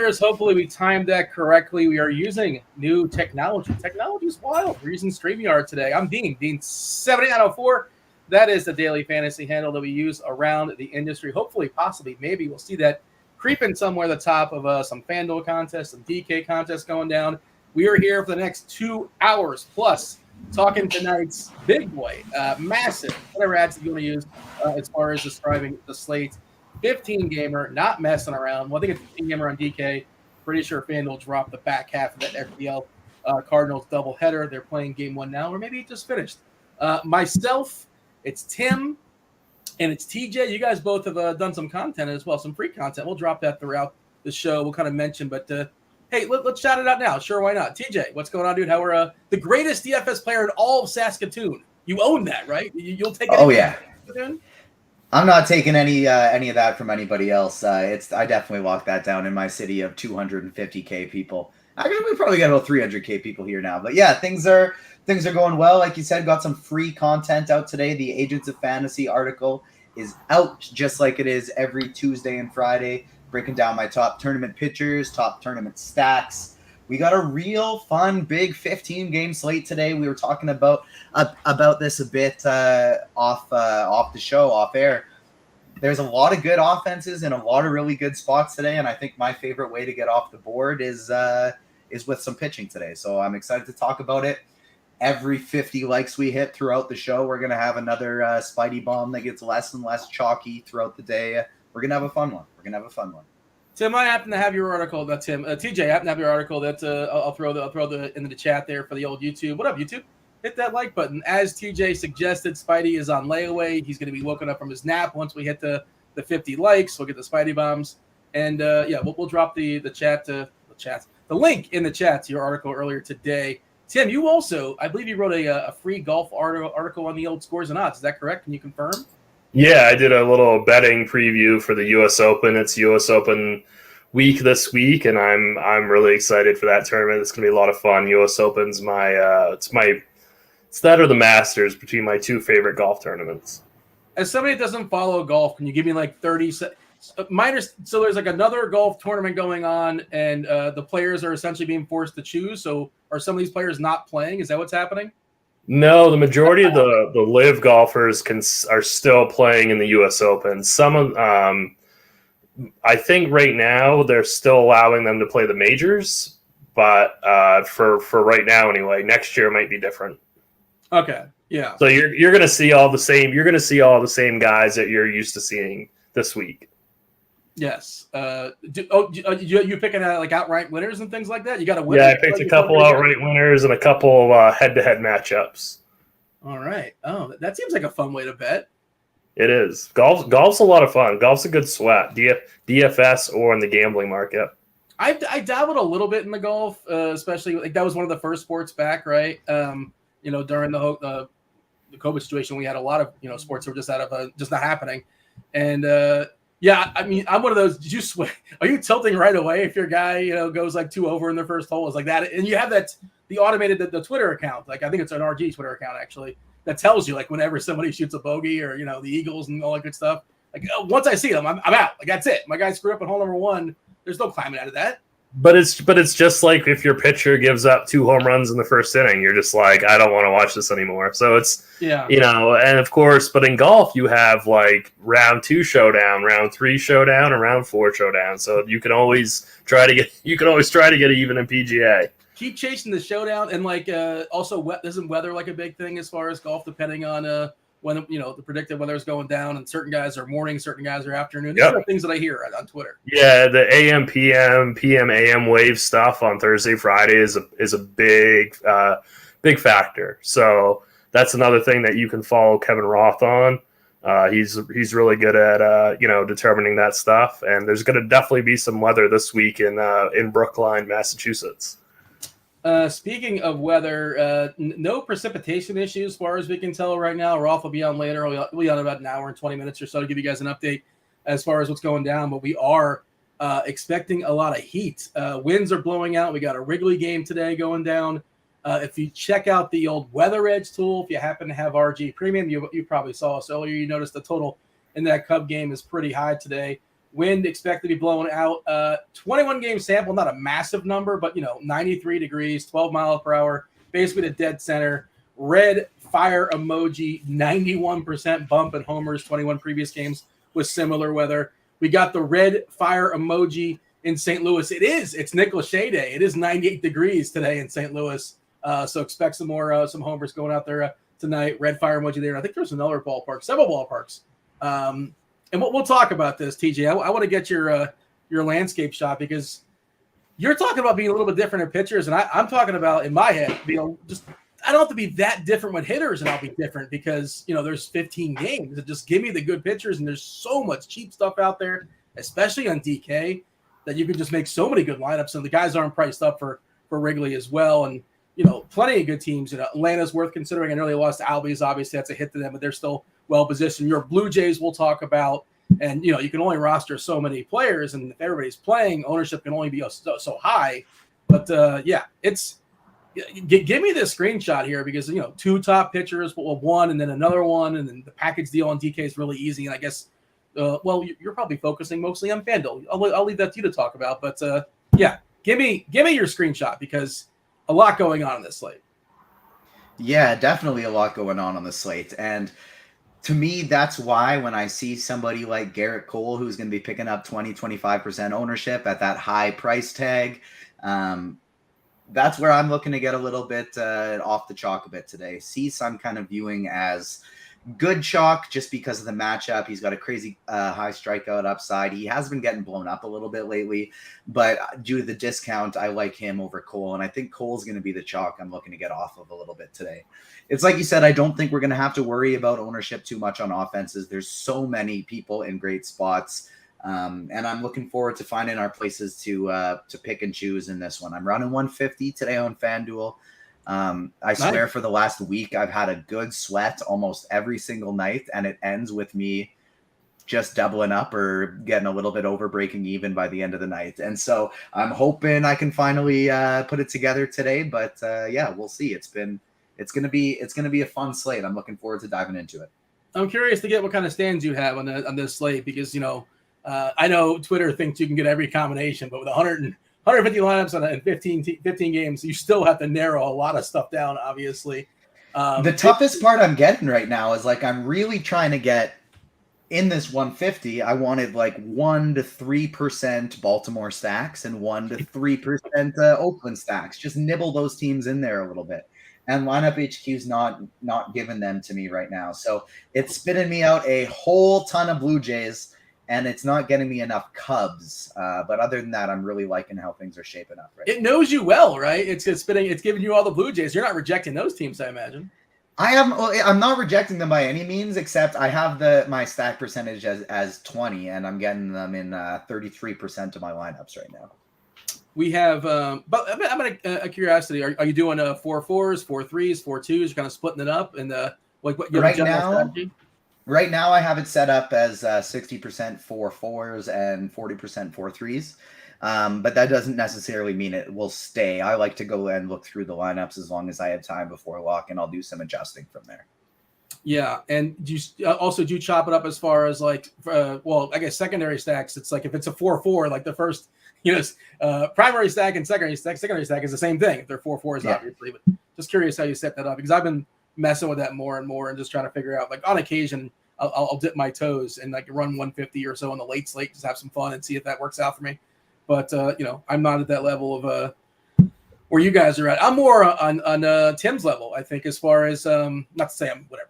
Hopefully we timed that correctly. We are using new technology. Technology is wild. We're using StreamYard today. I'm Dean7904. That is the daily fantasy handle that we use around the industry. Hopefully, possibly, maybe we'll see that creeping somewhere at the top of some Fanduel contests, some DK contests going down. We are here for the next 2 hours plus talking tonight's big boy, massive, whatever ads you want to use as far as describing the slate. 15 gamer, not messing around. Well, I think it's 15 gamer on DK. Pretty sure FanDuel dropped the back half of that FPL Cardinals doubleheader. They're playing game one now, or maybe it just finished. Myself, it's Tim, and it's TJ. You guys both have done some content as well, some free content. We'll drop that throughout the show. We'll kind of mention, but hey, let's shout it out now. Sure, why not? TJ, what's going on, dude? How are the greatest DFS player in all of Saskatoon? You own that, right? You'll take it. Oh, yeah. I'm not taking any of that from anybody else. I definitely locked that down in my city of 250K people. Actually, we probably got about 300K people here now. But yeah, things are going well. Like you said, got some free content out today. The Agents of Fantasy article is out just like it is every Tuesday and Friday, breaking down my top tournament pitchers, top tournament stacks. We got a real fun, big 15-game slate today. We were talking about this a bit off the show, off air. There's a lot of good offenses and a lot of really good spots today, and I think my favorite way to get off the board is with some pitching today. So I'm excited to talk about it. Every 50 likes we hit throughout the show, we're going to have another Spidey bomb that gets less and less chalky throughout the day. We're going to have a fun one. Tim, I happen to have your article. That's Tim. TJ, I happen to have your article. That I'll throw into the chat there for the old YouTube. What up, YouTube? Hit that like button. As TJ suggested, Spidey is on layaway. He's going to be woken up from his nap once we hit the 50 likes. We'll get the Spidey bombs, and we'll drop the link in the chat to your article earlier today. Tim, you also, I believe you wrote a free golf article on the old scores and odds. Is that correct? Can you confirm? Yeah, I did a little betting preview for the U.S. Open. It's U.S. Open week this week, and I'm really excited for that tournament. It's going to be a lot of fun. U.S. Open's it's that or the Masters, between my two favorite golf tournaments. As somebody that doesn't follow golf, can you give me like 30 seconds? So there's like another golf tournament going on, and the players are essentially being forced to choose. So are some of these players not playing? Is that what's happening? No, the majority of the live golfers are still playing in the U.S. Open. Some of I think right now they're still allowing them to play the majors, but for right now anyway, next year might be different. Okay, yeah. So you're going to see all the same. You're going to see all the same guys that you're used to seeing this week. Yes. You picking like outright winners and things like that? You got to win. Yeah, I picked a couple outright winners and a couple head-to-head matchups. All right. Oh, that seems like a fun way to bet. It is. Golf's a lot of fun. Golf's a good sweat. DFS or in the gambling market. I dabbled a little bit in the golf, especially like that was one of the first sports back, right? During the COVID situation, we had a lot of sports that were just not happening, and yeah, I mean, I'm one of those. Did you swear? Are you tilting right away if your guy goes like 2 over in their first hole? It's like that, and you have the automated the Twitter account. Like I think it's an RG Twitter account actually that tells you like whenever somebody shoots a bogey or the Eagles and all that good stuff. Like once I see them, I'm out. Like that's it. My guy screwed up at hole number 1. There's no climbing out of that. But it's just like if your pitcher gives up 2 home runs in the first inning, you're just like, I don't want to watch this anymore. So it's, and of course, but in golf, you have like round 2 showdown, round 3 showdown, and round 4 showdown. So you can always try to get even in PGA. Keep chasing the showdown. And like, also isn't weather like a big thing as far as golf, depending on, when the predicted weather is going down, and certain guys are morning, certain guys are afternoon. These are things that I hear on Twitter. Yeah, the AM, PM, AM wave stuff on Thursday, Friday is a big factor. So that's another thing that you can follow Kevin Roth on. He's really good at determining that stuff. And there's going to definitely be some weather this week in Brookline, Massachusetts. Speaking of weather, no precipitation issues as far as we can tell right now. Roth will be on later. We'll be on about an hour and 20 minutes or so to give you guys an update as far as what's going down. But we are expecting a lot of heat. Winds are blowing out. We got a Wrigley game today going down. If you check out the old Weather Edge tool, if you happen to have RG Premium, you probably saw us earlier. You noticed the total in that Cub game is pretty high today. Wind expected to be blowing out. 21 game sample, not a massive number, but 93 degrees, 12 miles per hour, basically the dead center. Red fire emoji, 91% bump in homers, 21 previous games with similar weather. We got the red fire emoji in St. Louis. It's Nick Lachey Day. It is 98 degrees today in St. Louis. So expect some more some homers going out there tonight. Red fire emoji there. I think there's another ballpark, several ballparks. And we'll talk about this, TJ. I want to get your landscape shot because you're talking about being a little bit different in pitchers, and I'm talking about in my head, I don't have to be that different with hitters, and I'll be different because there's 15 games. Just give me the good pitchers, and there's so much cheap stuff out there, especially on DK, that you can just make so many good lineups, and the guys aren't priced up for Wrigley as well, and plenty of good teams. Atlanta's worth considering. I know they lost to Albies. Obviously, that's a hit to them, but they're still well positioned. Your Blue Jays we'll talk about, and you can only roster so many players, and if everybody's playing, ownership can only be so high. But give me this screenshot here because 2 top pitchers, one and then another one, and then the package deal on DK is really easy. And I guess, you're probably focusing mostly on Fanduel. I'll leave that to you to talk about. But give me your screenshot because a lot going on in this slate. Yeah, definitely a lot going on the slate. And to me, that's why when I see somebody like Garrett Cole, who's going to be picking up 20-25% ownership at that high price tag, that's where I'm looking to get a little bit off the chalk a bit today. Cease, I'm kind of viewing as good chalk just because of the matchup. He's got a crazy high strikeout upside. He has been getting blown up a little bit lately, but due to the discount, I like him over Cole, and I think Cole's going to be the chalk I'm looking to get off of a little bit today. It's like you said, I don't think we're going to have to worry about ownership too much on offenses. There's so many people in great spots. And I'm looking forward to finding our places to pick and choose in this one. I'm running 150 today on FanDuel. I swear for the last week, I've had a good sweat almost every single night, and it ends with me just doubling up or getting a little bit over breaking even by the end of the night. And so I'm hoping I can finally put it together today. But we'll see. It's going to be a fun slate. I'm looking forward to diving into it. I'm curious to get what kind of stands you have on this slate because I know Twitter thinks you can get every combination, but with 150 lineups and 15 games, you still have to narrow a lot of stuff down, obviously. The toughest part I'm getting right now is I'm really trying to get in this 150. I wanted 1 to 3% Baltimore stacks and 1 to 3% Oakland stacks. Just nibble those teams in there a little bit. And lineup HQ's not giving them to me right now. So it's spitting me out a whole ton of Blue Jays. And it's not getting me enough Cubs. But other than that, I'm really liking how things are shaping up. Right it knows you well, right? It's giving you all the Blue Jays. You're not rejecting those teams, I imagine. I'm not rejecting them by any means, except I have my stack percentage as 20, and I'm getting them in 33% of my lineups right now. We have, but I'm a curiosity. Are you doing 4-4s, 4-3s, 4-2s? You're kind of splitting it up, and what right now. Strategy? Right now, I have it set up as 60% 4-4s and 40% 4-3s. But that doesn't necessarily mean it will stay. I like to go and look through the lineups as long as I have time before lock, and I'll do some adjusting from there. Yeah, and do you chop it up as far as I guess secondary stacks? It's if it's a 4-4, the first, primary stack and secondary stack is the same thing. If they're 4-4s, obviously. But just curious how you set that up because I've been messing with that more and more and just trying to figure out on occasion I'll dip my toes and run 150 or so on the late slate, just have some fun and see if that works out for me. But I'm not at that level of where you guys are at. I'm more on Tim's level, I think, as far as not to say I'm whatever.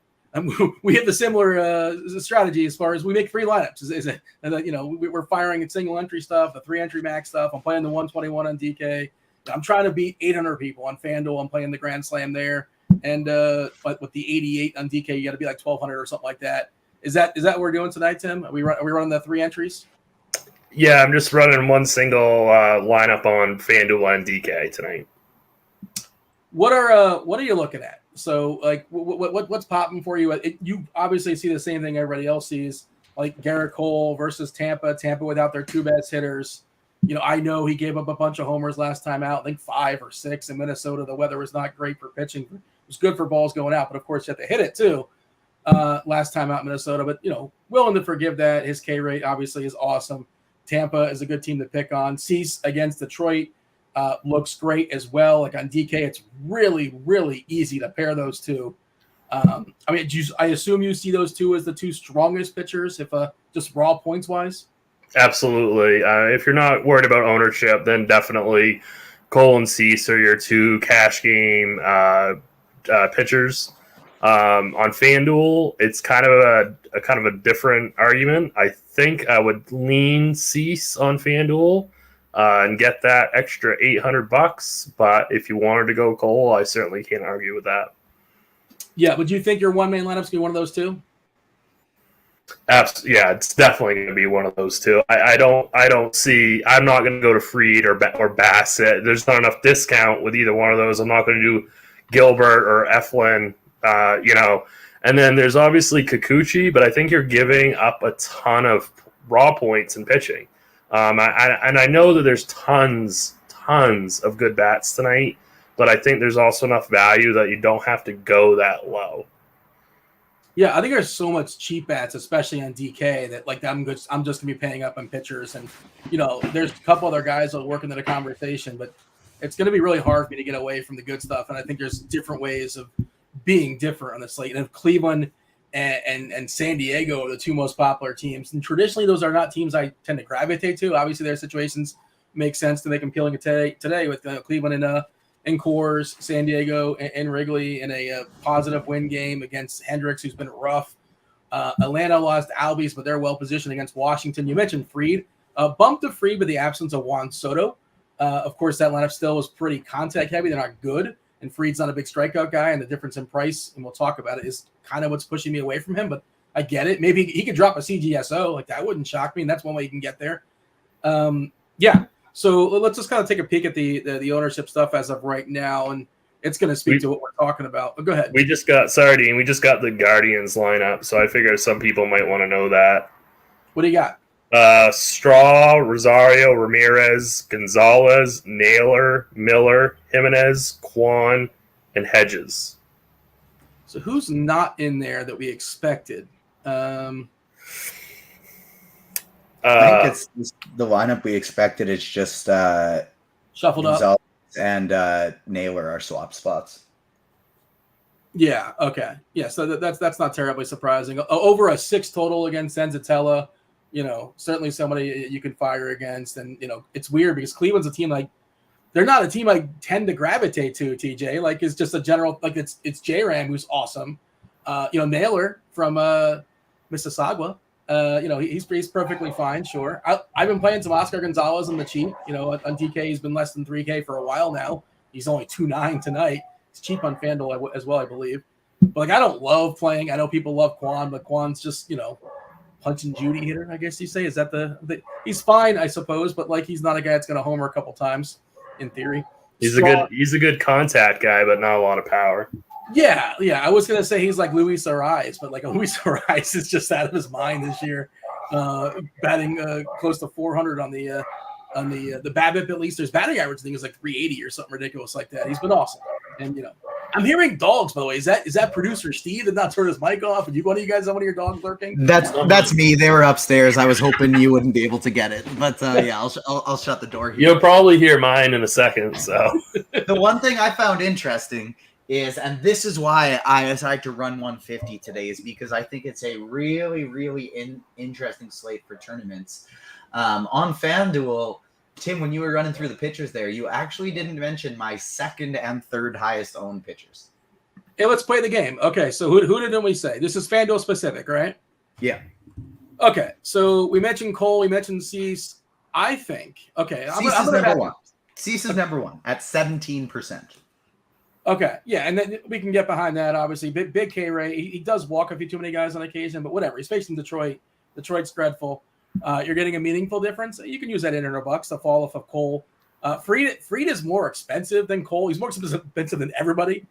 We have the similar strategy as far as we make free lineups. Is it we're firing at single entry stuff, the 3-entry max stuff. I'm playing the 121 on DK. I'm trying to beat 800 people on FanDuel. I'm playing the Grand Slam there. And but with the 88 on DK, you got to be 1,200 or something like that. Is that what we're doing tonight, Tim? Are we running the 3 entries? Yeah, I'm just running one single lineup on FanDuel and DK tonight. What are you looking at? So what's popping for you? You obviously see the same thing everybody else sees, Garrett Cole versus Tampa without their 2 best hitters. I know he gave up a bunch of homers last time out. I think 5 or 6 in Minnesota. The weather was not great for pitching. It was good for balls going out, but of course you have to hit it too. Last time out in Minnesota, but willing to forgive that. His K rate obviously is awesome. Tampa is a good team to pick on. Cease against Detroit looks great as well. Like on DK, it's really, really easy to pair those two. I mean, I assume you see those two as the two strongest pitchers, if just raw points wise. Absolutely. If you're not worried about ownership, then definitely Cole and Cease are your two cash game pitchers. On FanDuel, it's kind of a different argument. I think I would lean Cease on FanDuel and get that extra $800. But if you wanted to go Cole, I certainly can't argue with that. Yeah, would you think your one-man lineup's going to be one of those two? Yeah, it's definitely going to be one of those two. I don't see. I'm not going to go to Fried or Bassett. There's not enough discount with either one of those. I'm not going to do Gilbert or Eflin. And then there's obviously Kikuchi, but I think you're giving up a ton of raw points in pitching. And I know that there's tons of good bats tonight, but I think there's also enough value that you don't have to go that low. Yeah, I think there's so much cheap bats, especially on DK, that like I'm just gonna be paying up on pitchers, and there's a couple other guys that will work into the conversation, but it's gonna be really hard for me to get away from the good stuff. And I think there's different ways of being different on the slate. And if Cleveland and San Diego are the two most popular teams, and traditionally those are not teams I tend to gravitate to. Obviously, their situations make sense to make them appealing today with Cleveland and Coors, San Diego and Wrigley in a positive win game against Hendricks, who's been rough. Atlanta lost Albies, but they're well positioned against Washington. You mentioned Fried. Bumped to Fried with the absence of Juan Soto. Of course, that lineup still was pretty contact heavy. They're not good, and Fried's not a big strikeout guy, and the difference in price, and we'll talk about it, is kind of what's pushing me away from him. But I get it. Maybe he could drop a CGSO. Like, that wouldn't shock me, and that's one way you can get there. Yeah. So let's just kind of take a peek at the ownership stuff as of right now, and it's going to speak to what we're talking about. But go ahead. We just got the Guardians lineup, so I figured some people might want to know that. What do you got? Straw, Rosario, Ramirez, Gonzalez, Naylor, Miller, Jimenez, Kwan, and Hedges. So who's not in there that we expected? I think it's the lineup we expected. It's just shuffled Gonzalez up, and Naylor are swap spots. Yeah. Okay. Yeah. So that's not terribly surprising. Over a 6 total against Senzatella, certainly somebody you can fire against. And it's weird because Cleveland's a team they're not a team I tend to gravitate to. TJ, like, it's just a general, like, it's J-Ram, who's awesome. Naylor from Mississauga. He's perfectly fine. Sure. I've been playing some Oscar Gonzalez on the cheap. On DK, he's been less than 3K for a while now. He's only 2.9 tonight. It's cheap on FanDuel as well, I believe. But like, I don't love playing. I know people love Kwan, but Kwan's just punch and Judy hitter, I guess you say. Is that he's fine, I suppose, but like, he's not a guy that's going to homer a couple times in theory. He's a good contact guy, but not a lot of power. Yeah. I was gonna say he's like Luis Ariz, but like Luis Ariz is just out of his mind this year, batting close to 400 on the BABIP. At least there's batting average thing is like 380 or something ridiculous like that. He's been awesome, and I'm hearing dogs, by the way. Is that producer Steve did not turn his mic off? And one of you guys have one of your dogs lurking? That's me. They were upstairs. I was hoping you wouldn't be able to get it, but yeah, I'll shut the door here. You'll probably hear mine in a second. So the one thing I found interesting is, and this is why I decided to run 150 today, is because I think it's a really, really interesting slate for tournaments. On FanDuel, Tim, when you were running through the pitchers there, you actually didn't mention my second and third highest owned pitchers. Hey, let's play the game. Okay, so who didn't we say? This is FanDuel specific, right? Yeah. Okay, so we mentioned Cole, we mentioned Cease. I think, okay. Cease is number one. Cease is number one at 17%. Okay, yeah, and then we can get behind that, obviously. Big K-Ray. He does walk a few too many guys on occasion, but whatever. He's facing Detroit. Detroit's dreadful. You're getting a meaningful difference. You can use that $800 to fall off of Cole. Fried is more expensive than Cole. He's more expensive than everybody.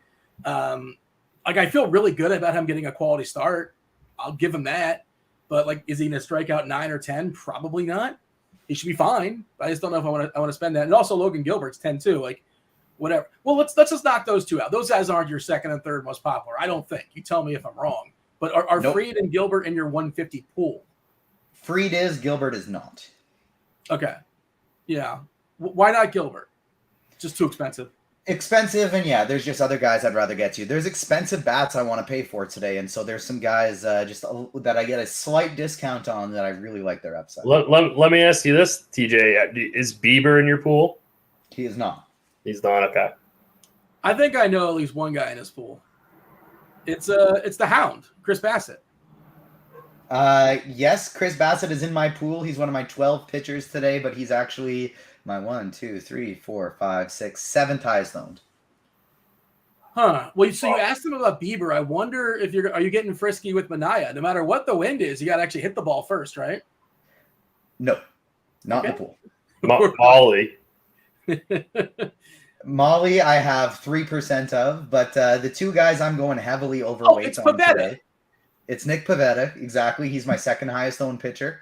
I feel really good about him getting a quality start. I'll give him that. But like, is he going to strike out 9 or 10? Probably not. He should be fine. But I just don't know if I want to spend that. And also Logan Gilbert's 10 too. Like, whatever. Well, let's just knock those two out. Those guys aren't your second and third most popular. I don't think. You tell me if I'm wrong. But are Nope. Fried and Gilbert in your 150 pool? Fried is, Gilbert is not. Okay. Yeah. Why not Gilbert? Just too expensive. Expensive, and yeah, there's just other guys I'd rather get to. There's expensive bats I want to pay for today, and so there's some guys that I get a slight discount on that I really like their upside. Let me ask you this, TJ. Is Bieber in your pool? He is not. He's not. Okay. I think I know at least one guy in his pool. It's the Hound, Chris Bassett. Yes, Chris Bassett is in my pool. He's one of my 12 pitchers today, but he's actually my 1, 2, 3, 4, 5, 6, 7th highest owned. Huh. Well, so you asked him about Bieber. I wonder if are you getting frisky with Minaya? No matter what the wind is, you got to actually hit the ball first, right? No, not in the pool. Molly. Molly, I have 3% of, but the two guys I'm going heavily overweight on today. It's Nick Pivetta, exactly. He's my second highest owned pitcher.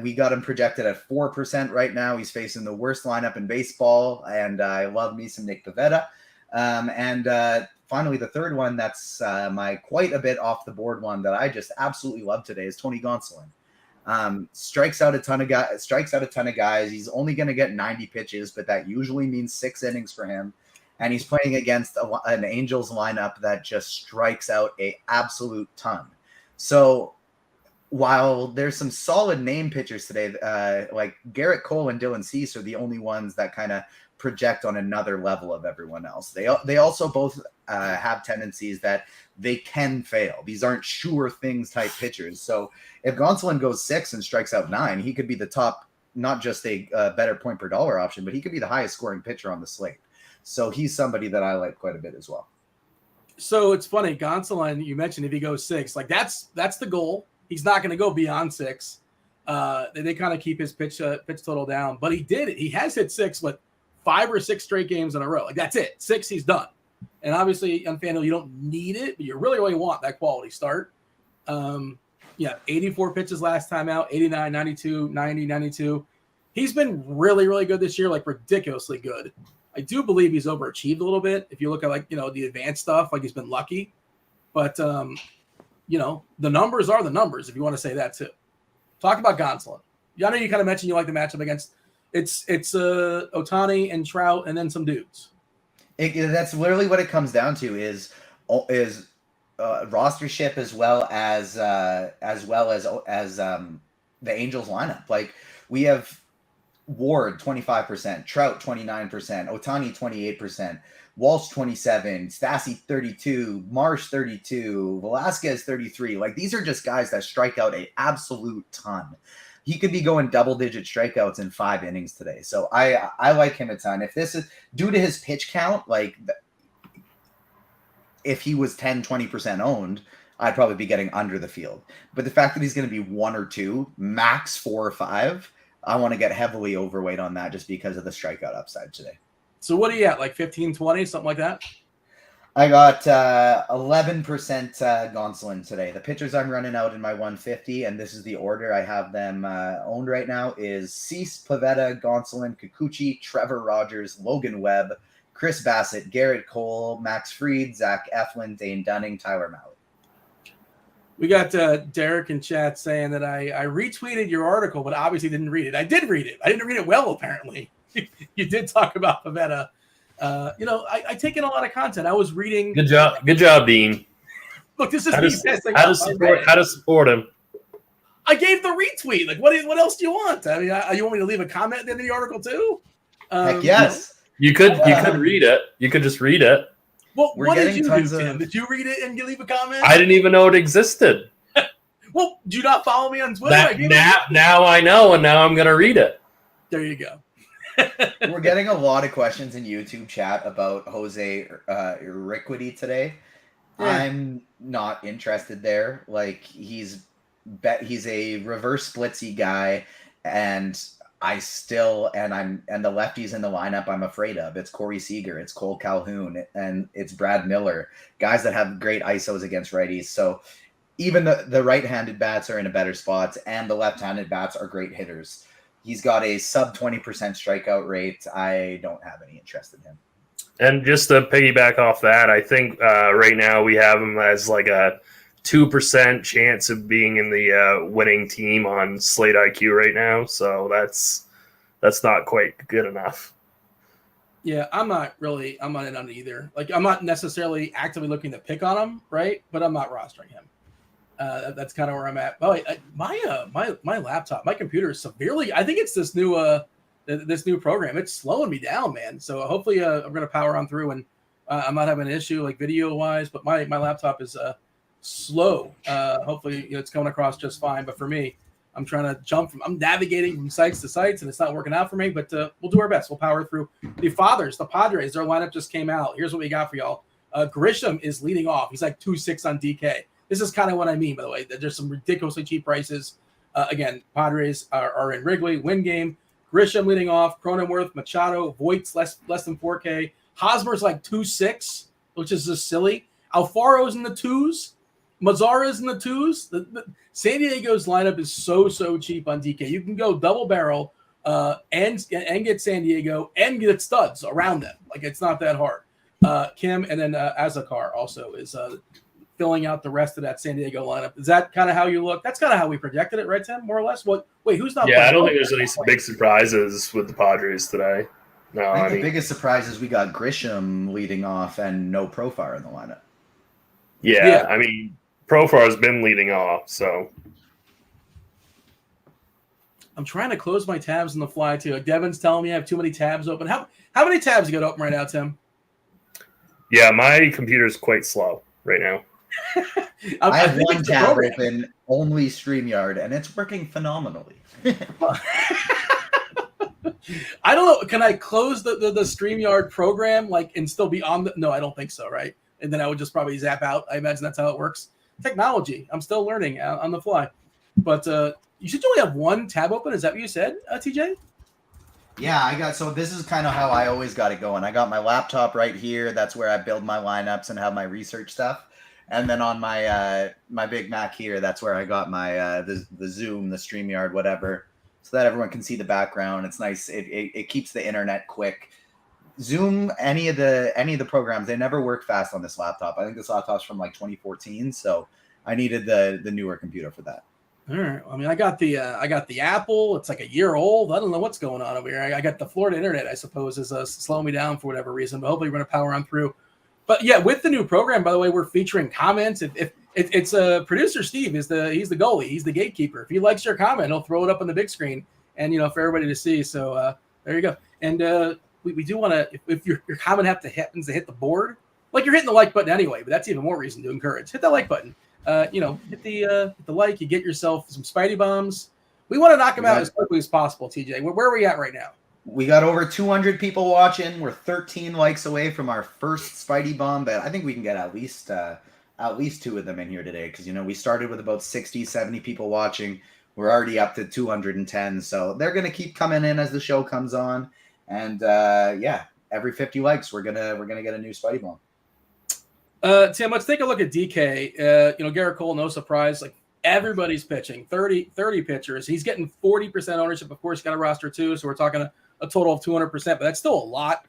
We got him projected at 4% right now. He's facing the worst lineup in baseball, and I love me some Nick Pivetta. And finally, the third one that's my quite a bit off the board one that I just absolutely love today is Tony Gonsolin. Strikes out a ton of guys. He's only going to get 90 pitches, but that usually means 6 innings for him. And he's playing against an Angels lineup that just strikes out a absolute ton. So while there's some solid name pitchers today, like Garrett Cole and Dylan Cease are the only ones that kind of project on another level of everyone else. They also both have tendencies that they can fail. These aren't sure things type pitchers. So if Gonsolin goes 6 and strikes out 9, he could be the top, not just a better point per dollar option, but he could be the highest scoring pitcher on the slate. So he's somebody that I like quite a bit as well. So it's funny, Gonsolin, you mentioned if he goes 6, like that's the goal. He's not going to go beyond 6. They kind of keep his pitch total down, but he did it. He has hit 6 with 5 or 6 straight games in a row. Like that's it. 6, he's done. And obviously on Fanduel, you don't need it, but you really want that quality start. 84 pitches last time out, 89, 92, 90, 92. He's been really, really good this year, like ridiculously good. I do believe he's overachieved a little bit. If you look at the advanced stuff, like he's been lucky, but the numbers are the numbers. If you want to say that too, talk about Gonsolin. I know you kind of mentioned you like the matchup against it's Ohtani and Trout and then some dudes. That's literally what it comes down to is rostership as well as the Angels lineup. Like we have Ward 25%, Trout 29%, Ohtani 28%, Walsh 27, Stassi 32, Marsh 32, Velasquez 33. Like these are just guys that strike out an absolute ton. He could be going double-digit strikeouts in 5 innings today. So I like him a ton. If this is due to his pitch count, like if he was 10, 20% owned, I'd probably be getting under the field. But the fact that he's going to be 1 or 2, max 4 or 5, I want to get heavily overweight on that just because of the strikeout upside today. So what are you at, like 15, 20, something like that? I got 11% Gonsolin today. The pitchers I'm running out in my 150, and this is the order I have them owned right now, is Cease, Pivetta, Gonsolin, Kikuchi, Trevor Rogers, Logan Webb, Chris Bassett, Garrett Cole, Max Fried, Zach Eflin, Dane Dunning, Tyler Mahle. We got Derek in chat saying that I retweeted your article, but obviously didn't read it. I did read it. I didn't read it well, apparently. You did talk about Pivetta. I take in a lot of content. I was reading. Good job, Dean. Look, this is me testing. How to support him. I gave the retweet. Like, what else do you want? I mean, you want me to leave a comment at the end of the article too? Heck yes. You could read it. You could just read it. Well, what did you do, Tim? Did you read it and you leave a comment? I didn't even know it existed. Well, do you not follow me on Twitter? Now I know, and now I'm going to read it. There you go. We're getting a lot of questions in YouTube chat about Jose Urquidy today. Yeah. I'm not interested there. Like he's a reverse splitsy guy, and the lefties in the lineup I'm afraid of. It's Corey Seager, it's Cole Calhoun, and it's Brad Miller, guys that have great ISOs against righties. So even the right-handed bats are in a better spot, and the left-handed bats are great hitters. He's got a sub 20% strikeout rate. I don't have any interest in him. And just to piggyback off that, I think right now we have him as like a 2% chance of being in the winning team on Slate IQ right now. So that's not quite good enough. Yeah, I'm not in on it either. Like, I'm not necessarily actively looking to pick on him, right? But I'm not rostering him. That's kind of where I'm at. Oh, my laptop, my computer is severely. I think it's this new program. It's slowing me down, man. So hopefully, I'm gonna power on through, and I'm not having an issue like video wise. But my laptop is slow. Hopefully, it's coming across just fine. But for me, I'm trying to I'm navigating from sites to sites, and it's not working out for me. But we'll do our best. We'll power through. The Padres, their lineup just came out. Here's what we got for y'all. Grisham is leading off. He's like 2.6 on DK. This is kind of what I mean, by the way. There's some ridiculously cheap prices. Again, Padres are in Wrigley, win game. Grisham leading off. Cronenworth, Machado, Voigt's less than 4K. Hosmer's like 2.6, which is just silly. Alfaro's in the 2s. Mazzara's in the 2s. The San Diego's lineup is so cheap on DK. You can go double barrel and get San Diego and get studs around them. Like, it's not that hard. Kim and then Azakar also is filling out the rest of that San Diego lineup. Is that kind of how you look? That's kind of how we projected it, right, Tim? More or less. Wait, who's not? Yeah, I don't think there's any big surprises with the Padres today. No, I think the biggest surprise is we got Grisham leading off and no Profar in the lineup. Yeah, I mean, Profar has been leading off, so. I'm trying to close my tabs on the fly too. Devin's telling me I have too many tabs open. How many tabs you got open right now, Tim? Yeah, my computer's quite slow right now. I have one tab open, only StreamYard, and it's working phenomenally. I don't know. Can I close the StreamYard program and still be on the? No, I don't think so. Right, and then I would just probably zap out. I imagine that's how it works. Technology. I'm still learning on the fly. But you should only have one tab open. Is that what you said, TJ? Yeah, so this is kind of how I always got it going. I got my laptop right here. That's where I build my lineups and have my research stuff. And then on my my Big Mac here, that's where I got my the Zoom, the StreamYard, whatever, so that everyone can see the background. It's nice. It keeps the internet quick. Zoom, any of the programs, they never work fast on this laptop. I think this laptop's from like 2014, so I needed the newer computer for that. All right. I mean, I got the Apple. It's like a year old. I don't know what's going on over here. I got the Florida internet, I suppose, is slowing me down for whatever reason. But hopefully, we're going to power on through. But yeah, with the new program, by the way, we're featuring comments. If it's producer Steve he's the goalie, he's the gatekeeper. If he likes your comment, he'll throw it up on the big screen and for everybody to see. So there you go. And we do want to, if your comment happens to hit the board, like you're hitting the like button anyway, but that's even more reason to encourage. Hit that like button. Hit the like. You get yourself some Spidey bombs. We want to knock them out as quickly as possible. TJ, where are we at right now? We got over 200 people watching. We're 13 likes away from our first Spidey bomb, but I think we can get at least 2 of them in here today because, we started with about 60, 70 people watching. We're already up to 210, so they're going to keep coming in as the show comes on. And, every 50 likes, we're gonna get a new Spidey bomb. Tim, let's take a look at DK. Garrett Cole, no surprise. Like, everybody's pitching, 30 pitchers. He's getting 40% ownership. Of course, got a roster too, so we're talking a total of 200%, but that's still a lot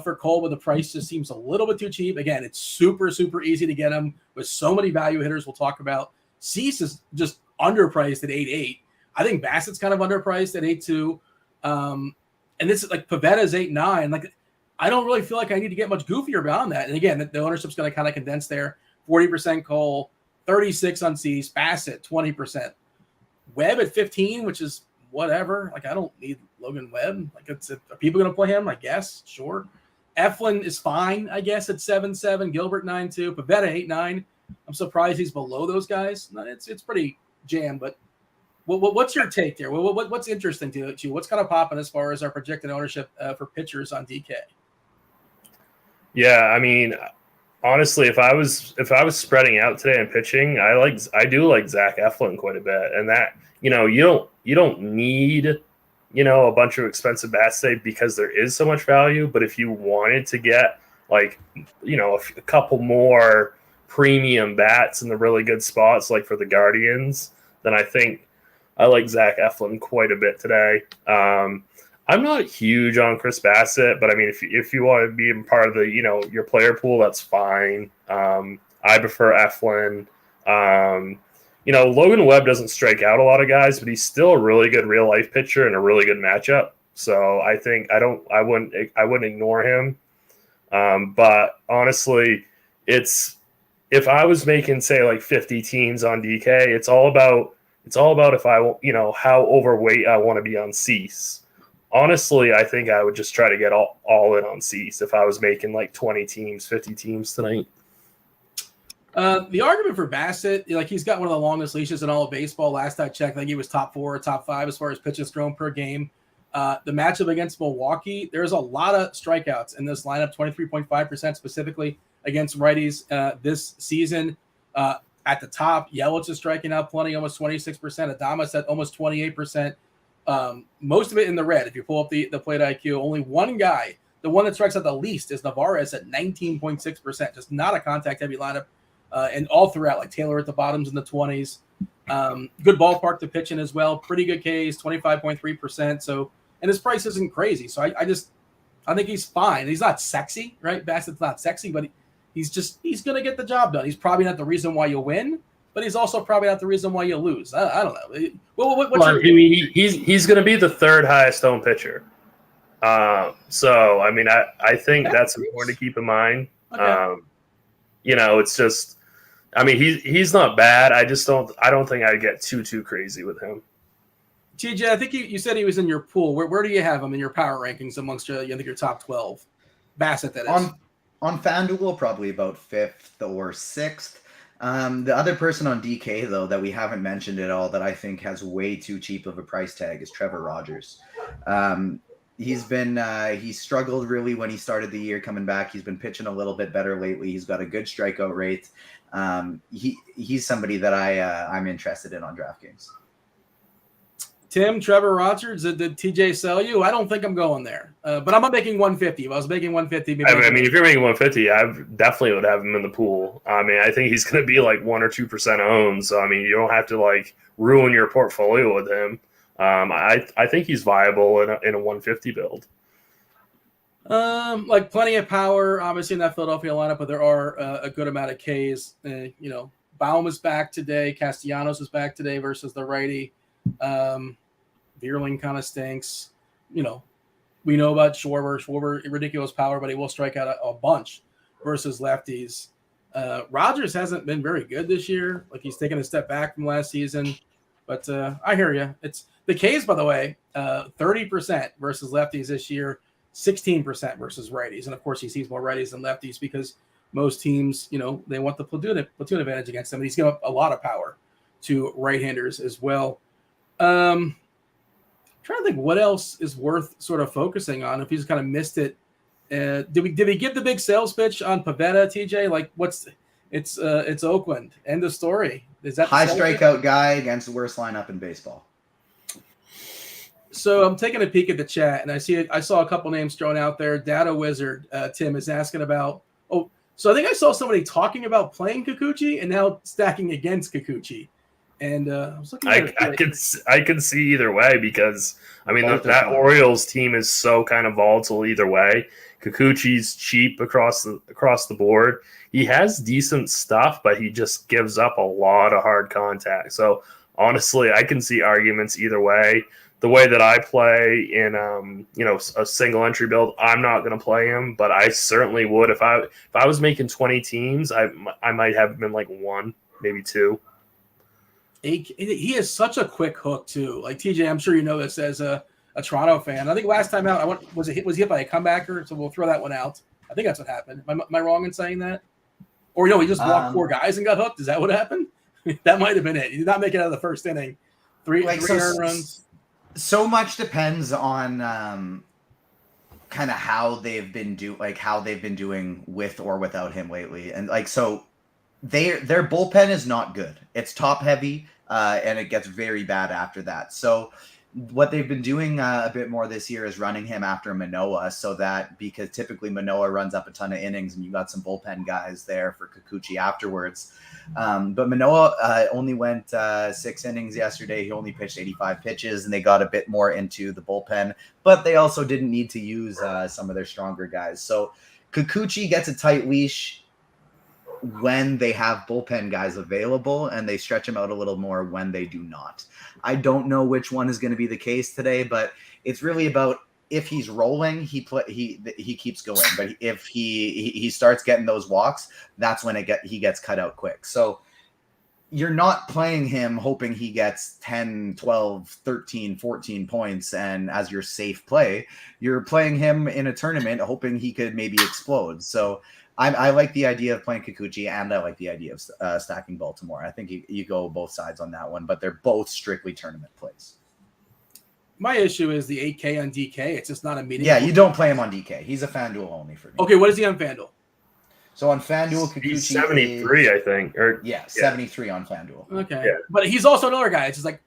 for Cole, but the price just seems a little bit too cheap. Again, it's super easy to get him with so many value hitters we'll talk about. Cease is just underpriced at 8.8. I think Bassett's kind of underpriced at 8.2. And this is like Pavetta's 8.9. Like, I don't really feel like I need to get much goofier beyond that. And again, the ownership's going to kind of condense there. 40% Cole, 36 on Cease, Bassett 20%, Webb at 15, which is whatever. Like, I don't need Logan Webb. Like, are people going to play him? I guess, sure. Eflin is fine, I guess, at 7.7. Gilbert 9.2. Pavetta 8.9. I'm surprised he's below those guys. It's pretty jammed, but what's your take there? What's interesting to you? What's kind of popping as far as our projected ownership for pitchers on DK? Yeah, I mean, honestly, if I was spreading out today and pitching, I do like Zach Eflin quite a bit, and that you don't need a bunch of expensive bats today because there is so much value. But if you wanted to get a couple more premium bats in the really good spots, like for the Guardians, then I think I like Zach Eflin quite a bit today. I'm not huge on Chris Bassett, but I mean, if you want to be part of the your player pool, that's fine. I prefer Eflin. Logan Webb doesn't strike out a lot of guys, but he's still a really good real life pitcher and a really good matchup. So I think I wouldn't ignore him. But honestly, if I was making say like 50 teams on DK, it's all about if I how overweight I want to be on Cease. Honestly, I think I would just try to get all in on Cease if I was making like 20 teams, 50 teams tonight. The argument for Bassett, like he's got one of the longest leashes in all of baseball. Last I checked, I think he was top 4 or top 5 as far as pitches thrown per game. The matchup against Milwaukee, there's a lot of strikeouts in this lineup, 23.5% specifically against righties this season. At the top, Yelich is striking out plenty, almost 26%. Adames at almost 28%. Most of it in the red. If you pull up the plate IQ, only one guy, the one that strikes out the least, is Navarez at 19.6%. Just not a contact-heavy lineup. And all throughout, like Taylor at the bottoms in the 20s. Good ballpark to pitch in as well. Pretty good Ks, 25.3%. So, and his price isn't crazy. So I think he's fine. He's not sexy, right? Bassett's not sexy, but he's going to get the job done. He's probably not the reason why you win, but he's also probably not the reason why you lose. I don't know. He's going to be the third highest owned pitcher. So, I mean, I think that's important to keep in mind. Okay. It's just, I mean, he's not bad. I don't think I'd get too crazy with him. TJ, I think you said he was in your pool. Where do you have him in your power rankings amongst your top 12? Bassett, that is. On Fanduel, probably about 5th or 6th. The other person on DK, though, that we haven't mentioned at all that I think has way too cheap of a price tag is Trevor Rogers. He struggled really when he started the year coming back. He's been pitching a little bit better lately. He's got a good strikeout rate. He's somebody that I'm interested in on DraftKings. Tim, Trevor Rogers, did TJ sell you? I don't think I'm going there. But I'm not making 150. If I was making 150, if you're making 150, I definitely would have him in the pool. I mean, I think he's going to be like 1 or 2% owned. So, I mean, you don't have to like ruin your portfolio with him. I think he's viable in a 150 build. Like plenty of power, obviously in that Philadelphia lineup, but there are a good amount of Ks. Baum is back today. Castellanos is back today versus the righty. Vierling kind of stinks. We know about Schwarber, ridiculous power, but he will strike out a bunch versus lefties. Rogers hasn't been very good this year. Like he's taken a step back from last season. But I hear you. It's the Ks, by the way, 30% versus lefties this year, 16% versus righties. And of course, he sees more righties than lefties because most teams, they want the platoon advantage against them. And he's given up a lot of power to right-handers as well. Trying to think what else is worth sort of focusing on if he's kind of missed it. Did we give the big sales pitch on Pavetta, TJ? Like it's Oakland. End of story. Is that high strikeout guy against the worst lineup in baseball? So I'm taking a peek at the chat, and I saw a couple names thrown out there. Data Wizard Tim is asking about. Oh, so I think I saw somebody talking about playing Kikuchi and now stacking against Kikuchi. And I was looking at I can see either way because I mean that Orioles team is so kind of volatile either way. Kikuchi's cheap across the board. He has decent stuff, but he just gives up a lot of hard contact. So honestly, I can see arguments either way. The way that I play in a single entry build, I'm not going to play him, but I certainly would if I was making 20 teams. I might have been like 1, maybe 2. He has such a quick hook too. Like TJ, I'm sure you know this as a Toronto fan. I think last time out, was he hit by a comebacker? So we'll throw that one out. I think that's what happened. Am I wrong in saying that? Or he just walked 4 guys and got hooked. Is that what happened? That might have been it. He did not make it out of the first inning. Three earned runs. So much depends on kind of how they've been doing with or without him lately, and so their bullpen is not good. It's top heavy, and it gets very bad after that. So what they've been doing a bit more this year is running him after Manoah, so that because typically Manoah runs up a ton of innings, and you got some bullpen guys there for Kikuchi afterwards. But Manoah only went 6 innings yesterday. He only pitched 85 pitches, and they got a bit more into the bullpen. But they also didn't need to use some of their stronger guys. So Kikuchi gets a tight leash. when they have bullpen guys available, and they stretch him out a little more when they do not. I don't know which one is going to be the case today, but it's really about if he's rolling, he keeps going. But if he starts getting those walks, that's when he gets cut out quick. So you're not playing him hoping he gets 10, 12, 13, 14 points and as your safe play. You're playing him in a tournament hoping he could maybe explode. So I like the idea of playing Kikuchi, and I like the idea of stacking Baltimore. I think you go both sides on that one, but they're both strictly tournament plays. My issue is the 8K on DK. It's just not a meeting. Yeah, you don't play him on DK. He's a FanDuel only for me. Okay, what is he on FanDuel? So on FanDuel, Kikuchi he's 73, I think. 73 on FanDuel. Okay. Yeah. But he's also another guy. It's just like,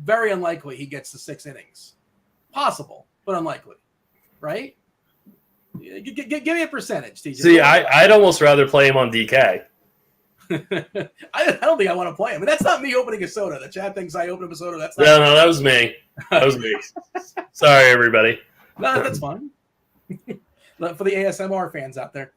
very unlikely he gets to 6 innings. Possible, but unlikely. Right? Give me a percentage, TJ. See, I'd almost rather play him on DK. I don't think I want to play him. But that's not me opening a soda. The chat thinks I opened a soda. That's not No, that was me. That was me. Sorry, everybody. No, that's fine. For the ASMR fans out there.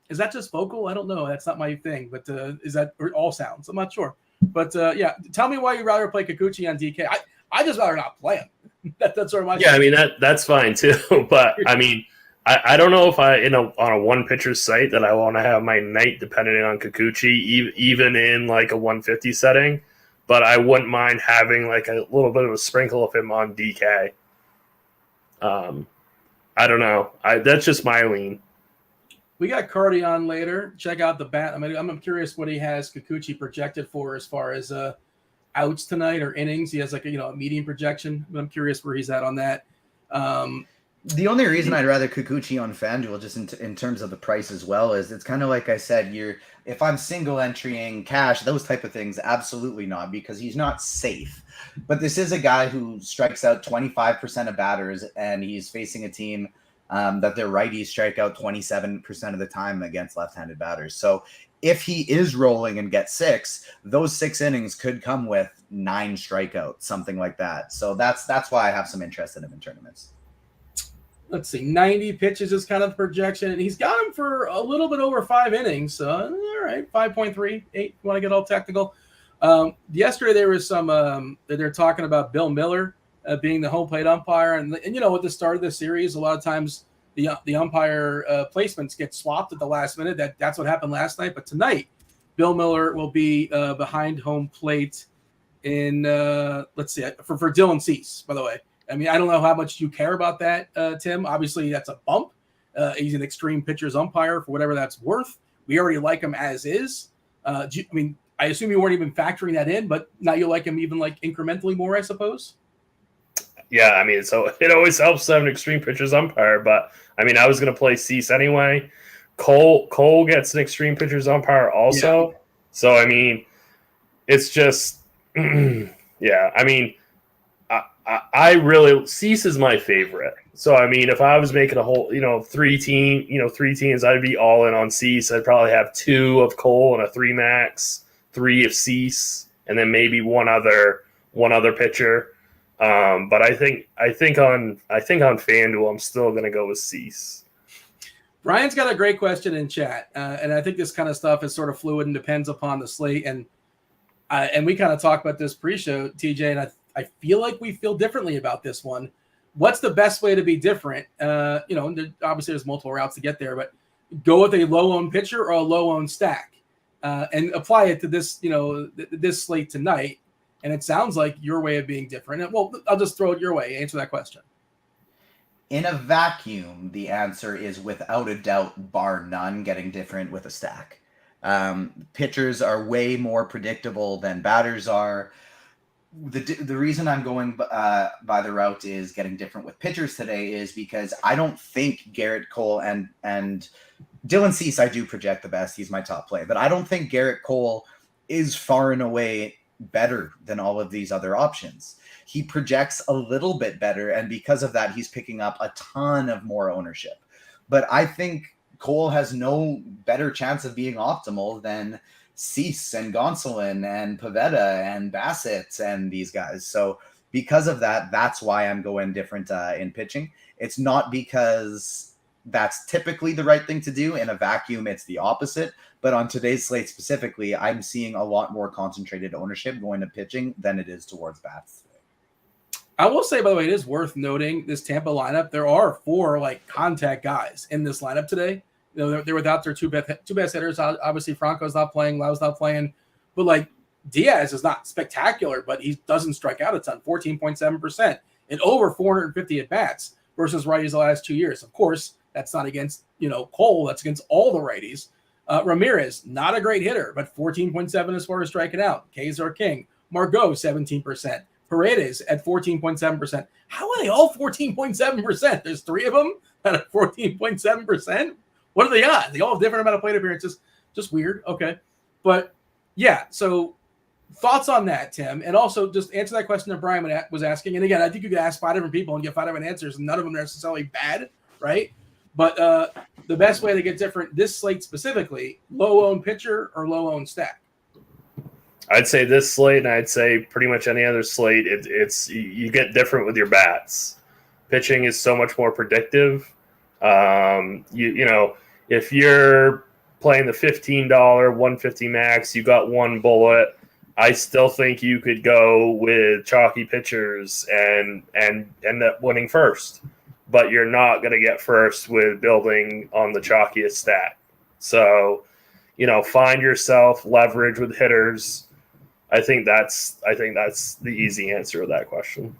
Is that just vocal? I don't know. That's not my thing. But is that all sounds? I'm not sure. But yeah, tell me why you'd rather play Kikuchi on DK. I just rather not play him. That's sort of my I mean that's fine too. But I mean, I don't know if on a one pitcher site that I want to have my night depending on Kikuchi, even in like a 150 setting. But I wouldn't mind having like a little bit of a sprinkle of him on DK. I don't know. That's just my lean. We got Carty on later. Check out the bat. I mean, I'm curious what he has Kikuchi projected for as far as outs tonight or innings. He has like a median projection. I'm curious where he's at on that. The only reason I'd rather Kikuchi on FanDuel, just in terms of the price as well, is it's kind of like I said, if I'm single entrying cash, those type of things, absolutely not, because he's not safe. But this is a guy who strikes out 25% of batters, and he's facing a team that their righties strike out 27% of the time against left-handed batters. So if he is rolling and gets 6, those 6 innings could come with 9 strikeouts, something like that. So that's why I have some interest in him in tournaments. Let's see, 90 pitches is kind of the projection. He's got him for a little bit over 5 innings. So, all right, 5.38. Want to get all technical? Yesterday there was some they're talking about Bill Miller being the home plate umpire, and at the start of the series, a lot of times the umpire placements get swapped at the last minute. That's what happened last night. But tonight, Bill Miller will be behind home plate in let's see, for Dylan Cease, by the way. I mean, I don't know how much you care about that, Tim. Obviously, that's a bump. He's an extreme pitcher's umpire for whatever that's worth. We already like him as is. I assume you weren't even factoring that in, but now you like him even like incrementally more, I suppose. Yeah, I mean, so it always helps to have an extreme pitcher's umpire. But I mean, I was going to play Cease anyway. Cole gets an extreme pitcher's umpire also. Yeah. So I mean, it's just yeah. I mean. I really Cease is my favorite. So I mean, if I was making a whole, 3 teams, I'd be all in on Cease. I'd probably have 2 of Cole and a 3 max, 3 of Cease, and then maybe one other pitcher. But I think on FanDuel, I'm still going to go with Cease. Brian's got a great question in chat, and I think this kind of stuff is sort of fluid and depends upon the slate. And we kind of talked about this pre-show, TJ, and I feel like we feel differently about this one. What's the best way to be different? Obviously there's multiple routes to get there, but go with a low-owned pitcher or a low-owned stack and apply it to this, this slate tonight. And it sounds like your way of being different. Well, I'll just throw it your way. Answer that question. In a vacuum, the answer is without a doubt, bar none, getting different with a stack. Pitchers are way more predictable than batters are. The reason I'm going by the route is getting different with pitchers today is because I don't think Garrett Cole and Dylan Cease, I do project the best. He's my top play. But I don't think Garrett Cole is far and away better than all of these other options. He projects a little bit better, and because of that, he's picking up a ton of more ownership. But I think Cole has no better chance of being optimal than Cease and Gonsolin and Pivetta and Bassett and these guys. So because of that, that's why I'm going different in pitching. It's not because that's typically the right thing to do. In a vacuum, it's the opposite. But on today's slate specifically, I'm seeing a lot more concentrated ownership going to pitching than it is towards bats today. I will say, by the way, it is worth noting this Tampa lineup. There are 4 like contact guys in this lineup today. You know, they're without their two best hitters. Obviously, Franco's not playing, Lau's not playing, but like Diaz is not spectacular, but he doesn't strike out a ton. 14.7% and over 450 at bats versus righties the last 2 years. Of course, that's not against Cole. That's against all the righties. Ramirez, not a great hitter, but 14.7 as far as striking out. K's our king. Margot, 17%. Paredes at 14.7%. How are they all 14.7%? There's 3 of them at 14.7%. What are they on? They all have different amount of plate appearances. Just weird. Okay. But yeah, so thoughts on that, Tim? And also just answer that question that Brian was asking. And again, I think you could ask 5 different people and get 5 different answers, and none of them are necessarily bad, right? But the best way to get different, this slate specifically, low-owned pitcher or low-owned stack? I'd say this slate, and I'd say pretty much any other slate, it's you get different with your bats. Pitching is so much more predictive. You know, if you're playing the $15 150 max, you got 1 bullet. I still think you could go with chalky pitchers and end up winning first, but you're not going to get first with building on the chalkiest stack. So, find yourself leverage with hitters. I think that's the easy answer to that question.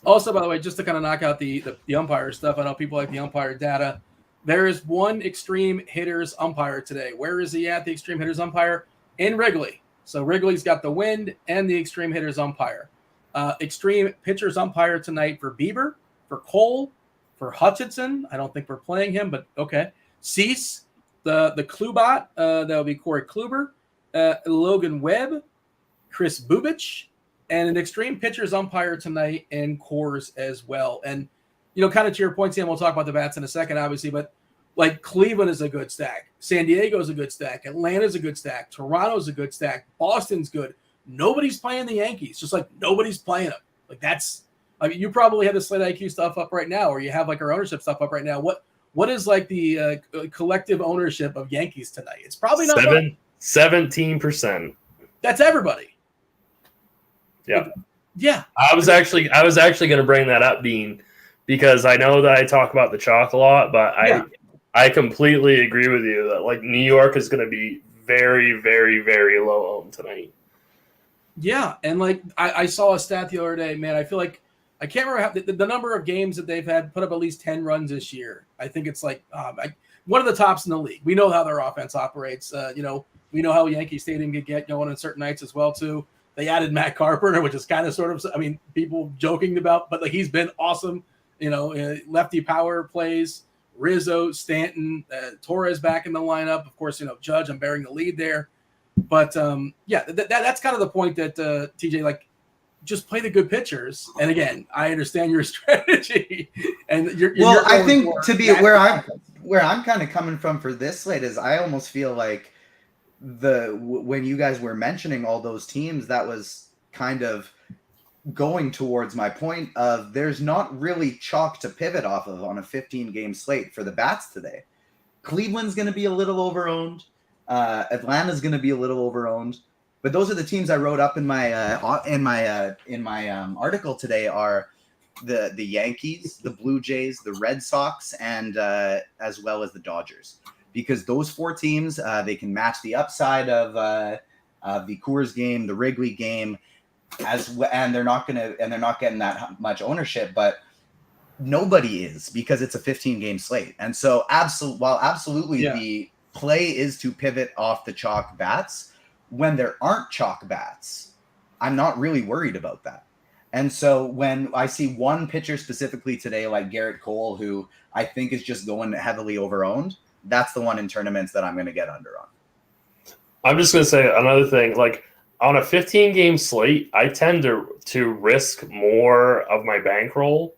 Also, by the way, just to kind of knock out the umpire stuff, I know people like the umpire data. There is one extreme hitters umpire today. Where is he at, the extreme hitters umpire? In Wrigley. So Wrigley's got the wind and the extreme hitters umpire. Extreme pitchers umpire tonight for Bieber, for Cole, for Hutchinson. I don't think we're playing him, but okay. Cease, the Klubot, that'll be Corey Kluber, Logan Webb, Chris Bubich, and an extreme pitchers umpire tonight in Coors as well. And, kind of to your point, Sam, we'll talk about the bats in a second, obviously, but like Cleveland is a good stack. San Diego is a good stack. Atlanta's a good stack. Toronto's a good stack. Boston's good. Nobody's playing the Yankees, just like nobody's playing them. Like you probably have the Slate IQ stuff up right now, or you have like our ownership stuff up right now. What is like the collective ownership of Yankees tonight? It's probably not 17%. That's everybody. Yeah. Yeah. I was actually going to bring that up, Dean, because I know that I talk about the chalk a lot, but I completely agree with you that like New York is going to be very, very, very low owned tonight. Yeah, and like I saw a stat the other day, man. I feel like I can't remember the number of games that they've had put up at least 10 runs this year. I think it's like one of the tops in the league. We know how their offense operates. We know how Yankee Stadium could get going on certain nights as well too. They added Matt Carpenter, which is kind of sort of, people joking about, but like he's been awesome. Lefty power plays. Rizzo, Stanton, Torres back in the lineup. Of course, Judge, I'm bearing the lead there. But, that's kind of the point that, TJ, like, just play the good pitchers. And, again, I understand your strategy. And you're I think to be where I'm kind of coming from for this slate is I almost feel like when you guys were mentioning all those teams, that was kind of going towards my point of there's not really chalk to pivot off of on a 15-game slate for the bats today. Cleveland's going to be a little overowned. Atlanta's going to be a little overowned. But those are the teams I wrote up in my article today are the Yankees, the Blue Jays, the Red Sox, and as well as the Dodgers. Because those 4 teams, they can match the upside of the Coors game, the Wrigley game, and they're not getting that much ownership, but nobody is because it's a 15-game slate. And so absolutely the play is to pivot off the chalk bats. When there aren't chalk bats, I'm not really worried about that. And so when I see one pitcher specifically today, like Garrett Cole, who I think is just going heavily overowned, that's the one in tournaments that I'm going to get under on. I'm just going to say another thing, like, on a 15-game slate, I tend to risk more of my bankroll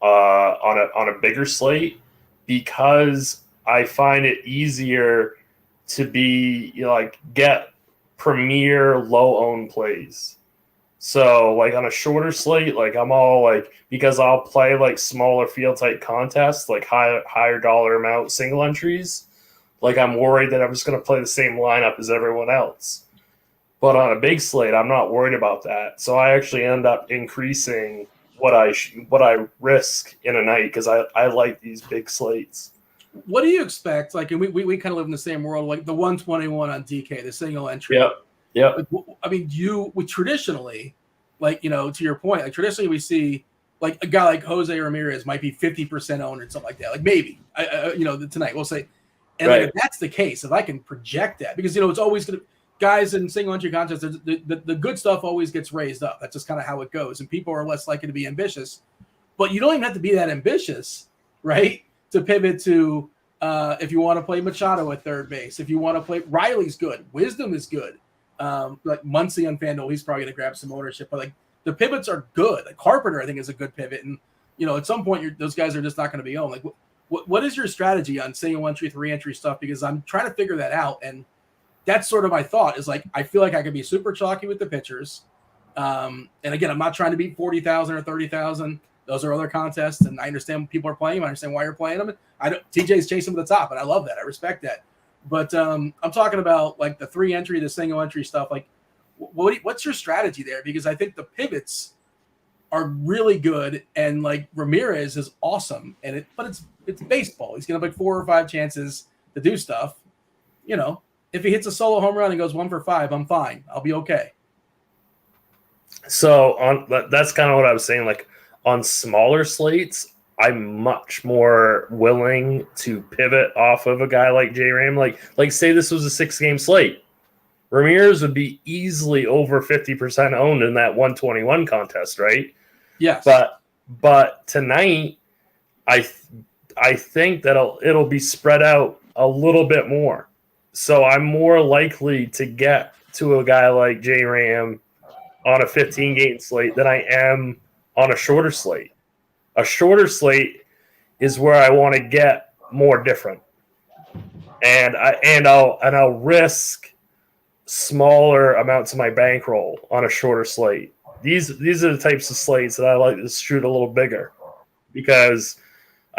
on a bigger slate because I find it easier to be get premier low-owned plays. So like on a shorter slate, like I'm all like, because I'll play like smaller field type contests, like higher dollar amount single entries. Like I'm worried that I'm just going to play the same lineup as everyone else. But on a big slate, I'm not worried about that. So I actually end up increasing what I risk in a night because I like these big slates. What do you expect? Like, and we kind of live in the same world, like the 121 on DK, the single entry. Yep. Like, I mean, we traditionally, like, you know, to your point, like traditionally we see like a guy like Jose Ramirez might be 50% owned or something like that. Like maybe, you know, tonight we'll say. And right. like, if that's the case, if I can project that, because, you know, it's always going to, guys in single entry contests, the good stuff always gets raised up. That's just kind of how it goes. And people are less likely to be ambitious. But you don't even have to be that ambitious, right, to pivot to if you want to play Machado at third base. If you want to play, Riley's good. Wisdom is good. Like Muncy on Fanduel, he's probably going to grab some ownership. But, like, the pivots are good. Like Carpenter, I think, is a good pivot. And, you know, at some point, those guys are just not going to be owned. Like, what is your strategy on single entry, 3-entry stuff? Because I'm trying to figure that out. And that's sort of my thought is, like, I feel like I could be super chalky with the pitchers. And again, I'm not trying to beat 40,000 or 30,000. Those are other contests, and I understand people are playing them. I understand why you're playing them. TJ's chasing to the top, and I love that. I respect that. But I'm talking about like the 3-entry, the single entry stuff. Like, what's your strategy there? Because I think the pivots are really good, and like Ramirez is awesome, but it's baseball. He's gonna have like 4 or 5 chances to do stuff. You know, if he hits a solo home run and goes 1 for 5, I'm fine. I'll be okay. So that's kind of what I was saying. Like on smaller slates, I'm much more willing to pivot off of a guy like J-Ram. Like say this was a 6-game slate. Ramirez would be easily over 50% owned in that 121 contest, right? Yes. But tonight, I think that it'll be spread out a little bit more. So I'm more likely to get to a guy like J-Ram on a 15-game slate than I am on a shorter slate. A shorter slate is where I want to get more different, and I'll risk smaller amounts of my bankroll on a shorter slate. These are the types of slates that I like to shoot a little bigger because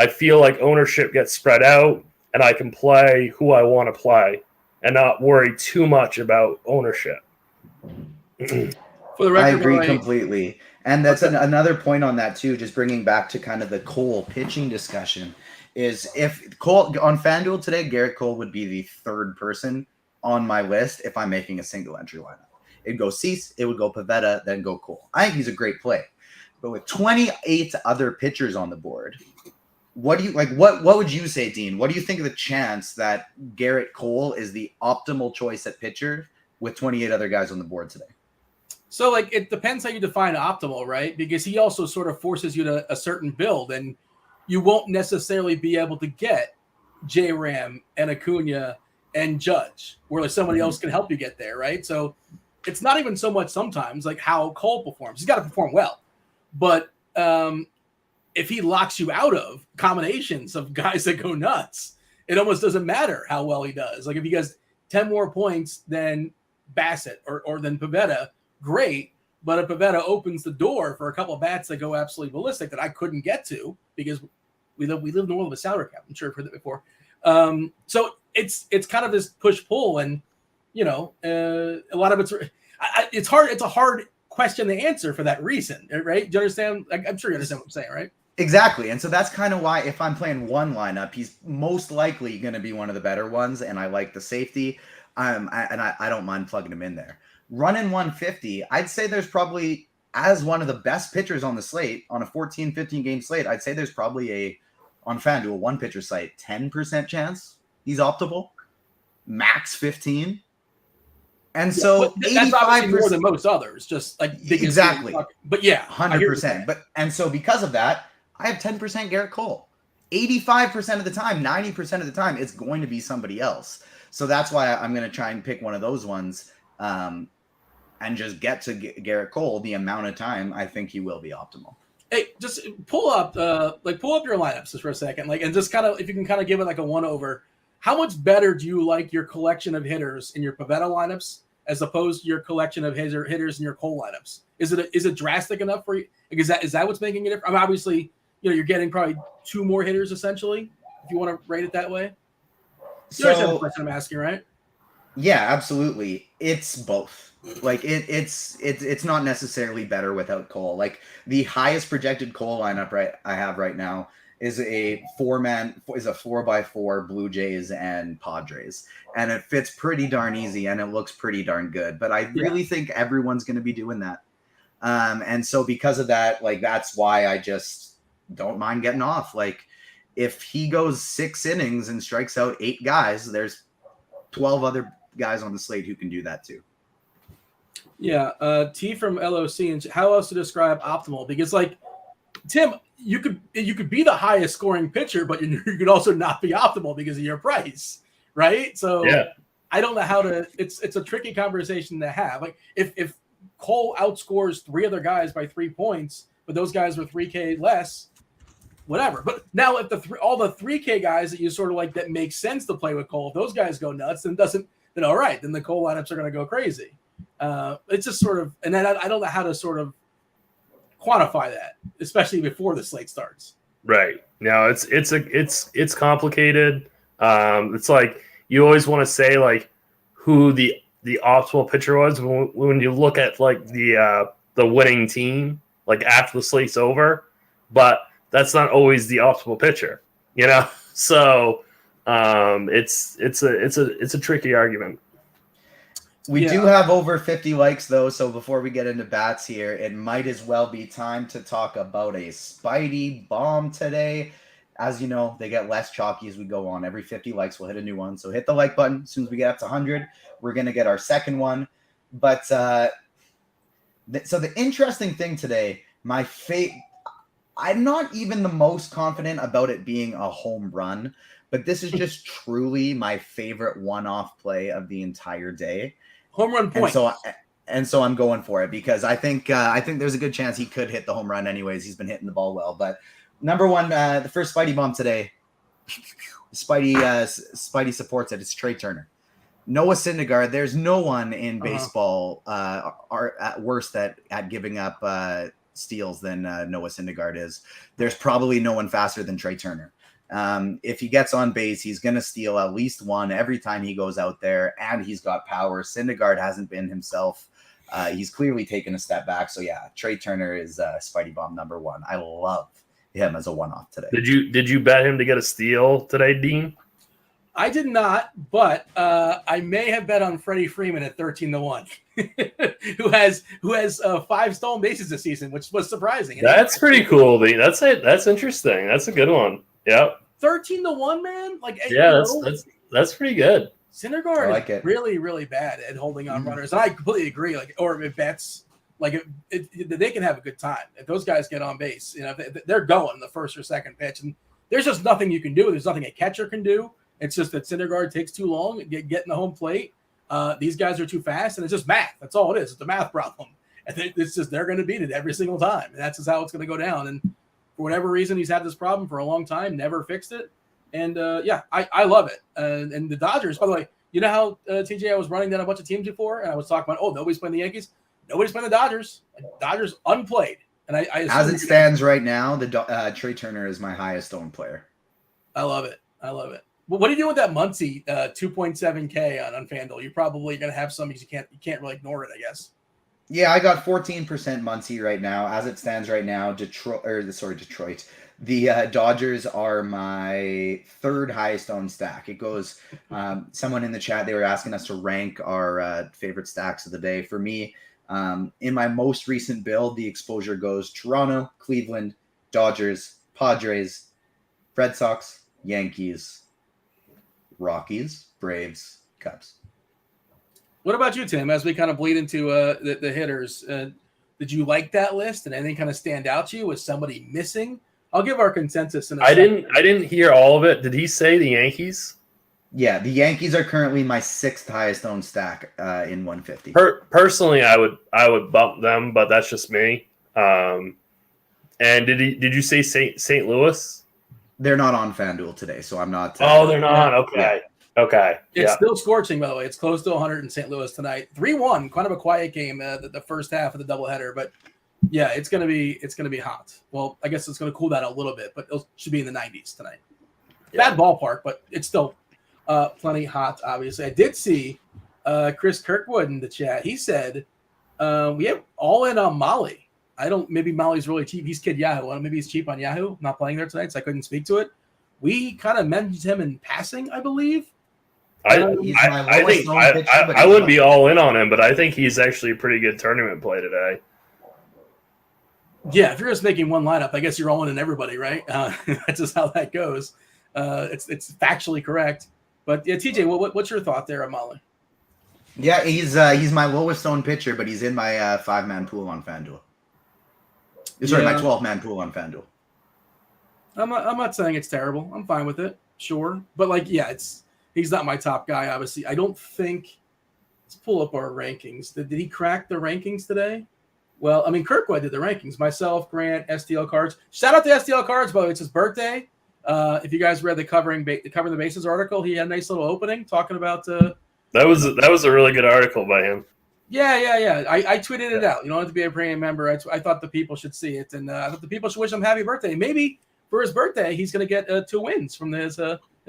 I feel like ownership gets spread out, and I can play who I want to play and not worry too much about ownership. For the record, I agree completely. And that's another point on that too, just bringing back to kind of the Cole pitching discussion, is if Cole on FanDuel today, Garrett Cole would be the 3rd person on my list if I'm making a single entry lineup. It'd go Cease, it would go Pivetta, then go Cole. I think he's a great play. But with 28 other pitchers on the board, what do you like? What would you say, Dean? What do you think of the chance that Garrett Cole is the optimal choice at pitcher with 28 other guys on the board today? So, like, it depends how you define optimal, right? Because he also sort of forces you to a certain build, and you won't necessarily be able to get J-Ram and Acuna and Judge, where like somebody else can help you get there, right? So it's not even so much sometimes like how Cole performs. He's got to perform well. But if he locks you out of combinations of guys that go nuts, it almost doesn't matter how well he does. Like if he gets 10 more points than Bassett or than Pivetta, great, but if Pivetta opens the door for a couple of bats that go absolutely ballistic that I couldn't get to because we live in the world of a salary cap. I'm sure I've heard that before. So it's kind of this push-pull, and you know, a lot of it's hard. It's a hard question to answer for that reason, right? Do you understand? I'm sure you understand what I'm saying, right? Exactly. And so that's kind of why if I'm playing one lineup, he's most likely going to be one of the better ones, and I like the safety. I don't mind plugging him in there. Running 150, I'd say there's probably, as one of the best pitchers on the slate, on a 14, 15-game slate, I'd say there's probably on FanDuel, one pitcher site, 10% chance he's optimal, max 15. And so that's obviously more than most others, just like exactly. But yeah, 100%. And so because of that, I have 10% Garrett Cole. 85% of the time, 90% of the time, it's going to be somebody else. So that's why I'm going to try and pick one of those ones. And just get to Garrett Cole the amount of time I think he will be optimal. Hey, just pull up your lineups just for a second, and just kind of if you can kind of give it like a 1-over. How much better do you like your collection of hitters in your Pivetta lineups as opposed to your collection of hitters in your Cole lineups? Is it drastic enough for you? Like, is that what's making it different? I mean, obviously, you're getting probably 2 more hitters essentially, if you want to rate it that way. You understand the question I'm asking, right? Yeah, absolutely. It's both. Like it's not necessarily better without Cole. Like the highest projected Cole lineup I have right now is a 4x4 Blue Jays and Padres, and it fits pretty darn easy and it looks pretty darn good. But I really think everyone's going to be doing that, and so because of that, like that's why I just don't mind getting off. Like if he goes 6 innings and strikes out 8 guys, there's 12 other guys on the slate who can do that too. Yeah, T from LOC, and how else to describe optimal? Because like Tim, you could be the highest scoring pitcher, but you could also not be optimal because of your price, right? So I don't know how to. It's a tricky conversation to have. Like if Cole outscores 3 other guys by 3 points, but those guys were 3K less, whatever. But now if all the 3K guys that you sort of like that makes sense to play with Cole, if those guys go nuts, then all right, then the Cole lineups are going to go crazy. It's just sort of, and then I don't know how to sort of quantify that, especially before the slate starts. Right. Now it's complicated. It's like you always want to say like who the optimal pitcher was when you look at like the winning team like after the slate's over, but that's not always the optimal pitcher, So it's a tricky argument. We do have over 50 likes, though, so before we get into bats here, it might as well be time to talk about a Spidey bomb today. As you know, they get less chalky as we go on. Every 50 likes, we'll hit a new one. So hit the like button. As soon as we get up to 100, we're going to get our second one. But so the interesting thing today, I'm not even the most confident about it being a home run, but this is just truly my favorite one-off play of the entire day. Home run point. And so I'm going for it because I think there's a good chance he could hit the home run anyways. He's been hitting the ball well. But number one, the first Spidey bomb today, Spidey supports it. It's Trey Turner. Noah Syndergaard, there's no one in baseball are worse at giving up steals than Noah Syndergaard is. There's probably no one faster than Trey Turner. If he gets on base, he's going to steal at least one every time he goes out there, and he's got power. Syndergaard hasn't been himself. He's clearly taken a step back. So yeah, Trey Turner is Spidey bomb number 1. I love him as a one-off today. Did you bet him to get a steal today, Dean? I did not, but I may have bet on Freddie Freeman at 13-1, who has 5 stolen bases this season, which was surprising. That's pretty cool, Dean. That's it. That's interesting. That's a good one. Yep. 13-1, man. Like that's pretty good. Syndergaard is really, really bad at holding on runners, and I completely agree. Like, or if bets, like they can have a good time if those guys get on base. They're going the first or second pitch, and there's just nothing you can do. There's nothing a catcher can do. It's just that Syndergaard takes too long getting the home plate. These guys are too fast, and it's just math. That's all it is. It's a math problem. And it's just they're going to beat it every single time, and that's just how it's going to go down. And for whatever reason, he's had this problem for a long time, never fixed it. And I love it. And the Dodgers, by the way, you know how TJ, I was running down a bunch of teams before, and I was talking about, nobody's playing the Yankees, nobody's playing the Dodgers. Dodgers unplayed. And I as it stands right now, the Trey Turner is my highest owned player. I love it. Well, what are you doing with that Muncie 2.7K on Fanduel? You're probably going to have some because you can't really ignore it, I guess. Yeah, I got 14% Muncie right now. As it stands right now, Detroit. The Dodgers are my 3rd highest owned stack. It goes, someone in the chat, they were asking us to rank our favorite stacks of the day. For me, in my most recent build, the exposure goes Toronto, Cleveland, Dodgers, Padres, Red Sox, Yankees, Rockies, Braves, Cubs. What about you, Tim, as we kind of bleed into the hitters? Did you like that list? And anything kind of stand out to you? Was somebody missing? I'll give our consensus in a second. I didn't hear all of it. Did he say the Yankees? Yeah, the Yankees are currently my 6th highest owned stack in 150. Personally, I would bump them, but that's just me. And did you say St. Louis? They're not on FanDuel today, so I'm not. They're not. Okay. Okay. It's Yeah. still scorching, by the way. It's close to 100 in St. Louis tonight. 3-1, kind of a quiet game, the first half of the doubleheader, but yeah, it's gonna be hot. Well, I guess it's gonna cool down a little bit, but it should be in the 90s tonight. Yeah. Bad ballpark, but it's still plenty hot. Obviously, I did see Chris Kirkwood in the chat. He said we have all in on Molly. Maybe Molly's really cheap. He's Kid Yahoo. Maybe he's cheap on Yahoo. Not playing there tonight, so I couldn't speak to it. We kind of mentioned him in passing, I believe. I wouldn't be all in on him, but I think he's actually a pretty good tournament play today. Yeah, if you're just making one lineup, I guess you're all in on everybody, right? That's just how that goes. It's factually correct. But yeah, TJ, what's your thought there on Molly? Yeah, he's my lowest owned pitcher, but he's in my 5-man pool on Fanduel. Sorry, my 12-man pool on Fanduel. I'm not saying it's terrible. I'm fine with it, sure. But he's not my top guy, obviously. I don't think. Let's pull up our rankings. Did he crack the rankings today? Well, I mean, Kirkwood did the rankings. Myself, Grant, STL Cards. Shout out to STL Cards, by the way. It's his birthday. If you guys read the Covering the Bases article, he had a nice little opening talking about. That was a really good article by him. Yeah. I tweeted it out. You don't have to be a premium member. I thought the people should see it, and I thought the people should wish him happy birthday. Maybe for his birthday, he's going to get 2 wins from his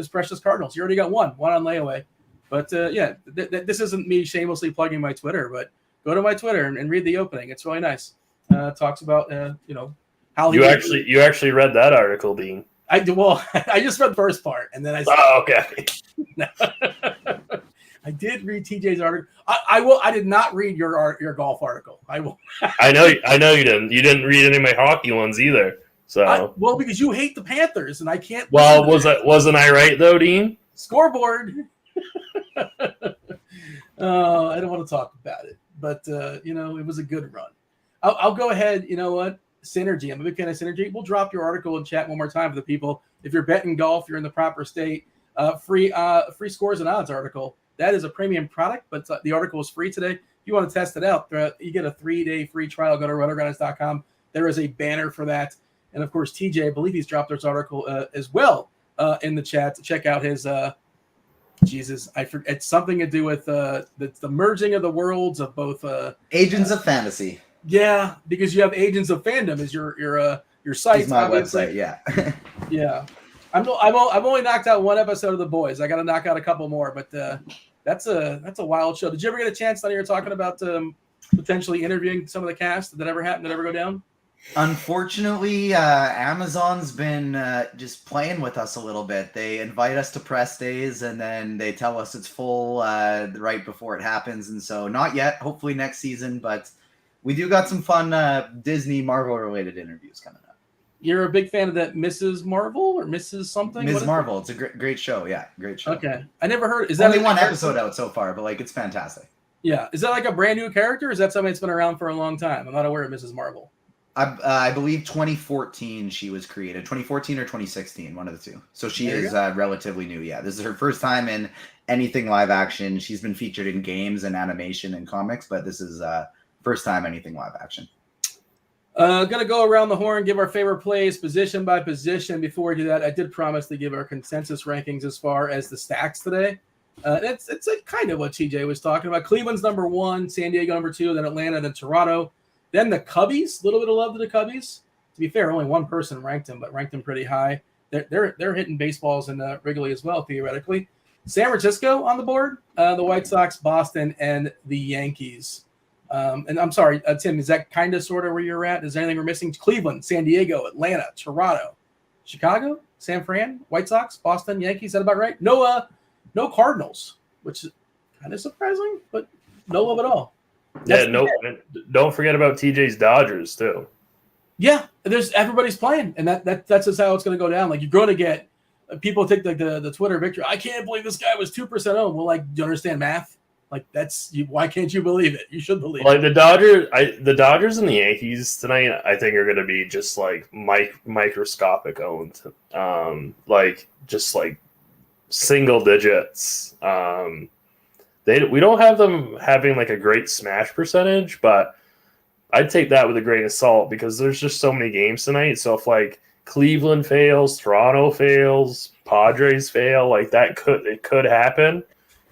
precious Cardinals. He already got one on layaway. But this isn't me shamelessly plugging my Twitter, but go to my Twitter and read the opening. It's really nice. Talks about how you actually read that article, Dean. I do. Well, I just read the first part, and then I. Oh, okay. I did read TJ's article. I did not read your golf article. I will. I know you didn't. You didn't read any of my hockey ones either. So because you hate the Panthers, and I can't. Well, wasn't I right though, Dean? Scoreboard. I don't want to talk about it, but it was a good run. I'll go ahead. You know what? Synergy. I'm a big fan of Synergy. We'll drop your article in chat one more time for the people. If you're betting golf, you're in the proper state. Free scores and odds article. That is a premium product, but the article is free today. If you want to test it out, you get a 3-day free trial. Go to Rotogrinders.com. There is a banner for that. And, of course, TJ, I believe he's dropped his article as well in the chat to check out his it's something to do with the merging of the worlds of both Agents of Fantasy. Yeah, because you have Agents of Fandom as your site. It's my website, yeah. Yeah. I've only knocked out one episode of The Boys. I got to knock out a couple more, but that's a wild show. Did you ever get a chance? I know you're talking about potentially interviewing some of the cast. Did that ever happen? Did it ever go down? Unfortunately, Amazon's been just playing with us a little bit. They invite us to press days, and then they tell us it's full right before it happens. And so not yet, hopefully next season, but we do got some fun Disney Marvel-related interviews coming up. You're a big fan of that Mrs. Marvel or Mrs. something? Ms. Marvel. It's a great show. Yeah, great show. Okay. I never heard. Is that only one episode out so far, but it's fantastic. Yeah. Is that like a brand new character, or is that something that's been around for a long time? I'm not aware of Mrs. Marvel. I believe 2014 she was created. 2014 or 2016, one of the two. So she is relatively new. Yeah, this is her first time in anything live action. She's been featured in games and animation and comics, but this is first time anything live action. Gonna go around the horn, give our favorite plays position by position. Before we do that, I did promise to give our consensus rankings as far as the stacks today. It's like kind of what TJ was talking about. Cleveland's number 1, San Diego number 2, then Atlanta, then Toronto. Then the Cubbies, a little bit of love to the Cubbies. To be fair, only one person ranked them, but ranked them pretty high. They're hitting baseballs in Wrigley as well, theoretically. San Francisco on the board, the White Sox, Boston, and the Yankees. And I'm sorry, Tim, is that kind of sort of where you're at? Is there anything we're missing? Cleveland, San Diego, Atlanta, Toronto, Chicago, San Fran, White Sox, Boston, Yankees. Is that about right? No Cardinals, which is kind of surprising, but no love at all. Don't forget about TJ's Dodgers too. Yeah, everybody's playing, and that's just how it's going to go down. Like you're going to get people take the Twitter victory. I can't believe this guy was 2% owned. Well, do you understand math? Why can't you believe it? You should believe it. The Dodgers and the Yankees tonight, I think are going to be just microscopic owned, just single digits. We don't have them having a great smash percentage, but I'd take that with a grain of salt because there's just so many games tonight. So if Cleveland fails, Toronto fails, Padres fail, like it could happen.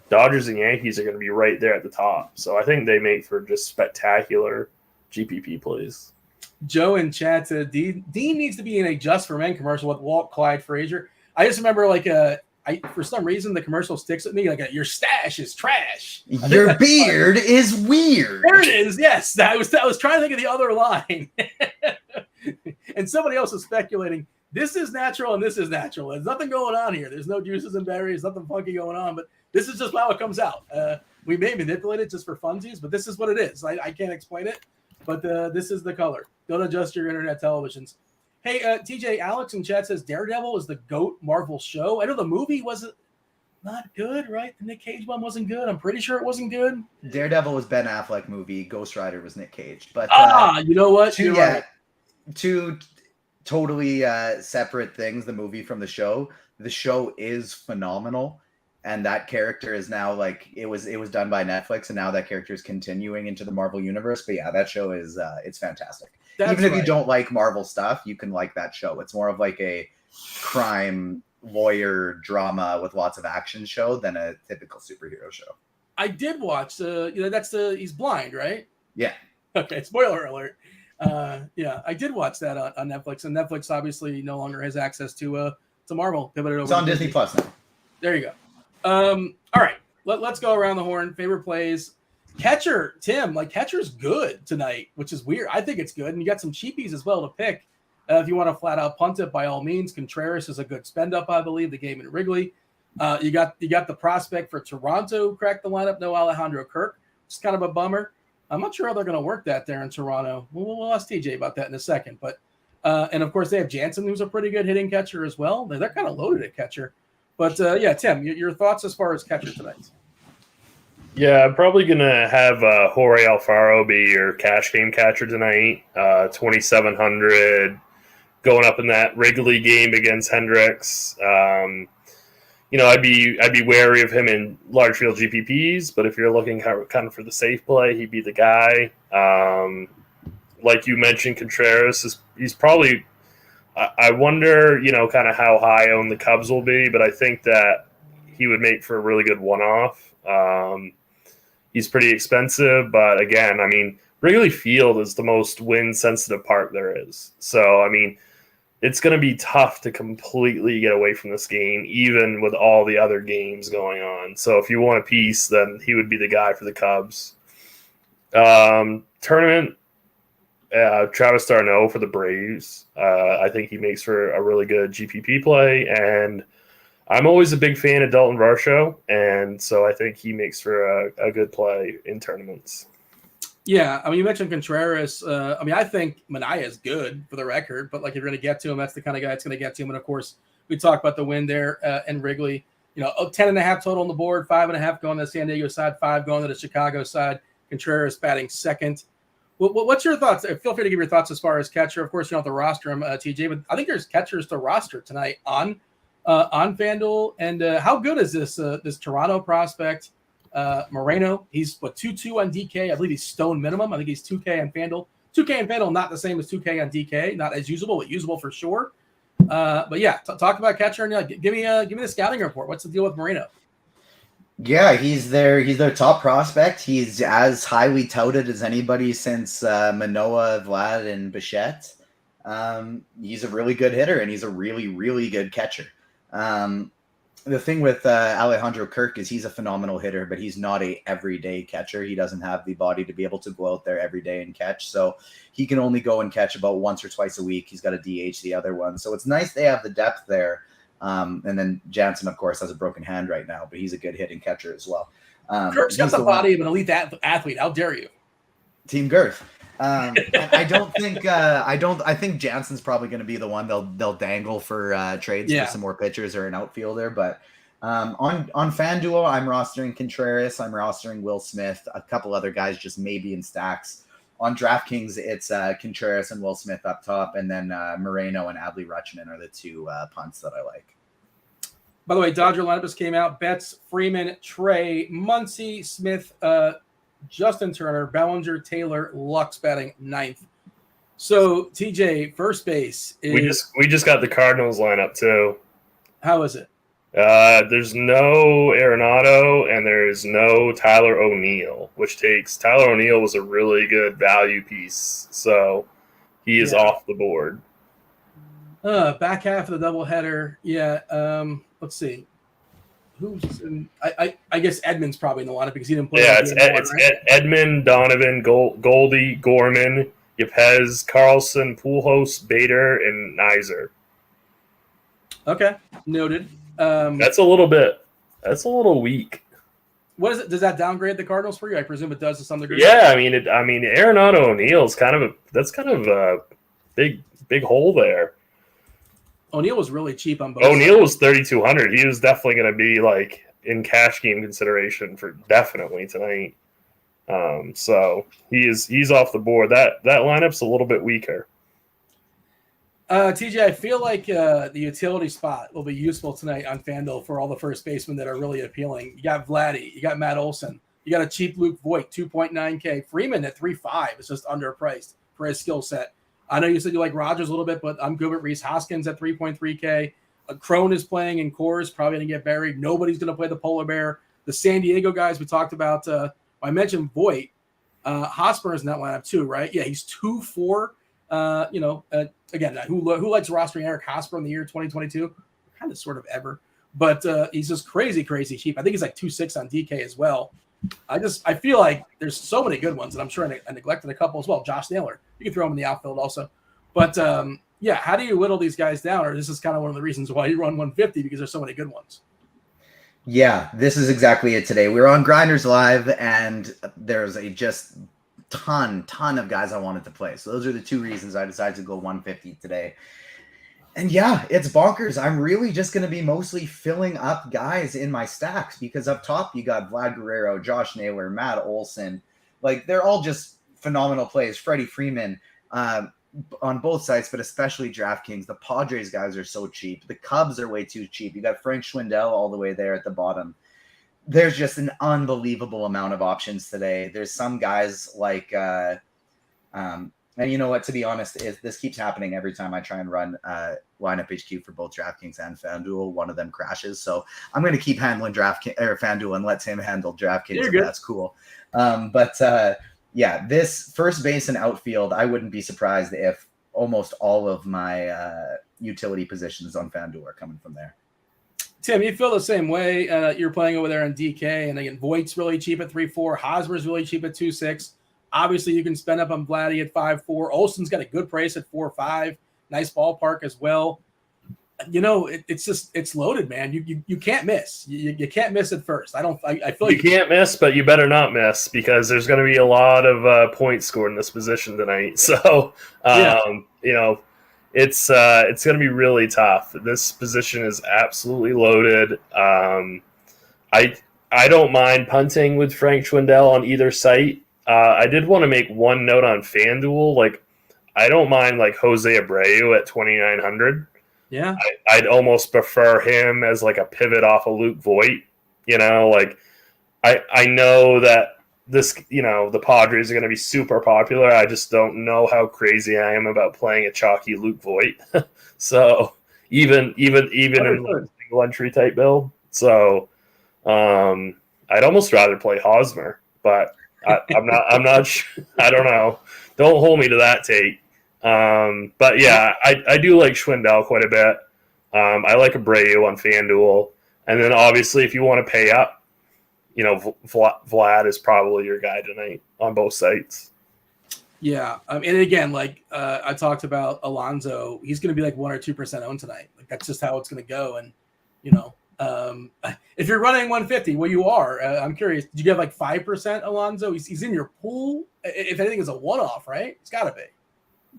Dodgers and Yankees are going to be right there at the top. So I think they make for just spectacular GPP plays. Joe in chat said Dean needs to be in a Just for Men commercial with Walt Clyde Frazier. I just remember for some reason the commercial sticks with me your stash is trash. Your beard is weird. There it is. Yes, I was trying to think of the other line, and somebody else was speculating. This is natural and this is natural. There's nothing going on here. There's no juices and berries, nothing funky going on. But this is just how it comes out. We may manipulate it just for funsies, but this is what it is. I can't explain it, but this is the color. Don't adjust your internet televisions. Hey, TJ, Alex in chat says Daredevil is the GOAT Marvel show. I know the movie wasn't not good, right? The Nick Cage one wasn't good. I'm pretty sure it wasn't good. Daredevil was Ben Affleck movie. Ghost Rider was Nick Cage. But you know what? You're right. Two totally separate things, the movie from the show. The show is phenomenal, and that character is now it was done by Netflix, and now that character is continuing into the Marvel universe. But yeah, that show is it's fantastic. Even if you don't like Marvel stuff, you can like that show. It's more of a crime lawyer drama with lots of action show than a typical superhero show. I did watch he's blind, right? Yeah. Okay, spoiler alert. Yeah, I did watch that on Netflix, and Netflix obviously no longer has access to Marvel. It's on Disney Plus now. There you go. All right, let's go around the horn. Favorite plays. Catcher, Tim, catcher's good tonight, which is weird. I think it's good, and you got some cheapies as well to pick. If you want to flat out punt it, by all means. Contreras is a good spend up, I believe. The game in Wrigley. You got the prospect for Toronto crack the lineup. No Alejandro Kirk. It's kind of a bummer. I'm not sure how they're going to work that there in Toronto. We'll ask TJ about that in a second. But and of course they have Jansen, who's a pretty good hitting catcher as well. They're kind of loaded at catcher. But yeah, Tim, your thoughts as far as catcher tonight? Yeah, I'm probably going to have Jorge Alfaro be your cash game catcher tonight. 2,700 going up in that Wrigley game against Hendricks. I'd be wary of him in large field GPPs, but if you're looking kind of for the safe play, he'd be the guy. Like you mentioned, Contreras he's probably. I wonder, kind of how high owned the Cubs will be, but I think that he would make for a really good one-off. He's pretty expensive, but again, Wrigley Field is the most wind-sensitive park there is. So, it's going to be tough to completely get away from this game, even with all the other games going on. So if you want a piece, then he would be the guy for the Cubs. Tournament, Travis d'Arnaud for the Braves. I think he makes for a really good GPP play, and I'm always a big fan of Dalton Varsho, and so I think he makes for a good play in tournaments. Yeah, you mentioned Contreras. I think Manaea is good for the record, but if you're going to get to him, that's the kind of guy that's going to get to him. And of course, we talked about the win there in Wrigley. 10.5 total on the board, 5.5 going to the San Diego side, 5 going to the Chicago side. Contreras batting second. What's your thoughts? Feel free to give your thoughts as far as catcher. Of course, you don't have to roster him, TJ, but I think there's catchers to roster tonight on Fanduel. And how good is this Toronto prospect, Moreno? He's 2.2 on DK. I believe he's stone minimum. I think he's 2K on Fanduel. 2K on Fanduel, not the same as 2K on DK. Not as usable, but usable for sure. But yeah, talk about catcher and give me the scouting report. What's the deal with Moreno? Yeah, he's their top prospect. He's as highly touted as anybody since Manoah, Vlad, and Bichette. He's a really good hitter, and he's a really, really good catcher. The thing with Alejandro Kirk is he's a phenomenal hitter, but he's not a everyday catcher. He doesn't have the body to be able to go out there every day and catch. So he can only go and catch about once or twice a week. He's got to DH the other one. So it's nice they have the depth there. And then Jansen, of course, has a broken hand right now, but he's a good hitting catcher as well. Kirk's got the body of an elite athlete. How dare you? Team Girth. I think Jansen's probably going to be the one they'll dangle for trades for some more pitchers or an outfielder. But on FanDuel, I'm rostering Contreras. I'm rostering Will Smith. A couple other guys just maybe in stacks. On DraftKings, it's Contreras and Will Smith up top, and then Moreno and Adley Rutschman are the two punts that I like. By the way, Dodger lineup just came out. Betts, Freeman, Trey, Muncy, Smith, Justin Turner, Bellinger, Taylor, Lux batting ninth. So TJ, first base is We just got the Cardinals lineup too. how is it? There's no Arenado and there's no Tyler O'Neill, which takes Tyler O'Neill was a really good value piece, so he is off the board. Back half of the doubleheader. Yeah. Let's see. Who's in, I guess Edmonds probably in the lineup because he didn't play. Yeah, Edmund, Donovan, Goldie, Gorman, Yepez, Carlson, Pujols, Bader, and Nizer. Okay, noted. That's a little weak. What is it? Does that downgrade the Cardinals for you? I presume it does to some degree. Yeah, I mean, Arenado O'Neill's kind of a big hole there. O'Neill was really cheap on both. O'Neill was 3,200. He was definitely going to be like in cash game consideration for definitely tonight. So he's off the board. That lineup's a little bit weaker. TJ, I feel like the utility spot will be useful tonight on FanDuel for all the first basemen that are really appealing. You got Vladdy, you got Matt Olson, you got a cheap Luke Voigt, 2.9K. Freeman at 3.5 is just underpriced for his skill set. I know you said you like Rogers a little bit, but I'm good with Reese Hoskins at 3.3K. Crone is playing in Coors, probably going to get buried. Nobody's going to play the Polar Bear. The San Diego guys we talked about, I mentioned Voigt. Hosmer is in that lineup too, right? Yeah, he's 2.4. Again, who likes rostering Eric Hosmer in the year 2022? Kind of sort of ever. But he's just crazy cheap. I think he's like 2.6 on DK as well. I feel like there's so many good ones, and I'm sure I neglected a couple as well. Josh Naylor, you can throw him in the outfield also. But how do you whittle these guys down? Or this is kind of one of the reasons why you run 150 because there's so many good ones. Yeah, this is exactly it today. We're on GrindersLive, and there's a just ton of guys I wanted to play. So those are the two reasons I decided to go 150 today. And yeah, it's bonkers. I'm really just going to be mostly filling up guys in my stacks because up top you got Vlad Guerrero, Josh Naylor, Matt Olson. Like, they're all just phenomenal plays. Freddie Freeman on both sides, but especially DraftKings. The Padres guys are so cheap. The Cubs are way too cheap. You got Frank Schwindel all the way there at the bottom. There's just an unbelievable amount of options today. There's some guys like and you know what, to be honest, this keeps happening every time I try and run lineup HQ for both DraftKings and FanDuel. One of them crashes. So I'm going to keep handling FanDuel and let him handle DraftKings if that's cool. Yeah, this first base and outfield, I wouldn't be surprised if almost all of my utility positions on FanDuel are coming from there. Tim, you feel the same way. You're playing over there on DK, and again, Voigt's really cheap at 3.4. Hosmer's really cheap at 2.6. Obviously, you can spend up on Vladdy at 5.4. Olson's got a good price at 4.5. Nice ballpark as well. You know, it's loaded, man. You can't miss. You can't miss at first. I feel like you can't miss, but you better not miss because there's going to be a lot of points scored in this position tonight. So, you know, it's going to be really tough. This position is absolutely loaded. I don't mind punting with Frank Schwindel on either site. I did want to make one note on FanDuel. Like, I don't mind like Jose Abreu at 2,900. Yeah, I'd almost prefer him as like a pivot off of Luke Voigt. You know, like I know that this, you know, the Padres are going to be super popular. I just don't know how crazy I am about playing a chalky Luke Voigt. So even in a single entry type build. So I'd almost rather play Hosmer, but I'm not sure. I don't know. Don't hold me to that take. But yeah, I do like Schwindel quite a bit. I like Abreu on FanDuel. And then obviously if you want to pay up, you know, Vlad is probably your guy tonight on both sites. Yeah. And again, like I talked about Alonso, he's going to be like 1 or 2% owned tonight. Like that's just how it's going to go. And, you know, if you're running 150, well, you are. I'm curious. Did you get like 5% Alonso? He's in your pool. If anything, is a one-off, right? It's got to be.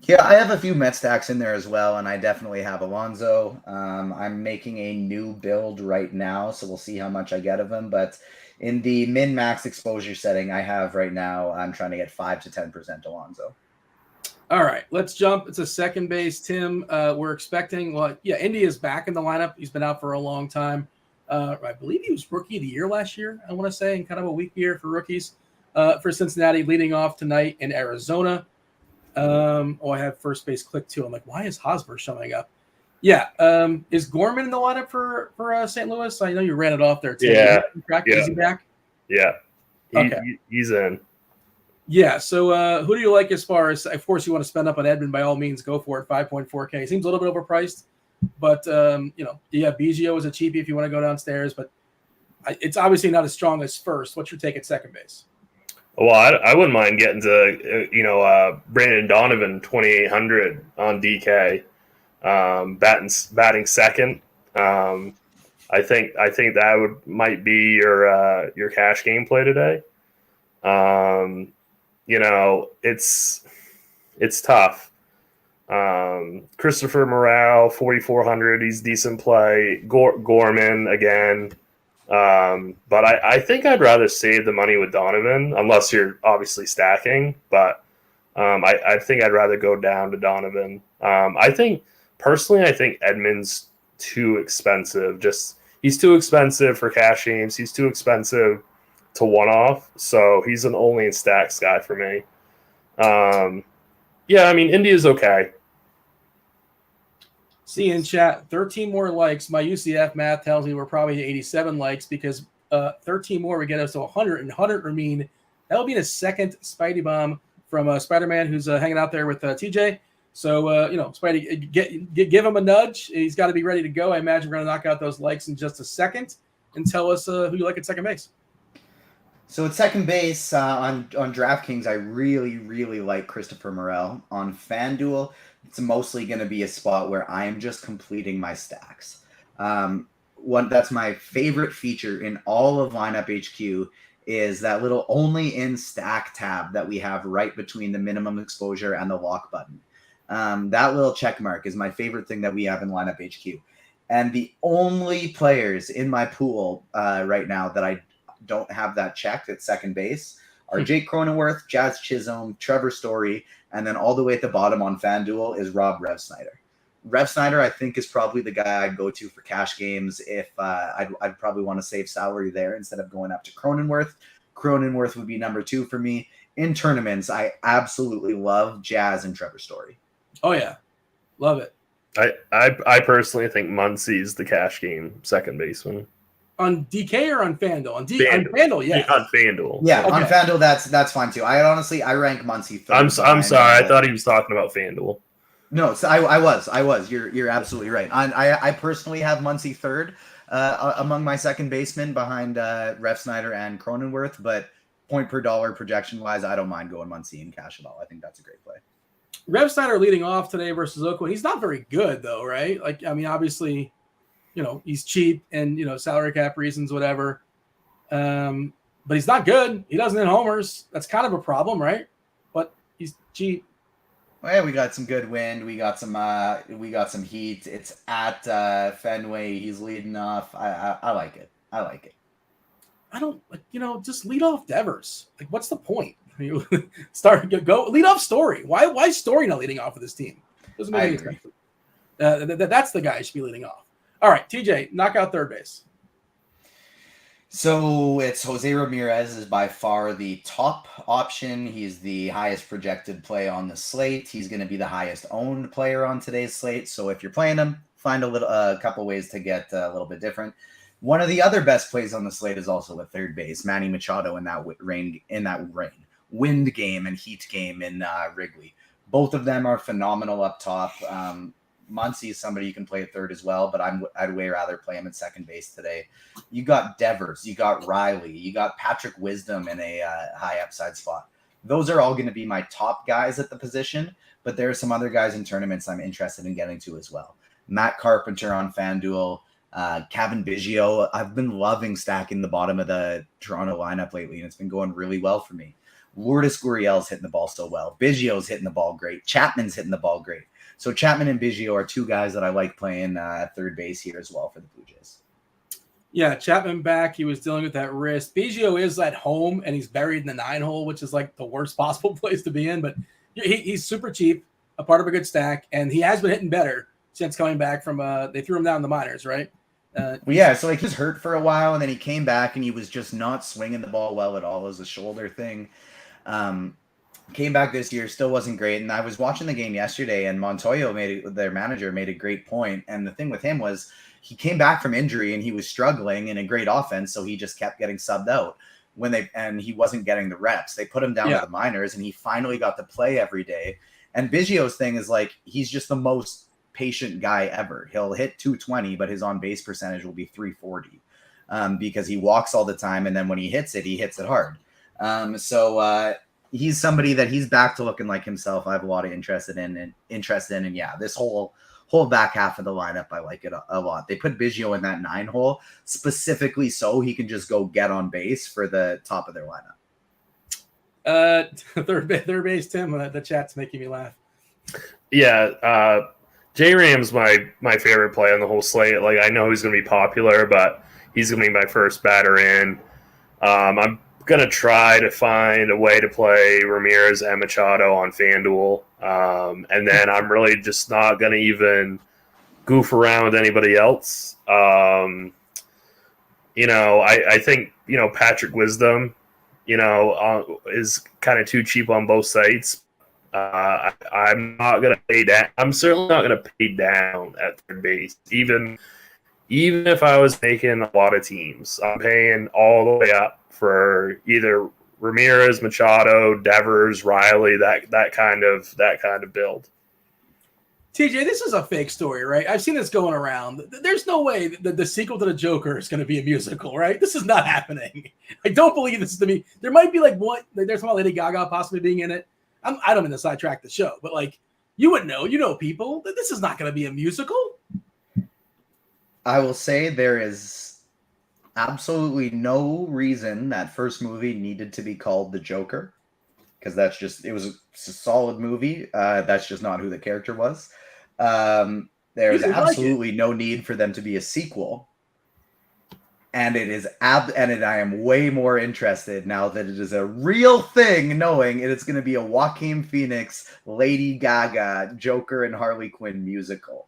Yeah, I have a few Met stacks in there as well, and I definitely have Alonso. I'm making a new build right now, so we'll see how much I get of him. But in the min-max exposure setting I have right now, I'm trying to get 5 to 10% Alonso. All right, let's jump. It's a second base, Tim. We're expecting, India's back in the lineup. He's been out for a long time. I believe he was Rookie of the Year last year, I want to say, and kind of a weak year for rookies for Cincinnati, leading off tonight in Arizona. I have first base clicked too. I'm like, why is Hosmer showing up? Yeah. Is Gorman in the lineup for St. Louis? I know you ran it off there, Tim. Yeah. Is he back? Yeah. Okay. He's in. Yeah. So who do you like as far as, of course, you want to spend up on Edmund, by all means, go for it. 5.4K. Seems a little bit overpriced, but, Biggio is a cheapie if you want to go downstairs, but it's obviously not as strong as first. What's your take at second base? Well, I wouldn't mind getting to, Brandon Donovan, 2,800 on DK, batting second. I think that might be your cash game play today. It's tough. Christopher Morale, 4,400. He's decent play. Gorman again. But I think I'd rather save the money with Donovan, unless you're obviously stacking. But I think I'd rather go down to Donovan. I think Edmonds too expensive. He's too expensive for cash games. He's too expensive to one-off. So he's an only in stacks guy for me. India's okay. See in chat, 13 more likes. My UCF math tells me we're probably 87 likes because 13 more would get us to 100. And 100 would mean that'll be the second Spidey bomb from Spider-Man who's hanging out there with TJ. So, Spidey, give him a nudge. He's got to be ready to go. I imagine we're going to knock out those likes in just a second and tell us who you like at second base. So at second base on DraftKings, I really, really like Christopher Morel. On FanDuel, it's mostly going to be a spot where I am just completing my stacks. That's my favorite feature in all of Lineup HQ is that little only in stack tab that we have right between the minimum exposure and the lock button. That little check mark is my favorite thing that we have in Lineup HQ. And the only players in my pool right now that I don't have that checked at second base are Jake Cronenworth, Jazz Chisholm, Trevor Story, and then all the way at the bottom on FanDuel is Rob Rev Snyder. Rev Snyder, I think, is probably the guy I'd go to for cash games if I'd probably want to save salary there instead of going up to Cronenworth. Cronenworth would be number 2 for me. In tournaments, I absolutely love Jazz and Trevor Story. Oh, yeah. Love it. I personally think Muncie's the cash game second baseman. On DK or on FanDuel? On FanDuel. FanDuel, yeah. On FanDuel. Yeah, okay. On FanDuel, that's fine too. I rank Muncie third. I'm sorry. I thought he was talking about FanDuel. No, so I was. You're absolutely right. I personally have Muncie third among my second basemen behind Rev Snyder and Cronenworth, but point per dollar projection wise, I don't mind going Muncie in cash at all. I think that's a great play. Rev Snyder leading off today versus Oakland. He's not very good though, right? Obviously, he's cheap and, salary cap reasons, whatever. But he's not good. He doesn't hit homers. That's kind of a problem, right? But he's cheap. Well, yeah, we got some good wind. We got some heat. It's at Fenway. He's leading off. I like it. I don't just lead off Devers. What's the point? You go lead off Story. Why Story not leading off with this team? Doesn't make any sense. That's the guy who should be leading off. All right, TJ, knock out third base. So it's Jose Ramirez is by far the top option. He's the highest projected play on the slate. He's going to be the highest owned player on today's slate. So if you're playing him, find a couple ways to get a little bit different. One of the other best plays on the slate is also at third base, Manny Machado in that wind game and heat game in Wrigley. Both of them are phenomenal up top. Muncie is somebody you can play at third as well, but I'd way rather play him at second base today. You got Devers, you got Riley, you got Patrick Wisdom in a high upside spot. Those are all going to be my top guys at the position, but there are some other guys in tournaments I'm interested in getting to as well. Matt Carpenter on FanDuel, Kevin Biggio. I've been loving stacking the bottom of the Toronto lineup lately, and it's been going really well for me. Lourdes Gurriel's hitting the ball so well. Biggio's hitting the ball great. Chapman's hitting the ball great. So Chapman and Biggio are two guys that I like playing at third base here as well for the Blue Jays. Yeah, Chapman back. He was dealing with that wrist. Biggio is at home, and he's buried in the 9-hole, which is like the worst possible place to be in. But he's super cheap, a part of a good stack, and he has been hitting better since coming back from they threw him down in the minors, right? So he was hurt for a while, and then he came back, and he was just not swinging the ball well at all. It was a shoulder thing. Came back this year, still wasn't great. And I was watching the game yesterday, and Montoyo, their manager, made a great point. And the thing with him was he came back from injury and he was struggling in a great offense, so he just kept getting subbed out and he wasn't getting the reps. They put him down to the minors, and he finally got to play every day. And Biggio's thing is like he's just the most patient guy ever. He'll hit 220, but his on-base percentage will be 340 because he walks all the time, and then when he hits it hard. He's somebody that he's back to looking like himself. I have a lot of interest in, and yeah, this whole back half of the lineup, I like it a lot. They put Biggio in that 9 hole specifically so he can just go get on base for the top of their lineup. Third base, Tim. The chat's making me laugh. Yeah, J-Ram's my favorite play on the whole slate. Like, I know he's going to be popular, but he's going to be my first batter in. I'm going to try to find a way to play Ramirez and Machado on Fanduel. And then I'm really just not going to even goof around with anybody else. I think, Patrick Wisdom, is kind of too cheap on both sites. I'm not going to pay down. I'm certainly not going to pay down at third base. Even if I was making a lot of teams, I'm paying all the way up for either Ramirez, Machado, Devers, Riley, that kind of build. TJ, this is a fake story, right? I've seen this going around. There's no way that the sequel to The Joker is going to be a musical, right? This is not happening. I don't believe this is to me. There might be there's some Lady Gaga possibly being in it. I don't mean to sidetrack the show, but you would know, people that this is not going to be a musical. I will say there is absolutely no reason that first movie needed to be called The Joker, because it was a solid movie. That's just not who the character was. There's absolutely no need for them to be a sequel. And I am way more interested now that it is a real thing, knowing it's going to be a Joaquin Phoenix, Lady Gaga, Joker, and Harley Quinn musical.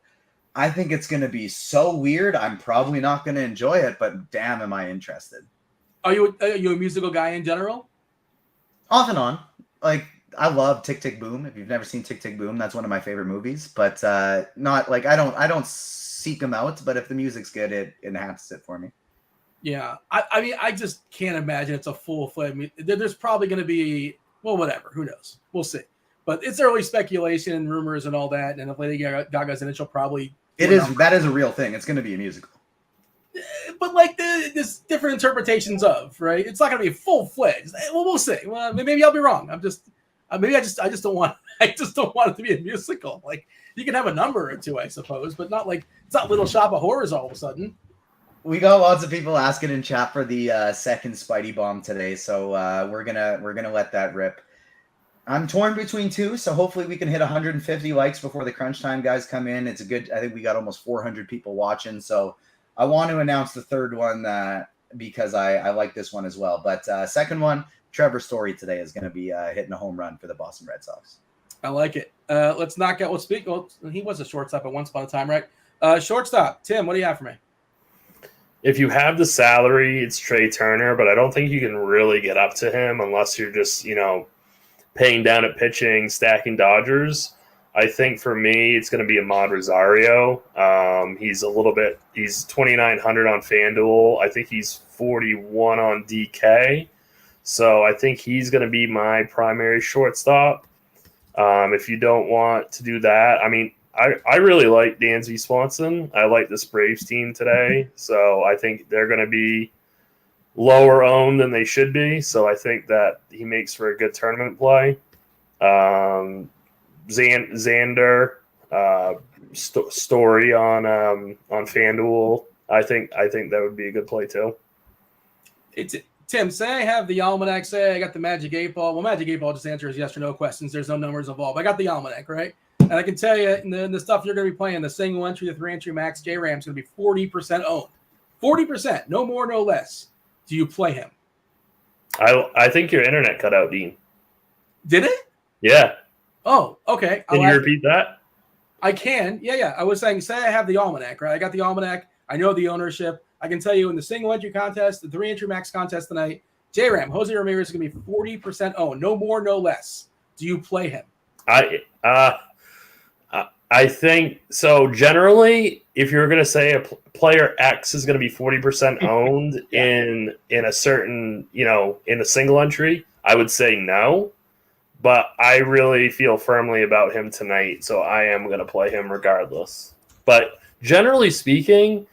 I think it's going to be so weird. I'm probably not going to enjoy it, but damn, am I interested. Are you a musical guy in general? Off and on. I love Tick, Tick, Boom. If you've never seen Tick, Tick, Boom, that's one of my favorite movies. But not I don't seek them out. But if the music's good, it enhances it for me. Yeah, I mean, I just can't imagine it's a full-fledged. There's probably going to be whatever. Who knows? We'll see. But it's early speculation and rumors and all that. And if Lady Gaga's in it, she'll probably. That is a real thing. It's going to be a musical. But there's different interpretations of, right? It's not going to be full-fledged. Well, we'll see. Well, maybe I'll be wrong. I just don't want. I just don't want it to be a musical. You can have a number or two, I suppose, but not it's not Little Shop of Horrors all of a sudden. We got lots of people asking in chat for the second Spidey bomb today, so we're gonna let that rip. I'm torn between two, so hopefully we can hit 150 likes before the crunch time guys come in. I think we got almost 400 people watching, so I want to announce the third one because I like this one as well. But second one, Trevor Story today is going to be hitting a home run for the Boston Red Sox. I like it. Let's knock out. He was a shortstop at once upon a time, right? Shortstop, Tim, what do you have for me? If you have the salary, it's Trey Turner, but I don't think you can really get up to him unless you're just, paying down at pitching, stacking Dodgers. I think for me, it's going to be Ahmad Rosario. He's 2,900 on FanDuel. I think he's 41 on DK. So I think he's going to be my primary shortstop. If you don't want to do that, I mean, I really like Dansby Swanson. I like this Braves team today. So I think they're going to be lower owned than they should be. So I think that he makes for a good tournament play. Xander, Story on FanDuel. I think that would be a good play too. Tim, say I have the almanac. Say I got the Magic 8 Ball. Well, Magic 8 Ball just answers yes or no questions. There's no numbers involved. I got the almanac, right? And I can tell you, in the stuff you're going to be playing, the single entry, the 3-entry max, J-Ram's going to be 40% owned. 40%, no more, no less. Do you play him? I think your internet cut out, Dean. Did it? Yeah. Oh, okay. Can you repeat that? I can. Yeah. I was saying, say I have the almanac, right? I got the almanac. I know the ownership. I can tell you in the single entry contest, the 3-entry max contest tonight, J-Ram, Jose Ramirez is going to be 40% owned. No more, no less. Do you play him? I think so. Generally, if you're going to say a player X is going to be 40% owned in a certain, in a single entry, I would say no. But I really feel firmly about him tonight, so I am going to play him regardless. But generally speaking,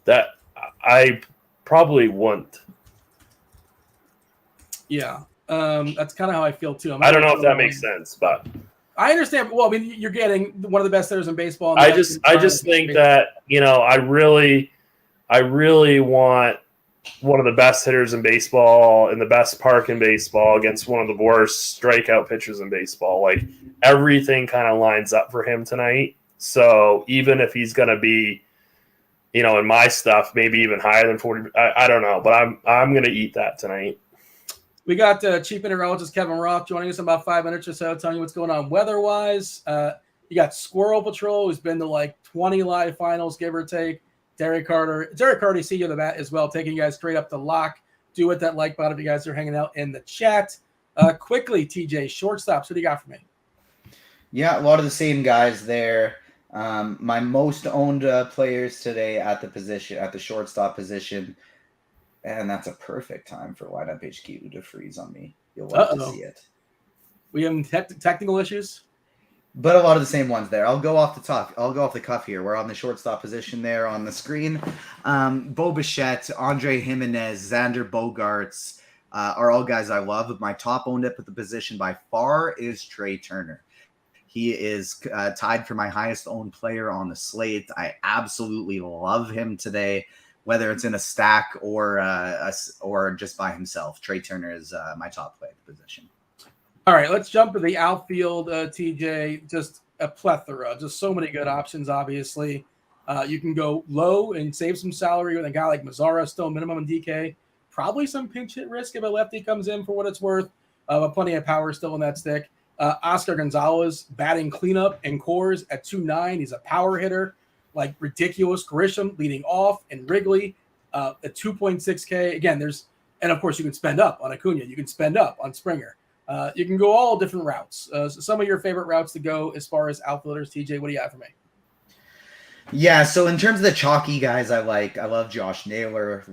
that I probably wouldn't. Yeah, that's kind of how I feel too. I don't know if that makes sense, but I understand. Well, I mean, you're getting one of the best hitters in baseball. I just think that I really want one of the best hitters in baseball in the best park in baseball against one of the worst strikeout pitchers in baseball. Like everything kind of lines up for him tonight. So even if he's going to be, in my stuff, maybe even higher than 40, I don't know, but I'm going to eat that tonight. We got Chief Meteorologist Kevin Roth joining us in about 5 minutes or so, telling you what's going on weather-wise. You got SquirrelPatrol, who's been to like 20 live finals, give or take. DerekCarty, see you in the bat as well, taking you guys straight up to lock. Do with that like button if you guys are hanging out in the chat. Quickly, TJ, shortstops, what do you got for me? Yeah, a lot of the same guys there. My most owned players today at the shortstop position. And that's a perfect time for lineup HQ to freeze on me. You'll love to see it. We have technical issues? But a lot of the same ones there. I'll go off the top. I'll go off the cuff here. We're on the shortstop position there on the screen. Bo Bichette, Andre Jimenez, Xander Bogaerts are all guys I love. My top owned up at the position by far is Trey Turner. He is tied for my highest owned player on the slate. I absolutely love him today. Whether it's in a stack or just by himself, Trey Turner is my top play at the position. All right, let's jump to the outfield, TJ. Just a plethora, just so many good options, obviously. You can go low and save some salary with a guy like Mazzara, still minimum in DK. Probably some pinch hit risk if a lefty comes in for what it's worth, but plenty of power still in that stick. Oscar Gonzalez batting cleanup and cores at 2.9. He's a power hitter. Like ridiculous. Grisham leading off and Wrigley at 2.6K. Again, and of course you can spend up on Acuna. You can spend up on Springer. You can go all different routes. So some of your favorite routes to go as far as outfielders, TJ, what do you have for me? Yeah, so in terms of the chalky guys I love Josh Naylor,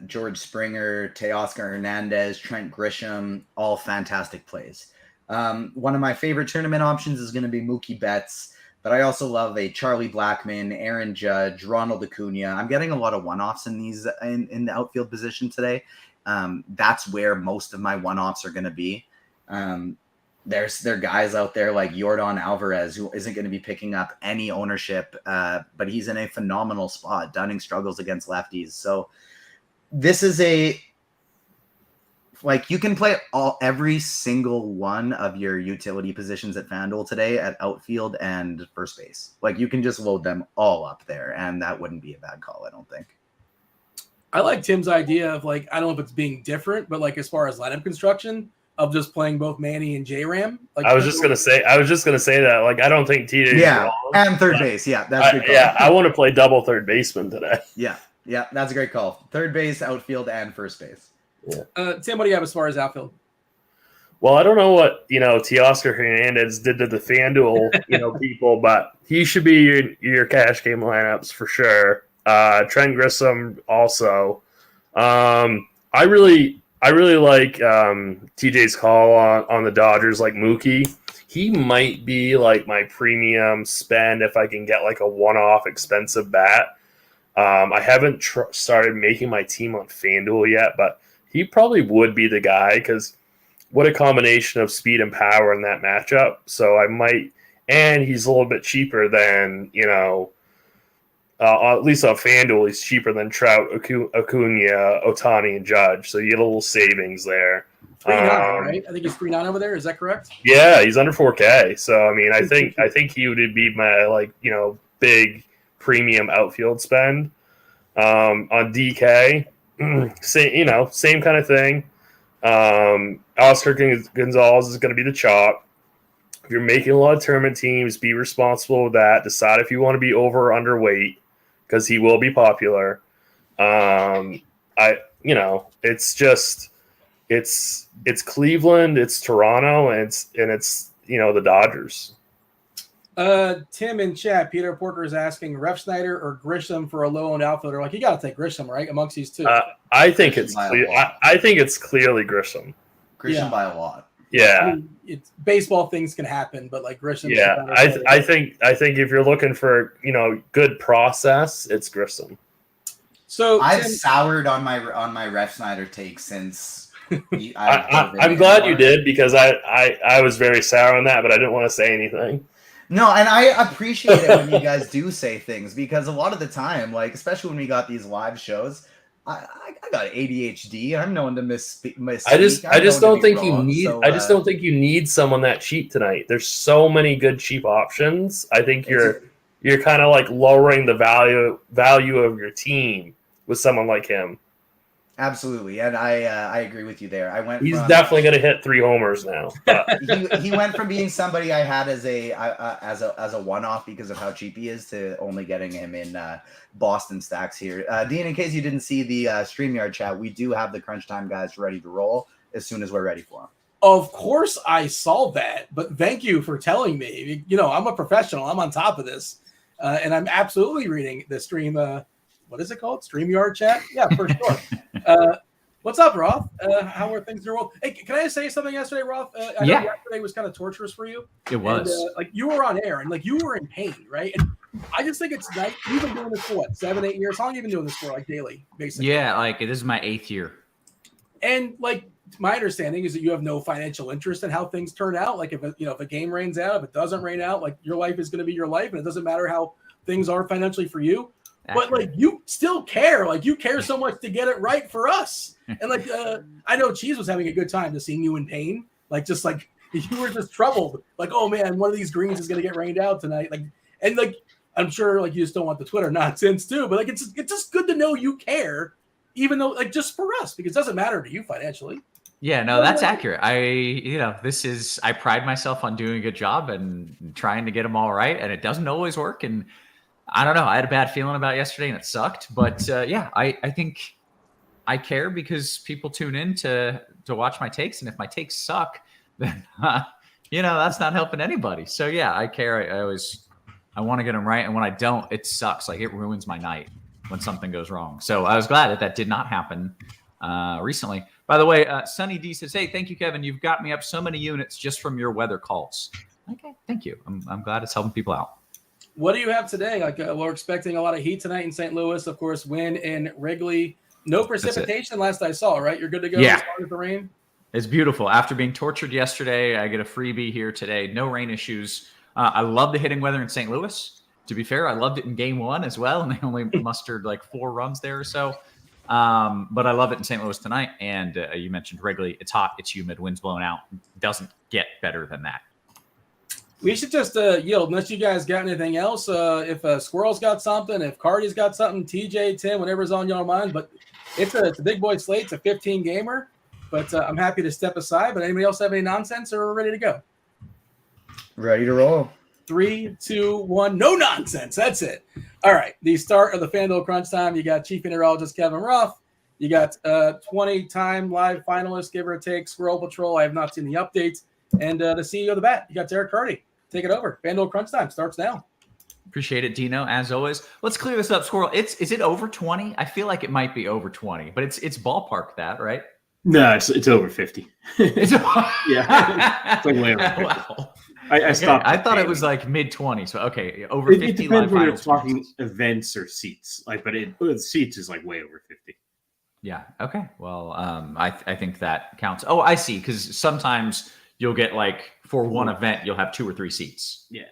George Springer, Teoscar Hernandez, Trent Grisham, all fantastic plays. One of my favorite tournament options is going to be Mookie Betts. But I also love a Charlie Blackmon, Aaron Judge, Ronald Acuna. I'm getting a lot of one-offs in these in the outfield position today. That's where most of my one-offs are going to be. There are guys out there like Yordan Alvarez who isn't going to be picking up any ownership, but he's in a phenomenal spot. Dunning struggles against lefties. So this is you can play every single one of your utility positions at FanDuel today at outfield and first base. You can just load them all up there, and that wouldn't be a bad call, I don't think. I like Tim's idea of I don't know if it's being different, but as far as lineup construction of just playing both Manny and J-Ram. I was just gonna say that. I don't think TJ. Yeah, and third base. Yeah, that's a good call. Yeah, I want to play double third baseman today. Yeah, that's a great call. Third base, outfield, and first base. Yeah. Tim, what do you have as far as outfield? Well, I don't know what Teoscar Hernandez did to the FanDuel people, but he should be your cash game lineups for sure. Trent Grisham also. I really like TJ's call on the Dodgers, like Mookie. He might be my premium spend if I can get a one-off expensive bat. I haven't started making my team on FanDuel yet, but he probably would be the guy because what a combination of speed and power in that matchup. So I might, and he's a little bit cheaper than, at least on FanDuel, he's cheaper than Trout, Acuna, Ohtani, and Judge. So you get a little savings there. 3.9, right? I think he's 3.9 over there. Is that correct? Yeah, he's under 4K. So, I think he would be my, big premium outfield spend. On DK, same kind of thing. Oscar Gonzalez is going to be the chop. If you're making a lot of tournament teams, be responsible with that. Decide if you want to be over or underweight because he will be popular. It's just it's Cleveland, it's Toronto, and it's the Dodgers. Tim in chat, Peter Porter is asking Ref Snyder or Grisham for a low-owned outfielder. Like, you got to take Grisham, right, amongst these two. I think it's I think it's clearly Grisham. Grisham by a lot. Yeah, I mean, it's baseball, things can happen, but like Grisham. Yeah, I think if you're looking for good process, it's Grisham. So I've soured on my Ref Snyder take since. I'm glad you did, because I was very sour on that, but I didn't want to say anything. No, and I appreciate it when you guys do say things, because a lot of the time, like especially when we got these live shows, I got ADHD. I'm known to misspeak. I just don't think you need. I just don't think you need someone that cheap tonight. There's so many good cheap options. I think you're kind of like lowering the value of your team with someone like him. Absolutely, and I agree with you there. He's definitely going to hit 3 homers now. he went from being somebody I had as a one-off because of how cheap he is to only getting him in Boston stacks here. Dean, in case you didn't see the StreamYard chat, we do have the crunch time guys ready to roll as soon as we're ready for them. Of course I saw that, but thank you for telling me. I'm a professional. I'm on top of this, and I'm absolutely reading the stream. What is it called? StreamYard chat? Yeah, for sure. What's up, Roth? How are things in your world? Hey, can I say something yesterday, Roth? I know yesterday was kind of torturous for you. It was. And, you were on air, and you were in pain, right? And I just think it's nice. You've been doing this for what, 7-8 years? How long have you been doing this for, daily, basically? Yeah, this is my 8th year. And my understanding is that you have no financial interest in how things turn out. Like if a game rains out, if it doesn't rain out, your life is going to be your life, and it doesn't matter how things are financially for you. But you still care. You care so much to get it right for us. And I know Cheese was having a good time just seeing you in pain. You were just troubled. Oh man, one of these greens is gonna get rained out tonight. I'm sure you just don't want the Twitter nonsense too. But it's just good to know you care, even though just for us, because it doesn't matter to you financially. Yeah, no, that's accurate. I pride myself on doing a good job and trying to get them all right, and it doesn't always work. And I don't know. I had a bad feeling about yesterday, and it sucked. But I think I care because people tune in to watch my takes, and if my takes suck, then that's not helping anybody. So I care. I want to get them right, and when I don't, it sucks. It ruins my night when something goes wrong. So I was glad that did not happen recently. By the way, Sunny D says, "Hey, thank you, Kevin. You've got me up so many units just from your weather calls." Okay, thank you. I'm glad it's helping people out. What do you have today? We're expecting a lot of heat tonight in St. Louis. Of course, wind in Wrigley. No precipitation last I saw, right? You're good to go as far as the rain? It's beautiful. After being tortured yesterday, I get a freebie here today. No rain issues. I love the hitting weather in St. Louis. To be fair, I loved it in game 1 as well, and they only mustered 4 runs there or so. But I love it in St. Louis tonight. And you mentioned Wrigley. It's hot. It's humid. Wind's blowing out. Doesn't get better than that. We should just yield, unless you guys got anything else. If Squirrel's got something, if Carty's got something, TJ, Tim, whatever's on your mind. But it's a big boy slate. It's a 15-gamer. But I'm happy to step aside. But anybody else have any nonsense, or we're ready to go? Ready to roll. 3, 2, 1. No nonsense. That's it. All right. The start of the Fanduel Crunch Time. You got Chief Meteorologist Kevin Roth. You got 20-time live finalist, give or take, SquirrelPatrol. I have not seen the updates. And the CEO of the Bat. You got DerekCarty. Take it over. Fanduel Crunch Time starts now. Appreciate it, Dino, as always. Let's clear this up, Squirrel. Is it over 20? I feel like it might be over 20, but it's ballpark that, right? No, it's over 50. Yeah. It's way over 50. Wow. I stopped. I thought it was mid-20s. So, okay, over 50 it depends live when you're finals. talking events or seats. But seats is way over 50. Yeah, okay. Well, I think that counts. Oh, I see, because sometimes you'll get for one event, you'll have 2 or 3 seats. Yeah.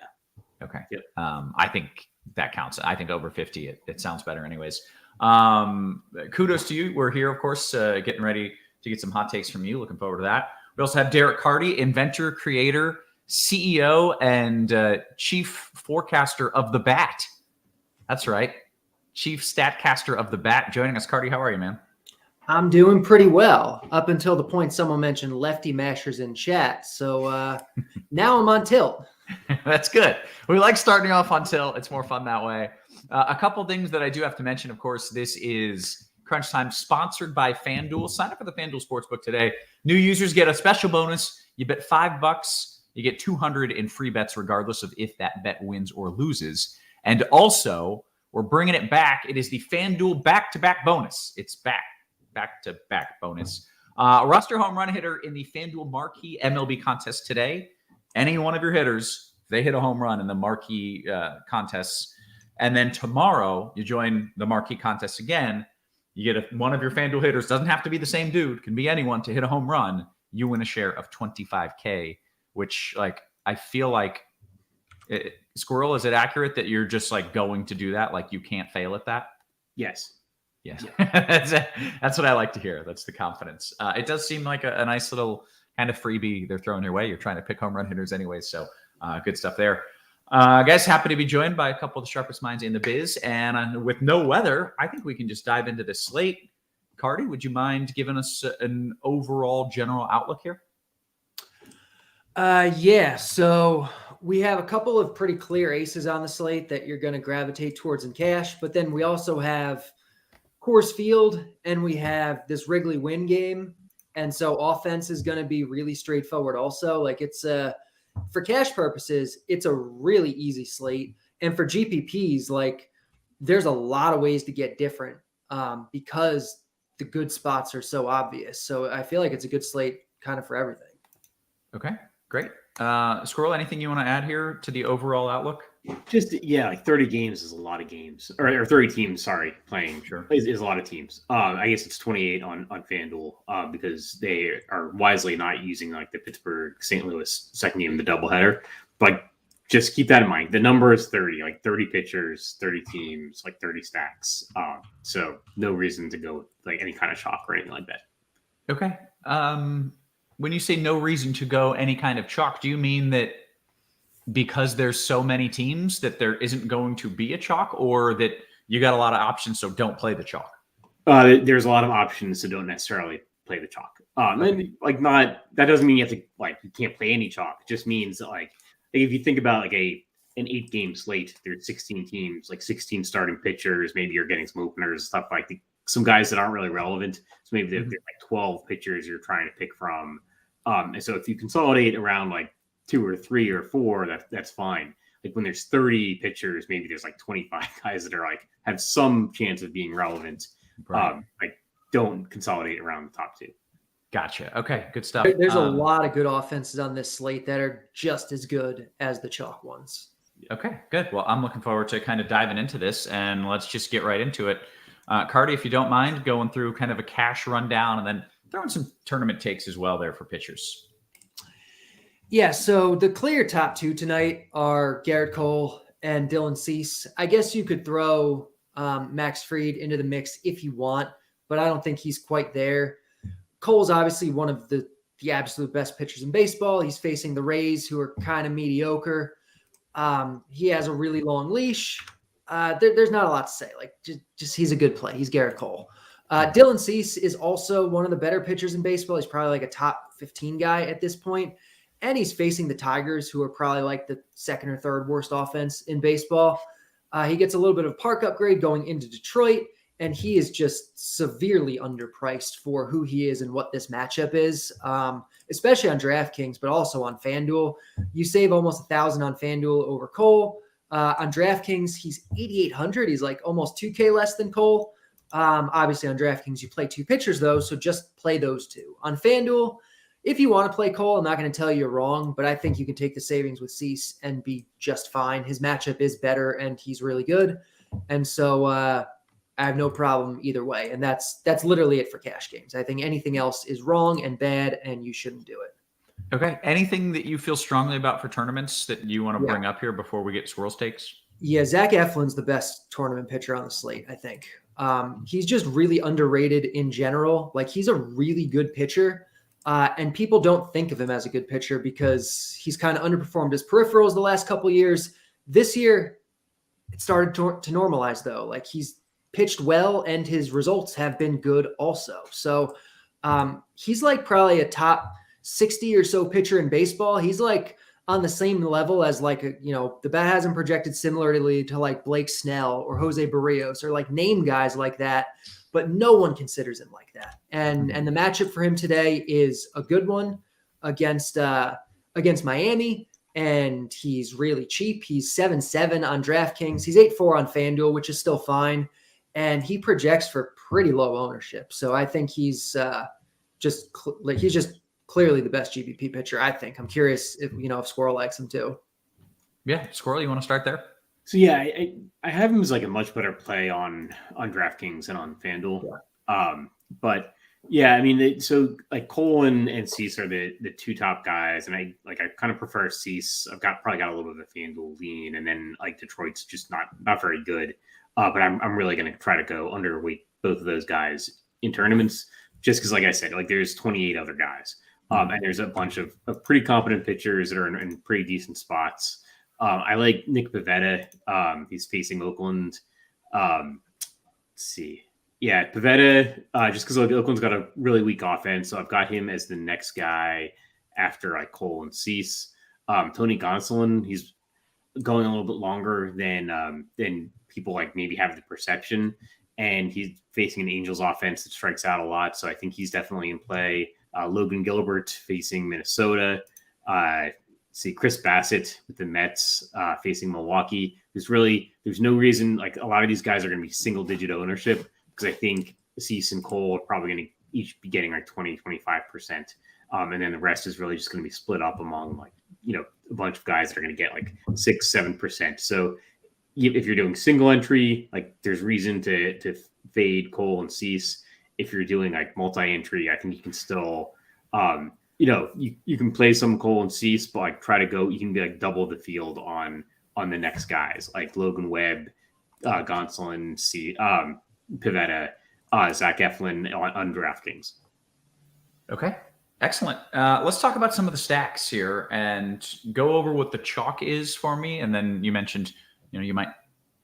Okay. Yep. I think that counts. I think over 50, it sounds better anyways. Kudos to you. We're here, of course, getting ready to get some hot takes from you. Looking forward to that. We also have DerekCarty, inventor, creator, CEO, and chief forecaster of the Bat. That's right. Chief statcaster of the Bat joining us. Carty, how are you, man? I'm doing pretty well up until the point someone mentioned lefty mashers in chat. So now I'm on tilt. That's good. We like starting off on tilt. It's more fun that way. A couple things that I do have to mention, of course, this is Crunch Time, sponsored by FanDuel. Sign up for the FanDuel Sportsbook today. New users get a special bonus. You bet $5, you get 200 in free bets, regardless of if that bet wins or loses. And also, we're bringing it back. It is the FanDuel back-to-back bonus. It's back-to-back bonus. Roster home run hitter in the FanDuel Marquee MLB contest today. Any one of your hitters, they hit a home run in the Marquee contests. And then tomorrow, you join the Marquee contest again. You get one of your FanDuel hitters, doesn't have to be the same dude, can be anyone, to hit a home run. You win a share of $25K, which, like, I feel like, Squirrel, is it accurate that you're just, like, going to do that? Like, you can't fail at that? Yes. Yes. Yeah. That's what I like to hear. That's the confidence. It does seem like a nice little kind of freebie they're throwing your way. You're trying to pick home run hitters anyway, so good stuff there. Guys, happy to be joined by a couple of the sharpest minds in the biz. And with no weather, I think we can just dive into this slate. Carty, would you mind giving us an overall general outlook here? Yeah, so we have a couple of pretty clear aces on the slate that you're going to gravitate towards in cash, but then we also have Coors Field and we have this Wrigley win game. And so offense is going to be really straightforward also. Like, it's for cash purposes, it's a really easy slate. And for GPPs, like, there's a lot of ways to get different because the good spots are so obvious. So I feel like it's a good slate kind of for everything. Okay, great. Squirrel, anything you want to add here to the overall outlook? Just, yeah, like 30 games is a lot of games, or 30 teams, sorry, playing. Sure. Is a lot of teams. I guess it's 28 on FanDuel because they are wisely not using like the Pittsburgh-St. Louis second game, the doubleheader. But just keep that in mind. The number is 30, like 30 pitchers, 30 teams, like 30 stacks. So no reason to go with like any kind of chalk or anything like that. Okay. When you say no reason to go any kind of chalk, do you mean that because there's so many teams that there isn't going to be a chalk, or that you got a lot of options, so don't play the chalk? There's a lot of options, so don't necessarily play the chalk. And like, not, that doesn't mean you have to, like, you can't play any chalk. It just means that, like if you think about like an 8-game slate, there's 16 teams, like 16 starting pitchers. Maybe you're getting some openers, stuff like some guys that aren't really relevant. So maybe there's like 12 pitchers you're trying to pick from. And so if you consolidate around like 2 or 3 or 4, that's fine. Like when there's 30 pitchers, maybe there's like 25 guys that are like have some chance of being relevant. Right. Like, don't consolidate around the top 2. Gotcha. Okay, good stuff. There's a lot of good offenses on this slate that are just as good as the chalk ones. Okay, good. Well, I'm looking forward to kind of diving into this, and let's just get right into it. Carty, if you don't mind going through kind of a cash rundown and then throwing some tournament takes as well there for pitchers. Yeah, so the clear top 2 tonight are Garrett Cole and Dylan Cease. I guess you could throw Max Fried into the mix if you want, but I don't think he's quite there. Cole's obviously one of the absolute best pitchers in baseball. He's facing the Rays, who are kind of mediocre. He has a really long leash. There's not a lot to say. Like, just he's a good play. He's Garrett Cole. Dylan Cease is also one of the better pitchers in baseball. He's probably like a top 15 guy at this point. And he's facing the Tigers, who are probably like the second or third worst offense in baseball. He gets a little bit of park upgrade going into Detroit, and he is just severely underpriced for who he is and what this matchup is, especially on DraftKings, but also on FanDuel. You save almost $1,000 on FanDuel over Cole. On DraftKings, he's 8,800. He's like almost $2K less than Cole. Obviously, on DraftKings, you play 2 pitchers, though, so just play those 2. On FanDuel, if you want to play Cole, I'm not going to tell you you're wrong, but I think you can take the savings with Cease and be just fine. His matchup is better, and he's really good. And so I have no problem either way. And that's literally it for cash games. I think anything else is wrong and bad, and you shouldn't do it. Okay. Anything that you feel strongly about for tournaments that you want to bring up here before we get Squirrel Stakes? Yeah, Zach Eflin's the best tournament pitcher on the slate, I think. He's just really underrated in general. Like, he's a really good pitcher. And people don't think of him as a good pitcher because he's kind of underperformed his peripherals the last couple of years. This year, it started to normalize, though. Like, he's pitched well, and his results have been good also. So he's like probably a top 60 or so pitcher in baseball. He's like on the same level as like, the bat hasn't projected similarly to like Blake Snell or Jose Barrios or like name guys like that. but no one considers him like that. And the matchup for him today is a good one against Miami. And he's really cheap. He's 7-7 on DraftKings. He's 8-4 on Fanduel, which is still fine. And he projects for pretty low ownership. So I think he's just clearly the best GPP pitcher, I think. I'm curious if Squirrel likes him too. Yeah, Squirrel, you want to start there? So yeah, I have him as like a much better play on DraftKings and on FanDuel. Yeah. But yeah, I mean, so like Cole and Cease are the two top guys, and I kind of prefer Cease. I've probably got a little bit of a FanDuel lean, and then like Detroit's just not very good. But I'm really going to try to go underweight both of those guys in tournaments, just because, like I said, like there's 28 other guys, and there's a bunch of pretty competent pitchers that are in pretty decent spots. I like Nick Pivetta. He's facing Oakland. Let's see. Yeah, Pivetta, just because Oakland's got a really weak offense, so I've got him as the next guy after like Cole and Cease. Tony Gonsolin, he's going a little bit longer than people like maybe have the perception, and he's facing an Angels offense that strikes out a lot, so I think he's definitely in play. Logan Gilbert facing Minnesota. See Chris Bassett with the Mets facing Milwaukee. There's no reason, like a lot of these guys are going to be single-digit ownership, because I think Cease and Cole are probably going to each be getting like 20-25%. And then the rest is really just going to be split up among like, a bunch of guys that are going to get like 6-7%. So if you're doing single entry, like there's reason to fade Cole and Cease. If you're doing like multi-entry, I think you can still, you can play some Cole and Cease, but like you can be like double the field on the next guys like Logan Webb, Gonsolin, Pivetta, Zach Eflin on DraftKings. Okay, excellent. Let's talk about some of the stacks here and go over what the chalk is for me. And then you mentioned, you might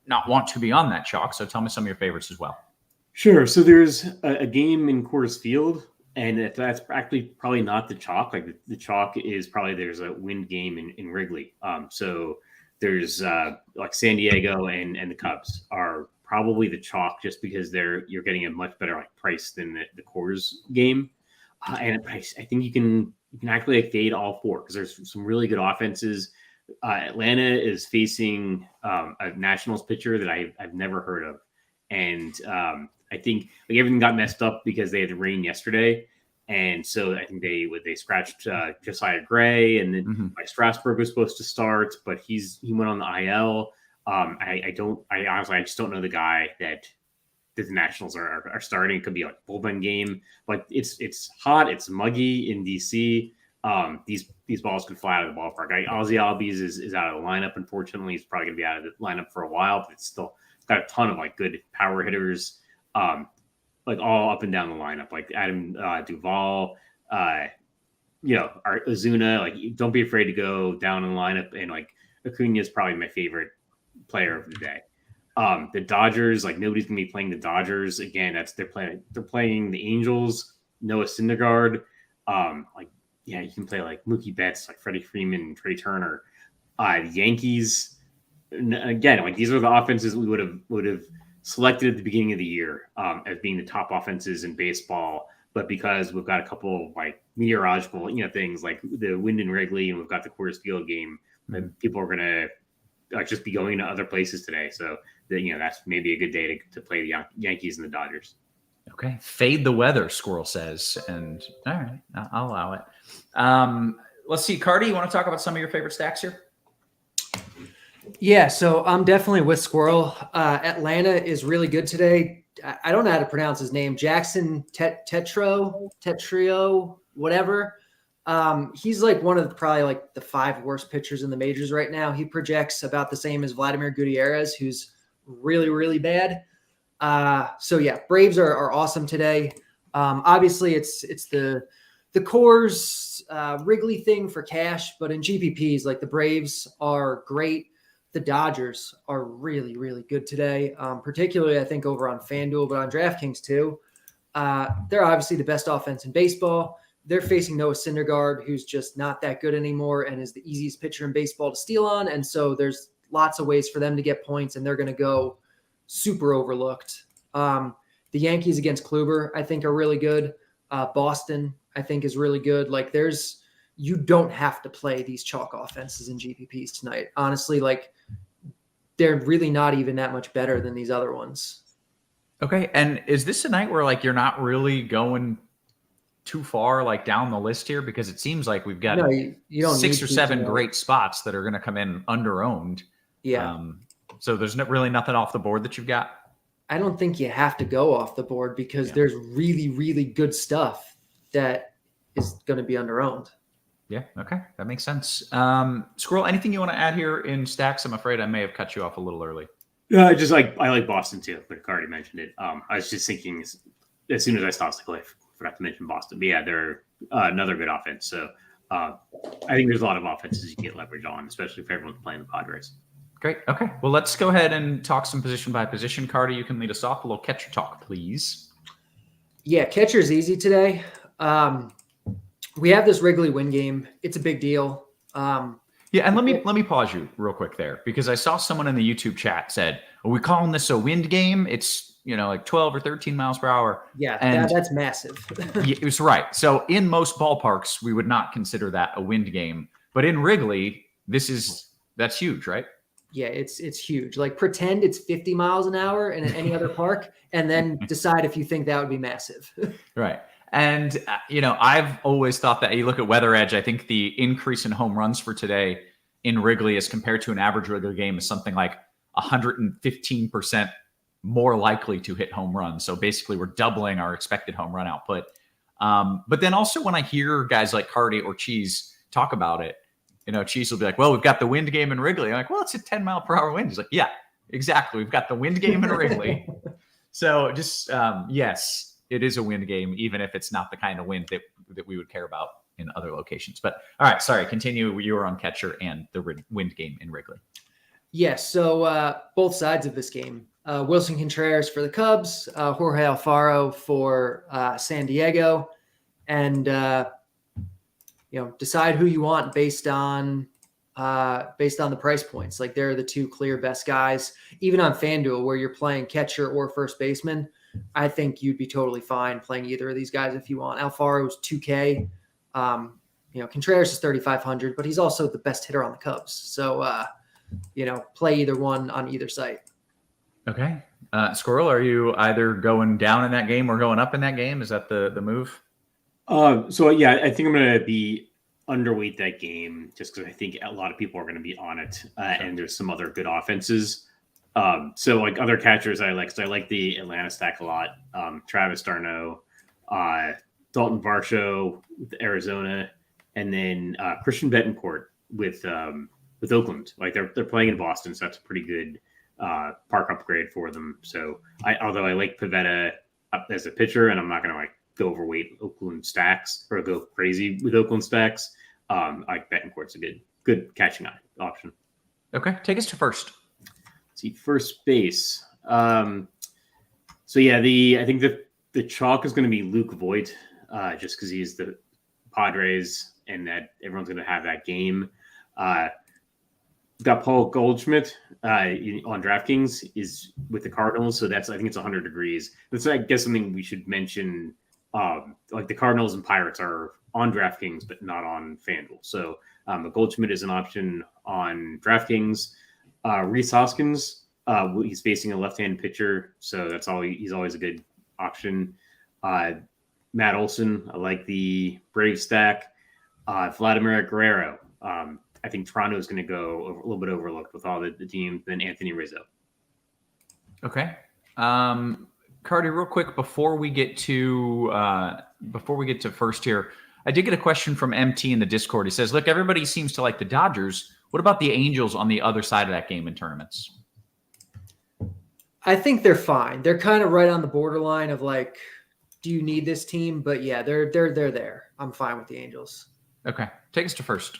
not want to be on that chalk. So tell me some of your favorites as well. Sure. So there's a game in Coors Field, and that's actually probably not the chalk. Like the chalk is probably there's a wind game in Wrigley. So there's like San Diego and the Cubs are probably the chalk, just because you're getting a much better like price than the Coors game. And I think you can actually like fade all four, because there's some really good offenses. Atlanta is facing a Nationals pitcher that I've never heard of, and I think like everything got messed up because they had the rain yesterday, and so I think they scratched Josiah Gray, and then like Strasburg was supposed to start, but he went on the IL. I honestly just don't know the guy that the Nationals are starting. It could be like a bullpen game, but it's hot, it's muggy in DC. These balls could fly out of the ballpark. Ozzy Albies is out of the lineup. Unfortunately, he's probably gonna be out of the lineup for a while, but it's got a ton of like good power hitters, like all up and down the lineup, like Adam Duvall, Ozuna. Like, don't be afraid to go down in the lineup, and like Acuna is probably my favorite player of the day. The Dodgers, like nobody's gonna be playing the Dodgers again. They're playing the Angels. Noah Syndergaard. You can play like Mookie Betts, like Freddie Freeman, and Trey Turner. The Yankees, again, like these are the offenses we would have selected at the beginning of the year as being the top offenses in baseball. But because we've got a couple of like meteorological, things like the wind in Wrigley, and we've got the Coors Field game, people are gonna just be going to other places today. So that's maybe a good day to play the Yankees and the Dodgers. Okay. Fade the weather, Squirrel says. And all right, I'll allow it. Let's see. Carty, you want to talk about some of your favorite stacks here? Yeah, so I'm definitely with Squirrel. Atlanta is really good today. I don't know how to pronounce his name. Jackson Tetrio, whatever. He's like one of probably like the 5 worst pitchers in the majors right now. He projects about the same as Vladimir Gutierrez, who's really, really bad. So yeah, Braves are awesome today. Obviously it's the Coors Wrigley thing for cash, but in GPPs, like the Braves are great. The Dodgers are really, really good today, particularly I think over on FanDuel, but on DraftKings too. They're obviously the best offense in baseball. They're facing Noah Syndergaard, who's just not that good anymore and is the easiest pitcher in baseball to steal on. And so there's lots of ways for them to get points, and they're going to go super overlooked. The Yankees against Kluber, I think, are really good. Boston, I think, is really good. Like, you don't have to play these chalk offenses in GPPs tonight. Honestly, like, they're really not even that much better than these other ones. Okay. And is this a night where like you're not really going too far like down the list here? Because it seems like we've got you don't 6 need or to 7 tonight. great spots that are going to come in under-owned. Yeah. So there's really nothing off the board that you've got? I don't think you have to go off the board because there's really, really good stuff that is going to be under-owned. Yeah. Okay. That makes sense. Squirrel, anything you want to add here in stacks? I'm afraid I may have cut you off a little early. I like Boston too, but Carty mentioned it. I was just thinking as soon as I stopped, I forgot to mention Boston. But yeah, they're another good offense. So I think there's a lot of offenses you can get leverage on, especially if everyone's playing the Padres. Great. Okay. Well, let's go ahead and talk some position by position. Carty, you can lead us off. A little catcher talk, please. Yeah, catcher's easy today. We have this Wrigley win game. It's a big deal. Yeah, and let me pause you real quick there because I saw someone in the YouTube chat said, "Are we calling this a wind game? It's like 12 or 13 miles per hour." Yeah, and that's massive. it was right. So in most ballparks, we would not consider that a wind game, but in Wrigley, that's huge, right? Yeah, it's huge. Like pretend it's 50 miles an hour in any other park, and then decide if you think that would be massive. Right. And, I've always thought that you look at Weather Edge, I think the increase in home runs for today in Wrigley as compared to an average regular game is something like 115% more likely to hit home runs. So basically we're doubling our expected home run output. But then also when I hear guys like Carty or Cheese talk about it, Cheese will be like, well, we've got the wind game in Wrigley. I'm like, well, it's a 10-mile-per-hour wind. He's like, yeah, exactly. We've got the wind game in Wrigley. So just, yes, it is a wind game, even if it's not the kind of wind that we would care about in other locations. But all right, sorry, continue. You were on catcher and the wind game in Wrigley. Yes, so both sides of this game. Wilson Contreras for the Cubs, Jorge Alfaro for San Diego, and decide who you want based on the price points. Like they're the two clear best guys. Even on FanDuel, where you're playing catcher or first baseman, I think you'd be totally fine playing either of these guys if you want. Alfaro's $2K. Contreras is 3,500, but he's also the best hitter on the Cubs. So, play either one on either site. Okay. Squirrel, are you either going down in that game or going up in that game? Is that the move? So yeah, I think I'm going to be underweight that game just because I think a lot of people are going to be on it, and there's some other good offenses. So like other catchers I like, because I like the Atlanta stack a lot. Travis d'Arnaud, Dalton Varsho with Arizona, and then Christian Betancourt with Oakland. Like they're playing in Boston, so that's a pretty good park upgrade for them. So although I like Pivetta up as a pitcher, and I'm not going to go overweight Oakland stacks or go crazy with Oakland stacks, I like Betancourt's a good catching option. Okay, take us to first. See, first base. So yeah, I think the chalk is going to be Luke Voit, just because he's the Padres and that everyone's going to have that game. Got Paul Goldschmidt on DraftKings is with the Cardinals, so I think it's 100 degrees. That's I guess something we should mention. Like the Cardinals and Pirates are on DraftKings, but not on FanDuel. So Goldschmidt is an option on DraftKings. Rhys Hoskins, he's facing a left-handed pitcher, so he's always a good option. Matt Olson, I like the Brave stack. Vladimir Guerrero, I think Toronto is going to go a little bit overlooked with all the teams. Then Anthony Rizzo. Okay, Carty, real quick before we get to first here, I did get a question from MT in the Discord. He says, "Look, everybody seems to like the Dodgers. What about the Angels on the other side of that game in tournaments?" I think they're fine. They're kind of right on the borderline of like, do you need this team? But yeah, they're there. I'm fine with the Angels. Okay, take us to first.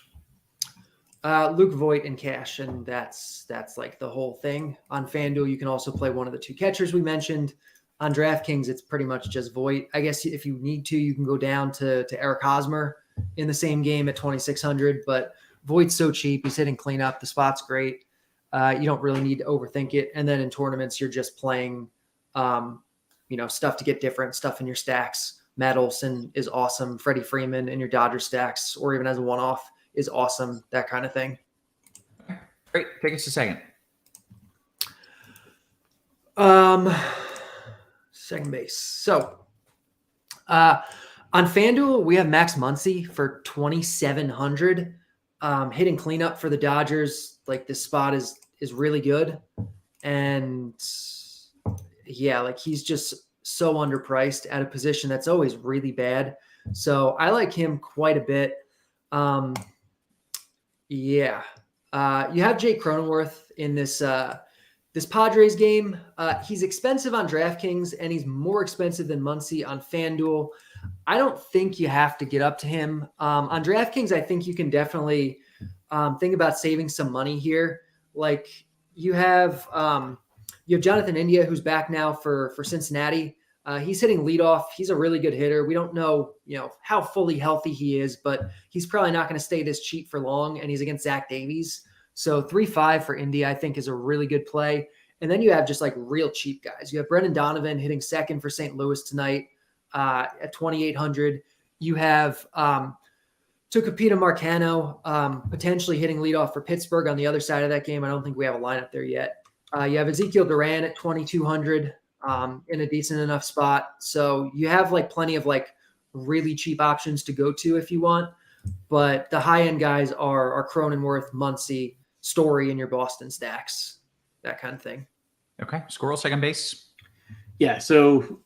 Luke Voit and cash, and that's like the whole thing. On FanDuel, you can also play one of the two catchers we mentioned. On DraftKings, it's pretty much just Voit. I guess if you need to, you can go down to Eric Hosmer in the same game at 2,600, but Voigt's so cheap. He's hitting cleanup. The spot's great. You don't really need to overthink it. And then in tournaments, you're just playing, stuff to get different stuff in your stacks. Matt Olson is awesome. Freddie Freeman in your Dodger stacks, or even as a one-off, is awesome. That kind of thing. Great. Take us a second. Second base. So, on FanDuel, we have Max Muncy for 2,700. Hitting cleanup for the Dodgers. Like, this spot is really good. And yeah, like, he's just so underpriced at a position that's always really bad. So I like him quite a bit. You have Jake Cronenworth in this Padres game. He's expensive on DraftKings, and he's more expensive than Muncy on FanDuel. I don't think you have to get up to him. On DraftKings, I think you can definitely think about saving some money here. Like, you have Jonathan India, who's back now for Cincinnati. He's hitting leadoff. He's a really good hitter. We don't know, how fully healthy he is, but he's probably not going to stay this cheap for long, and he's against Zach Davies. So 3.5 for India, I think, is a really good play. And then you have just like real cheap guys. You have Brendan Donovan hitting second for St. Louis tonight at 2,800. You have Tucupita Marcano potentially hitting leadoff for Pittsburgh on the other side of that game. I don't think we have a lineup there yet. You have Ezekiel Duran at 2,200 in a decent enough spot. So you have like plenty of like really cheap options to go to if you want. But the high-end guys are Cronenworth, Muncy, Story in your Boston stacks, that kind of thing. Okay. Squirrel, second base. Yeah. So,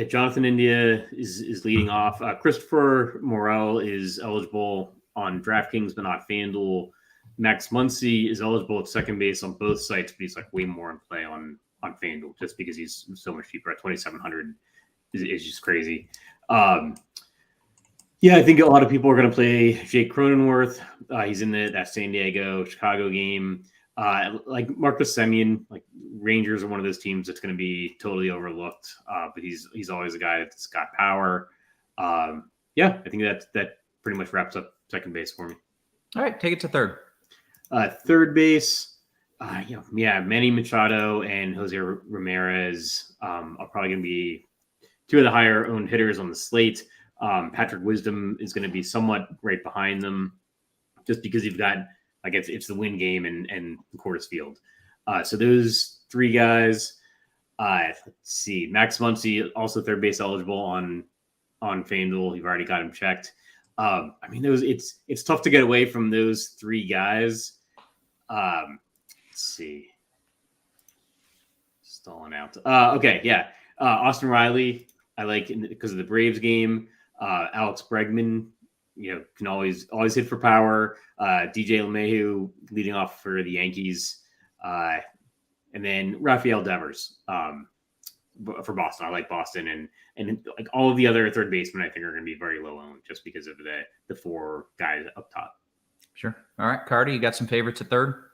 Jonathan India is leading off. Christopher Morel is eligible on DraftKings, but not FanDuel. Max Muncy is eligible at second base on both sites, but he's like way more in play on FanDuel just because he's so much cheaper at 2,700 is just crazy. I think a lot of people are going to play Jake Cronenworth. He's in that San Diego Chicago game. Like Marcus Semien, like Rangers are one of those teams that's going to be totally overlooked. But he's always a guy that's got power. I think that pretty much wraps up second base for me. All right, take it to third. Third base, Manny Machado and Jose Ramirez are probably going to be two of the higher owned hitters on the slate. Patrick Wisdom is going to be somewhat right behind them just because you've got, I guess it's the win game and Coors Field. So those three guys, let's see, Max Muncy, also third base eligible on FanDuel. You've already got him checked. It's tough to get away from those three guys. Let's see. Stalling out. Austin Riley, I like because of the Braves game. Alex Bregman, can always hit for power. DJ LeMahieu leading off for the Yankees. And then Rafael Devers for Boston. I like Boston and like all of the other third basemen I think are going to be very low owned just because of the four guys up top. Sure. All right, Carty, you got some favorites at third?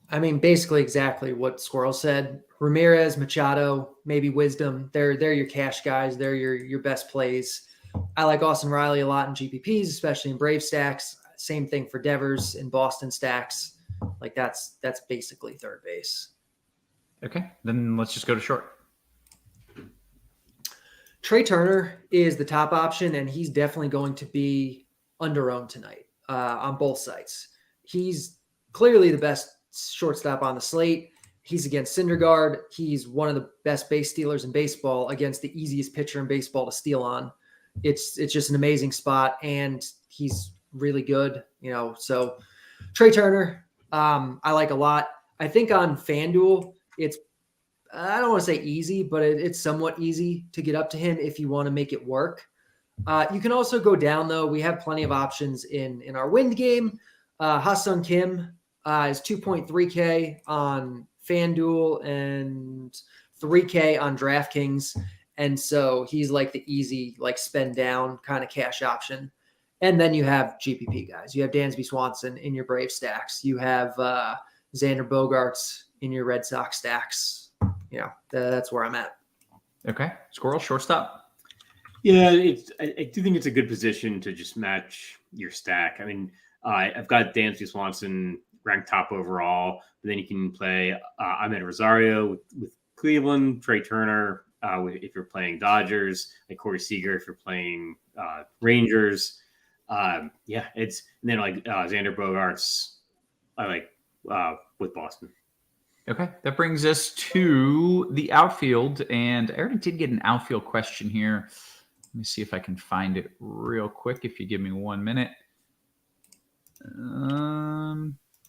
I mean, basically exactly what Squirrel said. Ramirez, Machado, maybe Wisdom. They're your cash guys. They're your best plays. I like Austin Riley a lot in GPPs, especially in Brave stacks. Same thing for Devers in Boston stacks. Like that's basically third base. Okay, then let's just go to short. Trey Turner is the top option, and he's definitely going to be under-owned tonight on both sites. He's clearly the best shortstop on the slate. He's against Syndergaard. He's one of the best base stealers in baseball against the easiest pitcher in baseball to steal on. It's just an amazing spot, and he's really good, So Trey Turner, I like a lot. I think on FanDuel, it's I don't want to say easy, but it's somewhat easy to get up to him if you want to make it work. You can also go down, though. We have plenty of options in our wind game. Ha-Sung Kim is 2.3K on FanDuel and 3K on DraftKings. And so he's like the easy, like spend down kind of cash option. And then you have GPP guys. You have Dansby Swanson in your Brave stacks. You have Xander Bogaerts in your Red Sox stacks. That's where I'm at. Okay. Squirrel, shortstop. Yeah, I do think it's a good position to just match your stack. I mean, I've got Dansby Swanson ranked top overall, but then you can play Ahmed Rosario with Cleveland, Trey Turner if you're playing Dodgers, like Corey Seager, if you're playing Rangers. It's and then like Xander Bogaerts, I like with Boston. Okay, that brings us to the outfield, and I already did get an outfield question here. Let me see if I can find it real quick. If you give me 1 minute.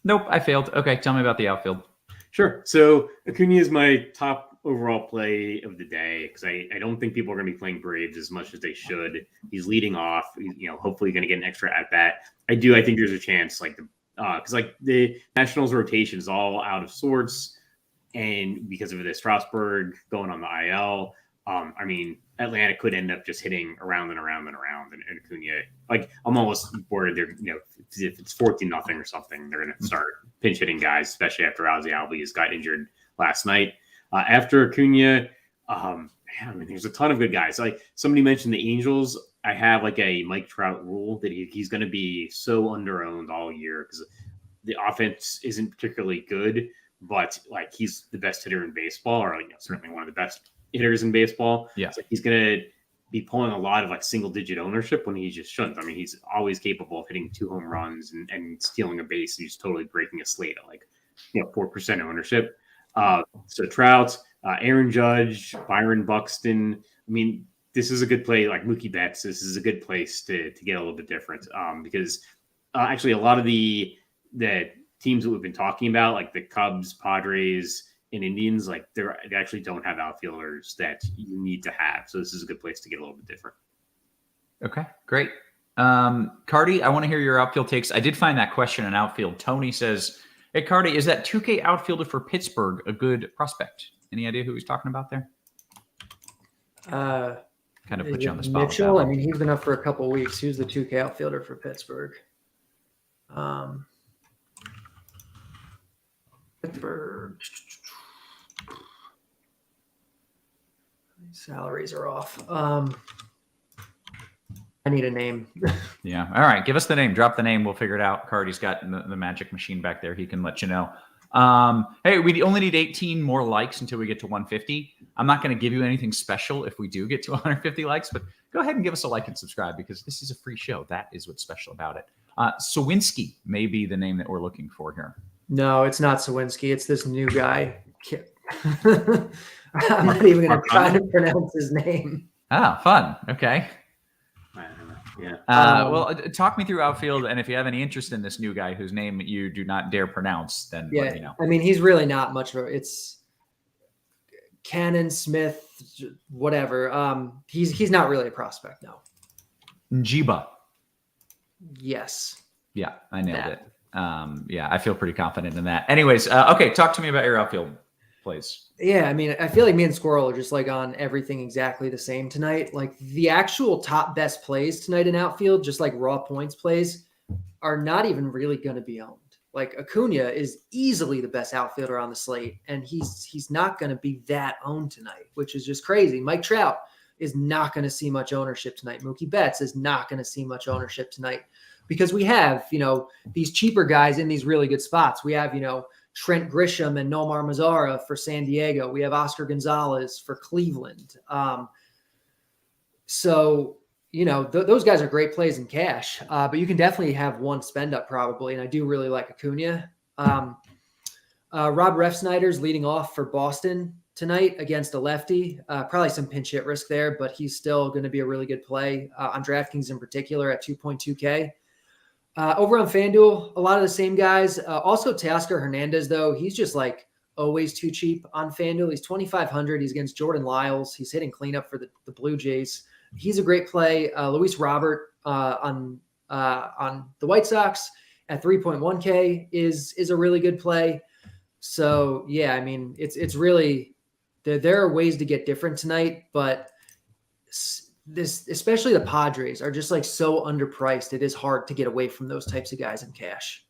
Nope, I failed. Okay, tell me about the outfield. Sure. So Acuna is my top overall play of the day because I don't think people are going to be playing Braves as much as they should. He's leading off. Hopefully going to get an extra at bat. I think there's a chance because the Nationals rotation is all out of sorts, and because of the Strasburg going on the IL. Atlanta could end up just hitting around and around and around, and Acuna, I'm almost worried they're, if it's 14-0 or something, they're going to start pinch hitting guys, especially after Ozzie Albies got injured last night. After Acuna, there's a ton of good guys. Like somebody mentioned the Angels. I have a Mike Trout rule that he's going to be so underowned all year because the offense isn't particularly good, but he's the best hitter in baseball, or certainly one of the best hitters in baseball. Yeah. So he's going to be pulling a lot of single digit ownership when he just shouldn't. He's always capable of hitting 2 home runs and stealing a base. And he's totally breaking a slate at 4% ownership. So Trout, Aaron Judge, Byron Buxton. This is a good play. Like Mookie Betts, this is a good place to get a little bit different because actually a lot of the teams that we've been talking about, like the Cubs, Padres, and Indians, they actually don't have outfielders that you need to have. So this is a good place to get a little bit different. Okay, great. Carty, I want to hear your outfield takes. I did find that question in outfield. Tony says, hey, Carty, is that 2K outfielder for Pittsburgh a good prospect? Any idea who he's talking about there? Kind of put you on the spot. Mitchell? He's been up for a couple of weeks. Who's the 2K outfielder for Pittsburgh? Pittsburgh. Salaries are off. I need a name. Yeah. All right. Give us the name. Drop the name. We'll figure it out. Carty's got the magic machine back there. He can let you know. Hey, we only need 18 more likes until we get to 150. I'm not going to give you anything special if we do get to 150 likes, but go ahead and give us a like and subscribe because this is a free show. That is what's special about it. Sawinski may be the name that we're looking for here. No, it's not Sawinski. It's this new guy. I'm not even going to try to pronounce his name. Ah, fun. Okay. Yeah. Well, talk me through outfield, and if you have any interest in this new guy whose name you do not dare pronounce, then let me know. He's really not much of it's Cannon Smith, whatever. He's not really a prospect, no. Njiba. Yes. Yeah, I nailed it. I feel pretty confident in that. Anyways, okay, talk to me about your outfield plays. Yeah, I feel like me and Squirrel are just on everything exactly the same tonight. The actual top best plays tonight in outfield, just raw points plays, are not even really going to be owned. Acuna is easily the best outfielder on the slate, and he's not going to be that owned tonight, which is just crazy. Mike Trout is not going to see much ownership tonight. Mookie Betts is not going to see much ownership tonight because we have, these cheaper guys in these really good spots. We have, Trent Grisham and Nomar Mazara for San Diego. We have Oscar Gonzalez for Cleveland. Those guys are great plays in cash, but you can definitely have one spend up probably. And I do really like Acuna. Rob Refsnyder's leading off for Boston tonight against a lefty. Probably some pinch hit risk there, but he's still going to be a really good play on DraftKings in particular at 2.2K. Over on Fanduel, a lot of the same guys. Also, Teoscar Hernandez, though, he's just always too cheap on Fanduel. He's 2,500. He's against Jordan Lyles. He's hitting cleanup for the Blue Jays. He's a great play. Luis Robert on the White Sox at 3.1K is a really good play. So yeah, it's really there are ways to get different tonight, but this, especially the Padres, are just so underpriced. It is hard to get away from those types of guys in cash.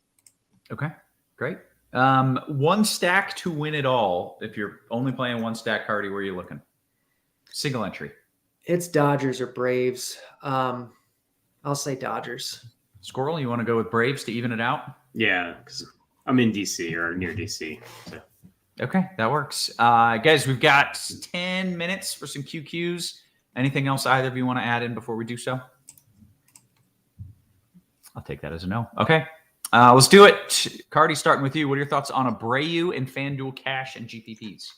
Okay, great. One stack to win it all. If you're only playing one stack, Carty, where are you looking? Single entry. It's Dodgers or Braves. I'll say Dodgers. Squirrel, you want to go with Braves to even it out? Yeah, because I'm in DC or near DC. So. Okay, that works. Guys, we've got 10 minutes for some QQs. Anything else either of you want to add in before we do so? I'll take that as a no. Okay, let's do it. Carty, starting with you. What are your thoughts on Abreu in FanDuel Cash and GPPs?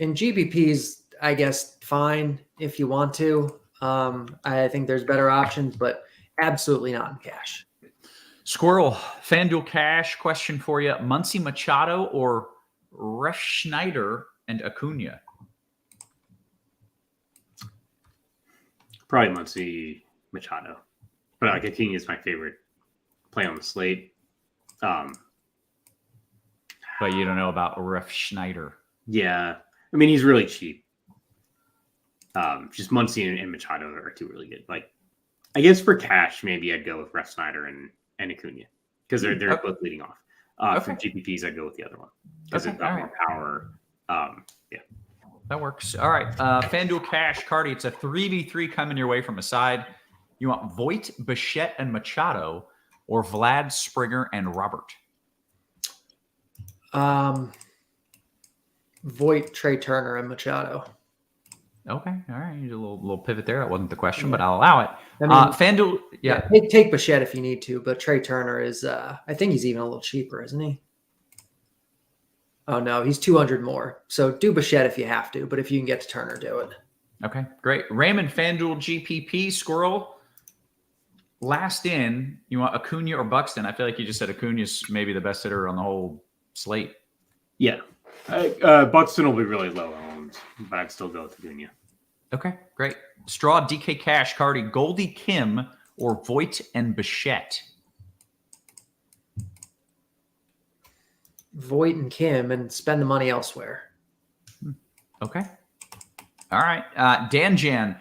In GPPs, I guess fine if you want to. I think there's better options, but absolutely not in cash. Squirrel, FanDuel Cash, question for you. Muncy Machado or Refschneider and Acuna? Probably Muncy Machado. But like Acuna is my favorite play on the slate. But you don't know about Refschneider. Yeah. I mean, he's really cheap. Just Muncy and Machado are two really good. Like, I guess for cash, maybe I'd go with Refschneider and Acuna because they're both leading off. For GPPs, I'd go with the other one because they've got more power. Yeah. That works. All right. FanDuel Cash, Carty, it's a 3v3 coming your way from a side. You want Voit, Bichette, and Machado, or Vlad, Springer, and Robert? Voit, Trey Turner, and Machado. Okay. All right. You did a little pivot there. That wasn't the question, but I'll allow it. I mean, FanDuel, yeah. Take Bichette if you need to, but Trey Turner is, I think he's even a little cheaper, isn't he? Oh, no, he's 200 more. So do Bichette if you have to, but if you can get to Turner, do it. Okay, great. Raymond, FanDuel GPP, Squirrel. Last in, you want Acuna or Buxton? I feel like you just said Acuna's maybe the best hitter on the whole slate. Yeah. Buxton will be really low owned, but I'd still go with Acuna. Okay, great. Straw, DK Cash, Carty, Goldie Kim, or Voit and Bichette? Voit and Kim and spend the money elsewhere. Okay. All right. Dan Jan.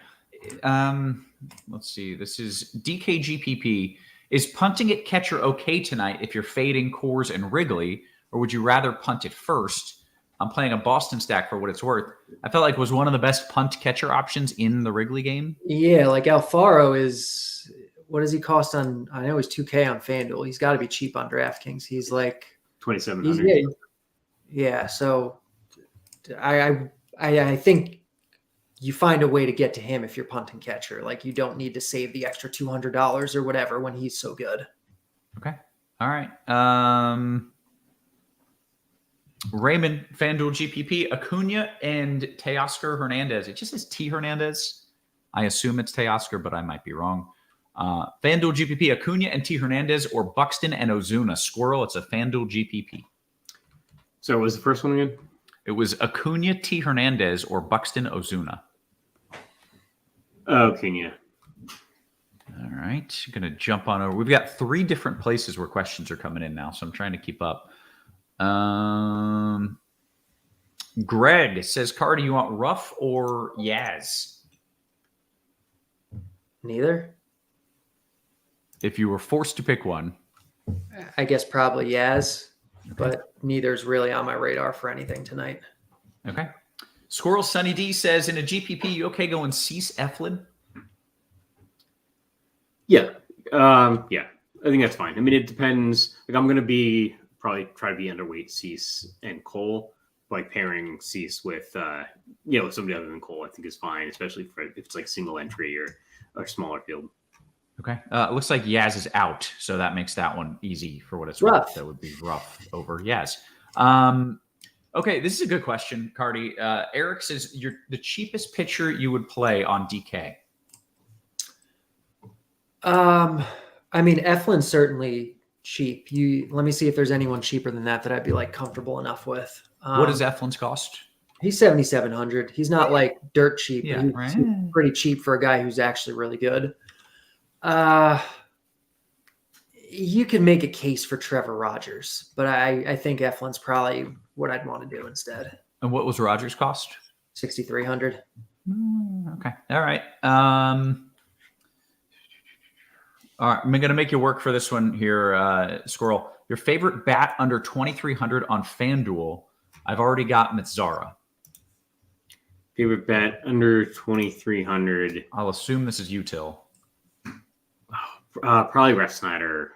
Let's see. This is DKGPP. Is punting at catcher okay tonight if you're fading Coors and Wrigley, or would you rather punt it first? I'm playing a Boston stack for what it's worth. I felt like it was one of the best punt catcher options in the Wrigley game. Yeah, like Alfaro is, what does he cost on, I know he's 2K on FanDuel. He's got to be cheap on DraftKings. He's like 2,700. Yeah, so I think you find a way to get to him if you're punting catcher. Like you don't need to save the extra $200 or whatever when he's so good. Okay. All right. Raymond, FanDuel GPP, Acuna and Teoscar Hernandez. It just says T Hernandez. I assume it's Teoscar, but I might be wrong. FanDuel GPP, Acuna and T Hernandez, or Buxton and Ozuna. Squirrel, it's a FanDuel GPP. So what was the first one again? It was Acuna, T Hernandez, or Buxton, Ozuna. Acuna. All right. Going to jump on over. We've got 3 different places where questions are coming in now, so I'm trying to keep up. Greg says, Carty, you want Ruff or Yaz? Neither. If you were forced to pick one. I guess probably Yaz, but neither's really on my radar for anything tonight. Okay. Squirrel Sunny D says, in a GPP, you okay going Cease Eflin? Yeah. Yeah. I think that's fine. I mean, it depends. Like, I'm going to probably try to be underweight Cease and Cole. Like pairing Cease with, somebody other than Cole, I think is fine, especially if it's like single entry or smaller field. Okay. It looks like Yaz is out, so that makes that one easy for what it's worth. That would be Ruff over Yaz. Okay, this is a good question, Carty. Eric says, you're the cheapest pitcher you would play on DK. I mean, Eflin's certainly cheap. Let me see if there's anyone cheaper than that I'd be like comfortable enough with. What does Eflin's cost? He's 7,700. He's not like dirt cheap. Yeah, but he's pretty cheap for a guy who's actually really good. You can make a case for Trevor Rogers, but I think Eflin's probably what I'd want to do instead. And what was Rogers' cost? 6,300. Okay. All right. All right. I'm going to make you work for this one here, Squirrel. Your favorite bat under 2,300 on FanDuel. I've already got Mitzara. Favorite bat under 2,300. I'll assume this is util. Probably Refschneider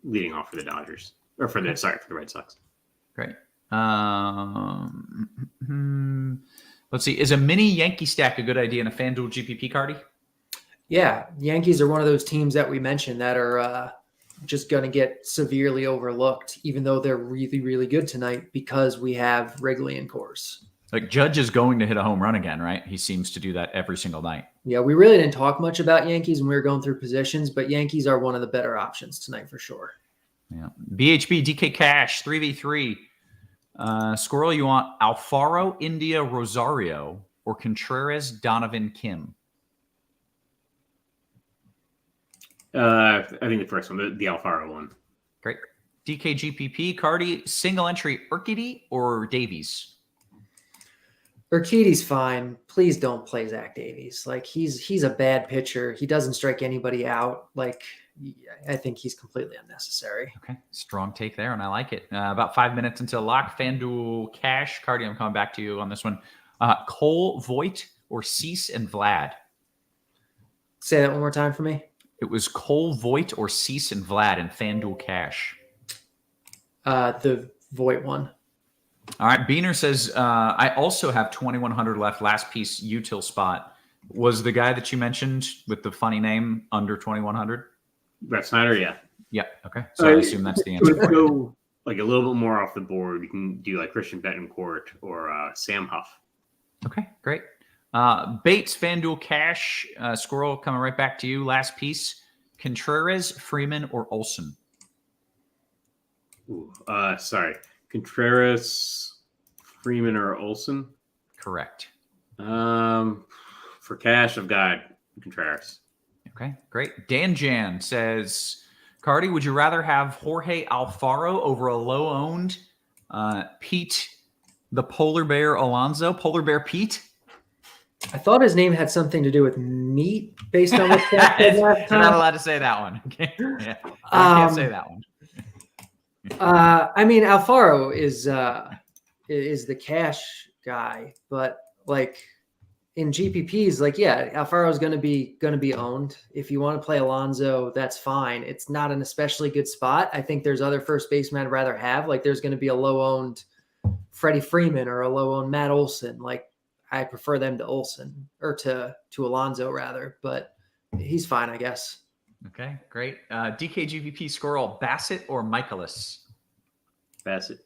leading off for the Dodgers. Or for the Red Sox. Great. Let's see. Is a mini Yankee stack a good idea in a FanDuel GPP, Carty? Yeah, Yankees are one of those teams that we mentioned that are just going to get severely overlooked, even though they're really, really good tonight because we have Wrigley and Coors. Like Judge is going to hit a home run again, right? He seems to do that every single night. Yeah, we really didn't talk much about Yankees when we were going through positions, but Yankees are one of the better options tonight for sure. Yeah. BHB, DK Cash, 3v3. Squirrel, you want Alfaro, India, Rosario, or Contreras, Donovan, Kim? I think the first one, the Alfaro one. Great. DKGPP, Carty, single entry, Urquidy or Davies? Urquidy's fine. Please don't play Zach Davies. Like he's a bad pitcher. He doesn't strike anybody out. Like I think he's completely unnecessary. Okay, strong take there, and I like it. About 5 minutes until lock. FanDuel Cash, Carty, I'm coming back to you on this one. Cole, Voit, or Cease and Vlad? Say that one more time for me. It was Cole, Voit, or Cease and Vlad in FanDuel Cash. The Voit one. All right. Beaner says, I also have 2,100 left. Last piece, util spot. Was the guy that you mentioned with the funny name under 2,100? Brett Snyder, yeah. Yeah. Okay. So I assume that's the answer. Go like a little bit more off the board. You can do like Christian Betancourt or Sam Huff. Okay, great. Bates, FanDuel Cash, Squirrel, coming right back to you. Last piece, Contreras, Freeman, or Olsen? Ooh, sorry. Contreras, Freeman, or Olsen? Correct. For cash, I've got Contreras. Okay, great. Dan Jan says, Carty, would you rather have Jorge Alfaro over a low-owned Pete, the Polar Bear Alonso? Polar Bear Pete? I thought his name had something to do with meat based on what Jack said last time. You're not allowed to say that one. Okay. Yeah. You can't say that one. I mean, Alfaro is the cash guy, but like in GPPs, like Alfaro is going to be owned. If you want to play Alonso, that's fine. It's not an especially good spot. I think there's other first basemen I'd rather have. Like there's going to be a low owned Freddie Freeman or a low owned Matt Olson. Like I prefer them to Olsen or to Alonso rather, but he's fine, I guess. Okay, great. DKGVP Squirrel, Bassett or Michaelis? Bassett.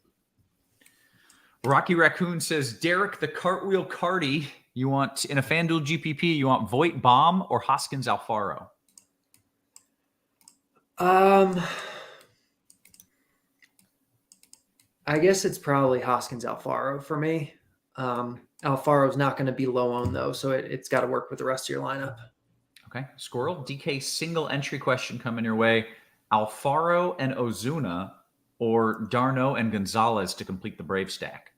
Rocky Raccoon says, Derek the Cartwheel Carty, you want, in a FanDuel GPP, you want Voit Bomb or Hoskins Alfaro? I guess it's probably Hoskins Alfaro for me. Alfaro's not going to be low owned though, so it's got to work with the rest of your lineup. Okay. Squirrel, DK single entry question coming your way. Alfaro and Ozuna or Darno and Gonzalez to complete the Brave stack?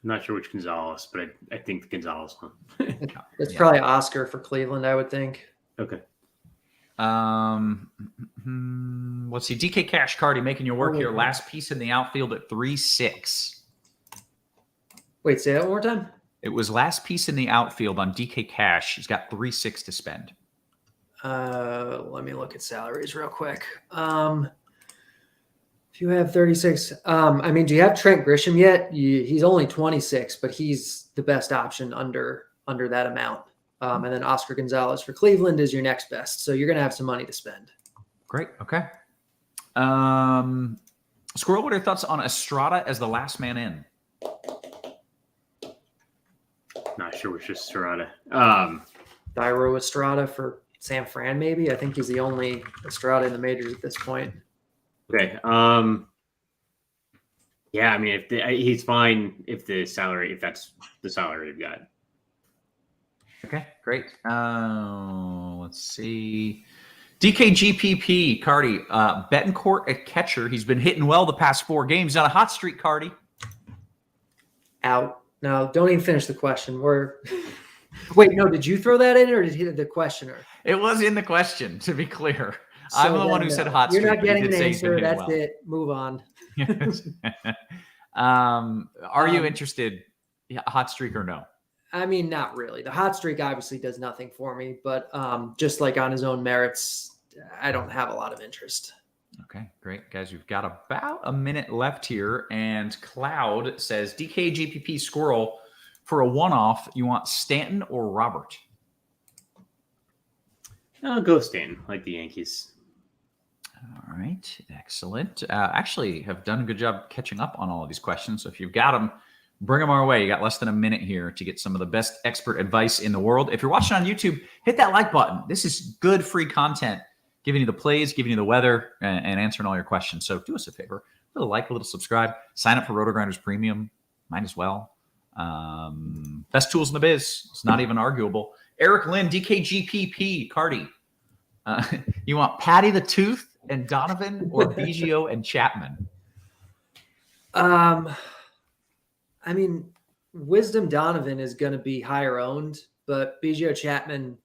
I'm not sure which Gonzalez, but I think the Gonzalez one. It's probably Oscar for Cleveland, I would think. Okay. Let's see. DK Cash, Carty, making your work here. Last piece in the outfield at 3-6. Wait, say that one more time? It was last piece in the outfield on DK Cash. He's got 3-6 to spend. Let me look at salaries real quick. If you have 36, I mean, do you have Trent Grisham yet? He's only 26, but he's the best option under that amount. And then Oscar Gonzalez for Cleveland is your next best. So you're going to have some money to spend. Great. Okay. Squirrel, what are your thoughts on Estrada as the last man in? Not sure which Estrada. Thairo Estrada for San Fran, maybe. I think he's the only Estrada in the majors at this point. Okay. Yeah, I mean, he's fine if that's the salary you've got. Okay, great. Let's see. DKGPP, Carty. Betancourt at catcher. He's been hitting well the past 4 games. On a hot streak, Carty. Out. No, don't even finish the question. Wait, no, did you throw that in or did he the questioner? It was in the question, to be clear. So I'm the one who said hot streak. You're not getting an answer. That's it. Move on. Are you interested? Hot streak or no? I mean, not really. The hot streak obviously does nothing for me, but just like on his own merits, I don't have a lot of interest. Okay, great. Guys, we've got about a minute left here. And Cloud says, DKGPP Squirrel, for a one-off, you want Stanton or Robert? I'll go Stanton, like the Yankees. All right, excellent. Actually, have done a good job catching up on all of these questions. So if you've got them, bring them our way. You got less than a minute here to get some of the best expert advice in the world. If you're watching on YouTube, hit that like button. This is good free content, giving you the plays, giving you the weather, and answering all your questions. So do us a favor, a little like, a little subscribe, sign up for Rotogrinders Premium. Might as well. Best tools in the biz. It's not even arguable. Eric Lynn, DKGPP, Carty. You want Patty the Tooth and Donovan or Biggio and Chapman? I mean, Wisdom Donovan is going to be higher owned, but Biggio Chapman,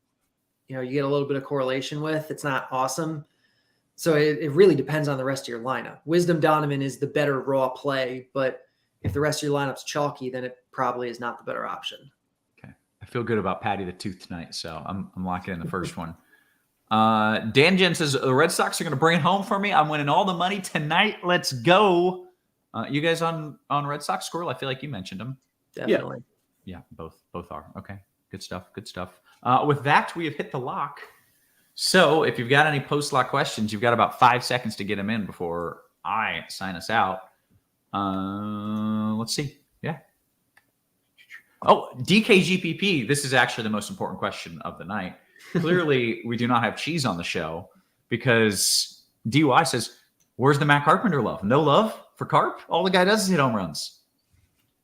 you get a little bit of correlation with. It's not awesome. So it really depends on the rest of your lineup. Wisdom Donovan is the better raw play, but if the rest of your lineup's chalky, then it probably is not the better option. Okay. I feel good about Patty the Tooth tonight, so I'm locking in the first one. Dan Jen says, the Red Sox are going to bring it home for me. I'm winning all the money tonight. Let's go. You guys on Red Sox Squirrel? I feel like you mentioned them. Definitely. Yeah, both are. Okay, good stuff. With that, we have hit the lock. So if you've got any post-lock questions, you've got about 5 seconds to get them in before I sign us out. Let's see. Yeah. Oh, DKGPP. This is actually the most important question of the night. Clearly, we do not have cheese on the show because DY says, where's the Matt Carpenter love? No love for Carp? All the guy does is hit home runs.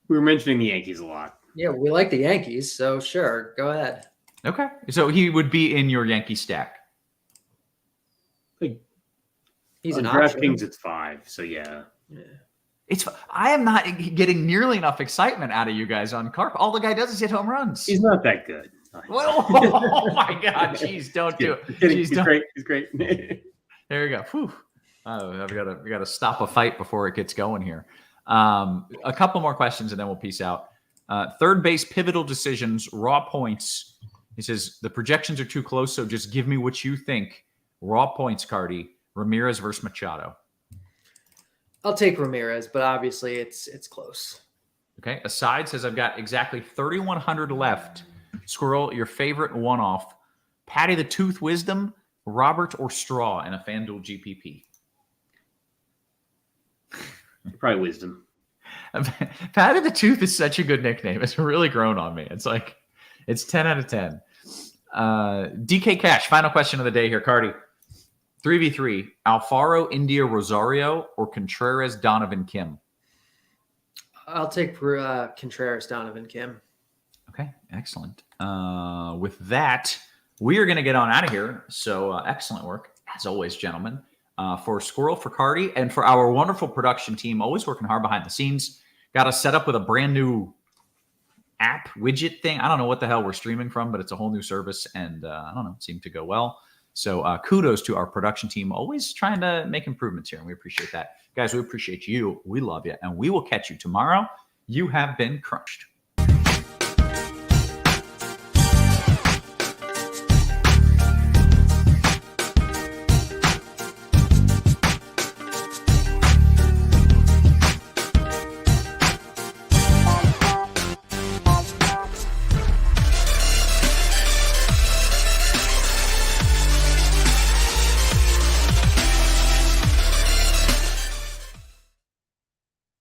We were mentioning the Yankees a lot. Yeah, we like the Yankees, so sure, go ahead. Okay. So he would be in your Yankee stack. He's On an option. DraftKings, it's 5, so yeah. I am not getting nearly enough excitement out of you guys on Carp. All the guy does is hit home runs. He's not that good. Well, oh my God! Jeez, don't do it. He's great. He's great. There you go. Whew. We got to stop a fight before it gets going here. A couple more questions and then we'll peace out. Third base pivotal decisions, raw points. He says the projections are too close, so just give me what you think. Raw points, Carty. Ramirez versus Machado. I'll take Ramirez, but obviously it's close. Okay. Aside says I've got exactly 3,100 left. Squirrel, your favorite one-off. Patty the Tooth Wisdom, Robert or Straw in a FanDuel GPP? Probably Wisdom. Patty the Tooth is such a good nickname. It's really grown on me. It's like, it's 10 out of 10. DK Cash, final question of the day here, Carty. 3v3, Alfaro, India, Rosario, or Contreras, Donovan, Kim? I'll take Contreras, Donovan, Kim. Okay, excellent. With that, we are going to get on out of here. So excellent work, as always, gentlemen. For Squirrel, for Carty, and for our wonderful production team, always working hard behind the scenes. Got us set up with a brand new app widget thing. I don't know what the hell we're streaming from, but it's a whole new service, and I don't know, it seemed to go well. So kudos to our production team, always trying to make improvements here, and we appreciate that. Guys, we appreciate you. We love you, and we will catch you tomorrow. You have been crunched.